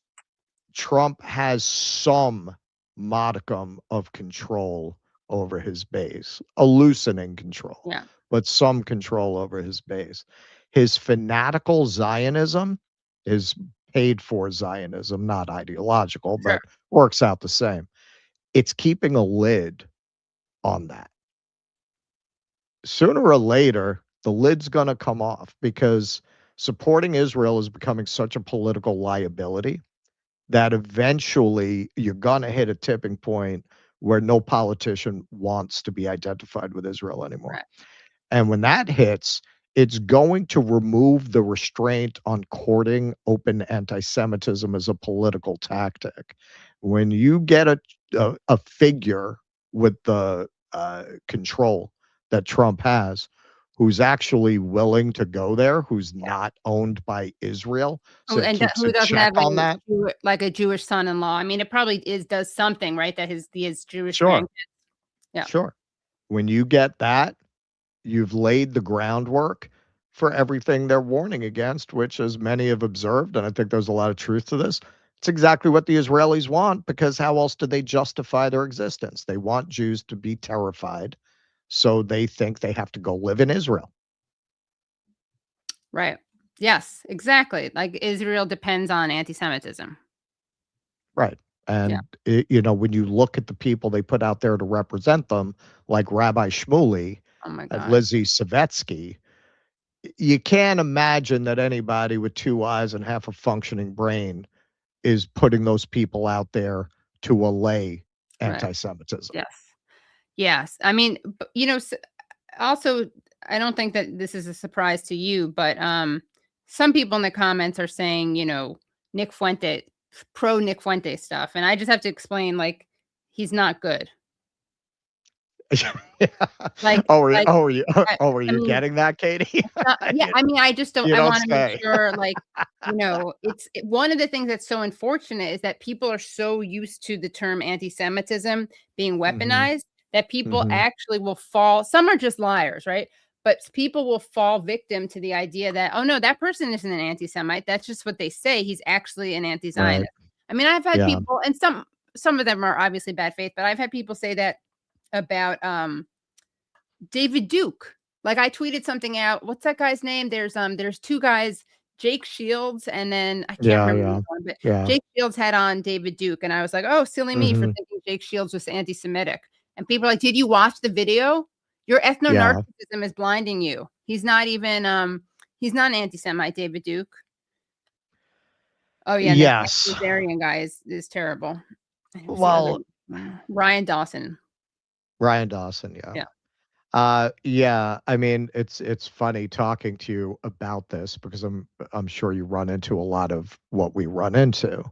Trump has some modicum of control over his base, a loosening control, Yeah. but some control over his base. His fanatical Zionism is paid for Zionism, not ideological, Sure. but works out the same. It's keeping a lid on that. Sooner or later, the lid's going to come off because supporting Israel is becoming such a political liability that eventually you're going to hit a tipping point where no politician wants to be identified with Israel anymore. Right. And when that hits, it's going to remove the restraint on courting open anti-Semitism as a political tactic. When you get a figure with the control that Trump has, who's actually willing to go there, who's not owned by Israel, so it keeps who a doesn't check have on that. like a Jewish son-in-law. I mean, it probably does something, right? That his Jewish Sure. grandkids. Yeah. Sure. When you get that, you've laid the groundwork for everything they're warning against, which, as many have observed, and I think there's a lot of truth to this, it's exactly what the Israelis want, because how else do they justify their existence? They want Jews to be terrified, so they think they have to go live in Israel. Right. Yes, exactly. Like Israel depends on anti-Semitism. Right. And, when you look at the people they put out there to represent them, like Rabbi Shmuley Oh my and God. Lizzie Savetsky, you can't imagine that anybody with 2 eyes and half a functioning brain is putting those people out there to allay Right. anti-Semitism. Yes. Yes. I mean, also, I don't think that this is a surprise to you, but some people in the comments are saying, Nick Fuente, pro Nick Fuente stuff. And I just have to explain, like, he's not good. Like, Are I you mean, getting that, Katie? yeah, I mean, I just don't, You I don't want to make say. sure, like, one of the things that's so unfortunate is that people are so used to the term anti-Semitism being weaponized that people actually will fall. Some are just liars, right? But people will fall victim to the idea that, oh no, that person isn't an anti-Semite. That's just what they say. He's actually an anti-Zionist. I mean, I've had people, and some of them are obviously bad faith, but I've had people say that about David Duke. Like, I tweeted something out. What's that guy's name? There's 2 guys, Jake Shields, and then I can't remember one, but Jake Shields had on David Duke, and I was like, oh, silly me for thinking Jake Shields was anti-Semitic. And people are like, did you watch the video? Your ethno-narcissism is blinding you. He's not even he's not an anti-Semite, David Duke. Oh yeah, Yes. the Aryan guy is terrible. Well, Ryan Dawson. Yeah. Yeah. I mean, it's funny talking to you about this, because I'm sure you run into a lot of what we run into.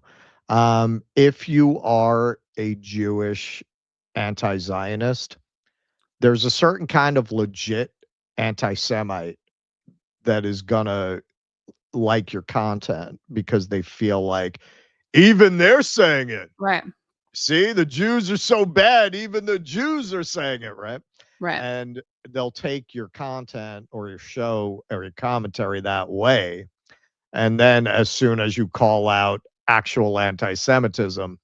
If you are a Jewish anti-Zionist, there's a certain kind of legit anti-Semite that is gonna like your content because they feel like even they're saying it. Right. See, the Jews are so bad, even the Jews are saying it, right? Right. And they'll take your content or your show or your commentary that way. And then as soon as you call out actual anti-Semitism,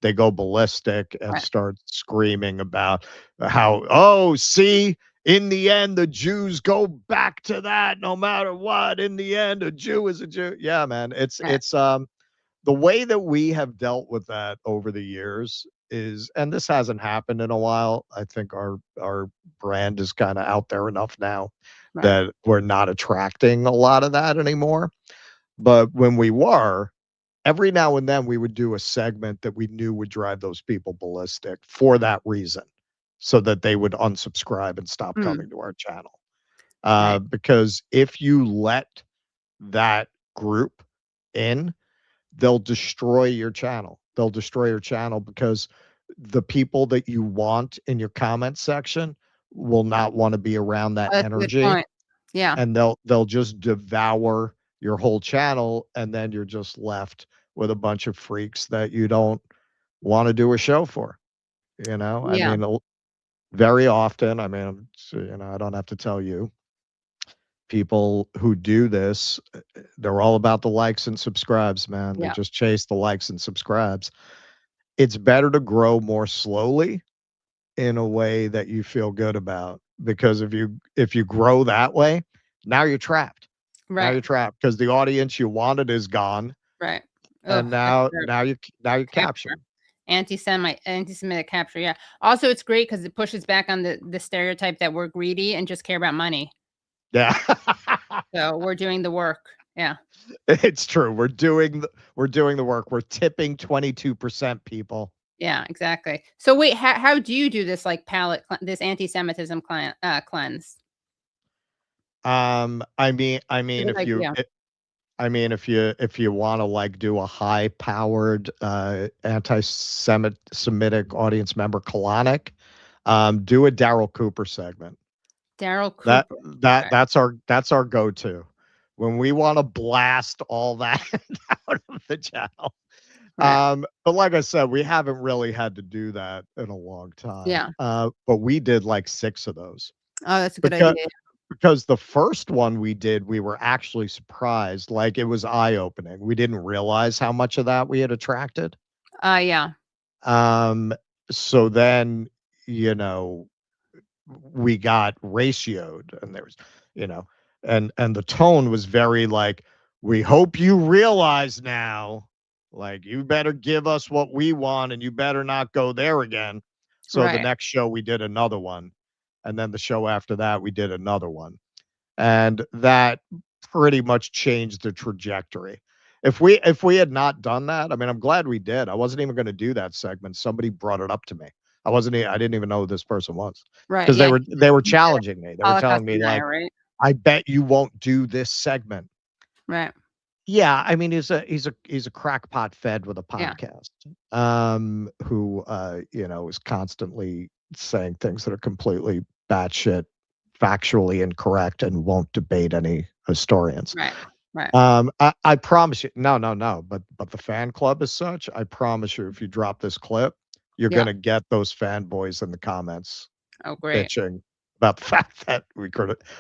they go ballistic and start screaming about how, oh, see, in the end, the Jews go back to that no matter what. In the end, a Jew is a Jew. Yeah, man. It's the way that we have dealt with that over the years is, and this hasn't happened in a while. I think our brand is kind of out there enough now that we're not attracting a lot of that anymore. But when we were, every now and then we would do a segment that we knew would drive those people ballistic for that reason, so that they would unsubscribe and stop coming to our channel. Because if you let that group in, they'll destroy your channel. They'll destroy your channel because the people that you want in your comment section will not want to be around that energy. Yeah. And they'll just devour your whole channel, and then you're just left with a bunch of freaks that you don't want to do a show for. I mean, very often, I mean, I don't have to tell you, people who do this, they're all about the likes and subscribes, man. They just chase the likes and subscribes. It's better to grow more slowly in a way that you feel good about, because if you grow that way, now you're trapped. Now you're trapped because the audience you wanted is gone. Right. And now you're captured. Anti-Semitic capture. Yeah. Also, it's great because it pushes back on the stereotype that we're greedy and just care about money. Yeah. So we're doing the work. Yeah. It's true. We're doing the work. We're tipping 22%, people. Yeah, exactly. So wait, how do you do this, like, this anti-Semitism cleanse? I mean, if you want to like do a high-powered anti-Semitic audience member colonic, do a Daryl Cooper segment. Daryl Cooper. That's our go-to when we want to blast all that out of the channel. Right. But like I said, we haven't really had to do that in a long time. Yeah. But we did like 6 of those. Oh, that's a good idea. Because the first one we did, we were actually surprised. Like it was eye-opening. We didn't realize how much of that we had attracted. Yeah. So then, you know, we got ratioed, and there was, you know, and the tone was very like, we hope you realize now, like, you better give us what we want and you better not go there again. So the next show we did another one. And then the show after that, we did another one. And that pretty much changed the trajectory. If we had not done that, I mean, I'm glad we did. I wasn't even going to do that segment. Somebody brought it up to me. I didn't even know who this person was. Right. Because they were challenging me. They were telling me like, I bet you won't do this segment. Right. Yeah, I mean, he's a crackpot fed with a podcast. Who you know, is constantly saying things that are completely batshit, factually incorrect, and won't debate any historians. Right. I promise you, no. But the fan club is such. I promise you, if you drop this clip, you're gonna get those fanboys in the comments. Oh, great. Bitching about the fact that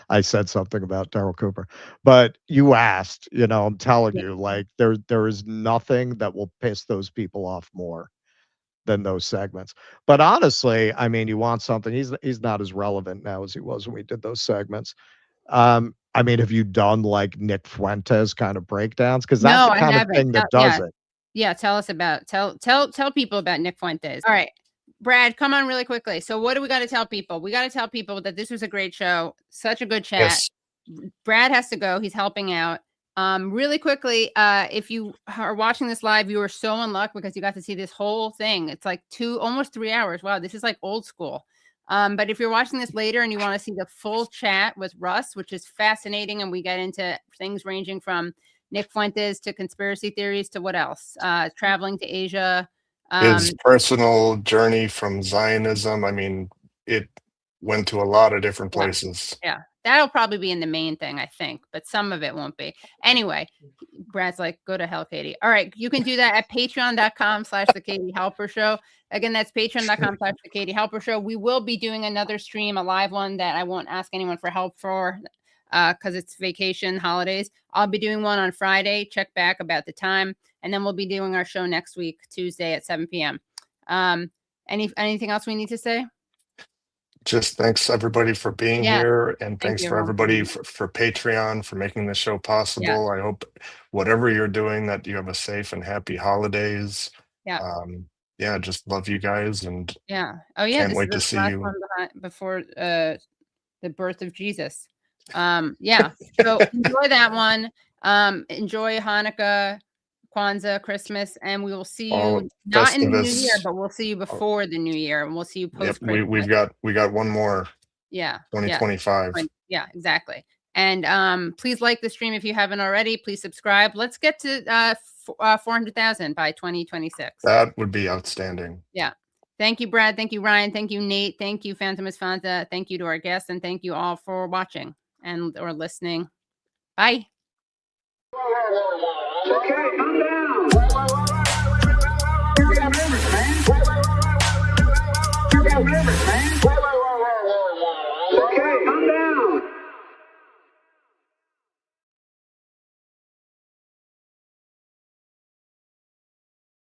I said something about Daryl Cooper, but you asked. You know, I'm telling you, like there is nothing that will piss those people off more than those segments. But honestly, I mean, you want something, he's not as relevant now as he was when we did those segments. I mean, have you done like Nick Fuentes kind of breakdowns? Because that's the kind of thing that does it. Yeah, tell people about Nick Fuentes. All right, Brad, come on really quickly. So what do we got to tell people? We got to tell people that this was a great show, such a good chat. Yes. Brad has to go, he's helping out. Really quickly, if you are watching this live, you are so in luck because you got to see this whole thing. It's like almost 3 hours. Wow, this is like old school. But if you're watching this later and you want to see the full chat with Russ, which is fascinating, and we get into things ranging from Nick Fuentes to conspiracy theories to what else? Traveling to Asia. His personal journey from Zionism. I mean, it went to a lot of different places. Yeah. That'll probably be in the main thing, I think, but some of it won't be. Anyway, Brad's like, go to hell, Katie. All right, you can do that at patreon.com/The Katie Halper Show. Again, that's patreon.com/The Katie Halper Show. We will be doing another stream, a live one that I won't ask anyone for help for because it's vacation, holidays. I'll be doing one on Friday. Check back about the time. And then we'll be doing our show next week, Tuesday at 7 p.m. Anything else we need to say? Just thanks everybody for being here, and thanks for everybody for Patreon for making the show possible. I hope whatever you're doing that you have a safe and happy holidays. Just love you guys, and can't wait to see you before the birth of Jesus. So enjoy that one. Enjoy Hanukkah, Kwanzaa, Christmas, and we will see you not in the new year, but we'll see you before the new year, and we'll see you post. We got one more. 2025. Yeah, exactly. And please like the stream if you haven't already. Please subscribe. Let's get to 400,000 by 2026. That would be outstanding. Yeah. Thank you, Brad. Thank you, Ryan. Thank you, Nate. Thank you, Phantom Esfanta. Thank you to our guests, and thank you all for watching and or listening. Bye. Okay, calm down. You got rivers, man. You got rivers, man.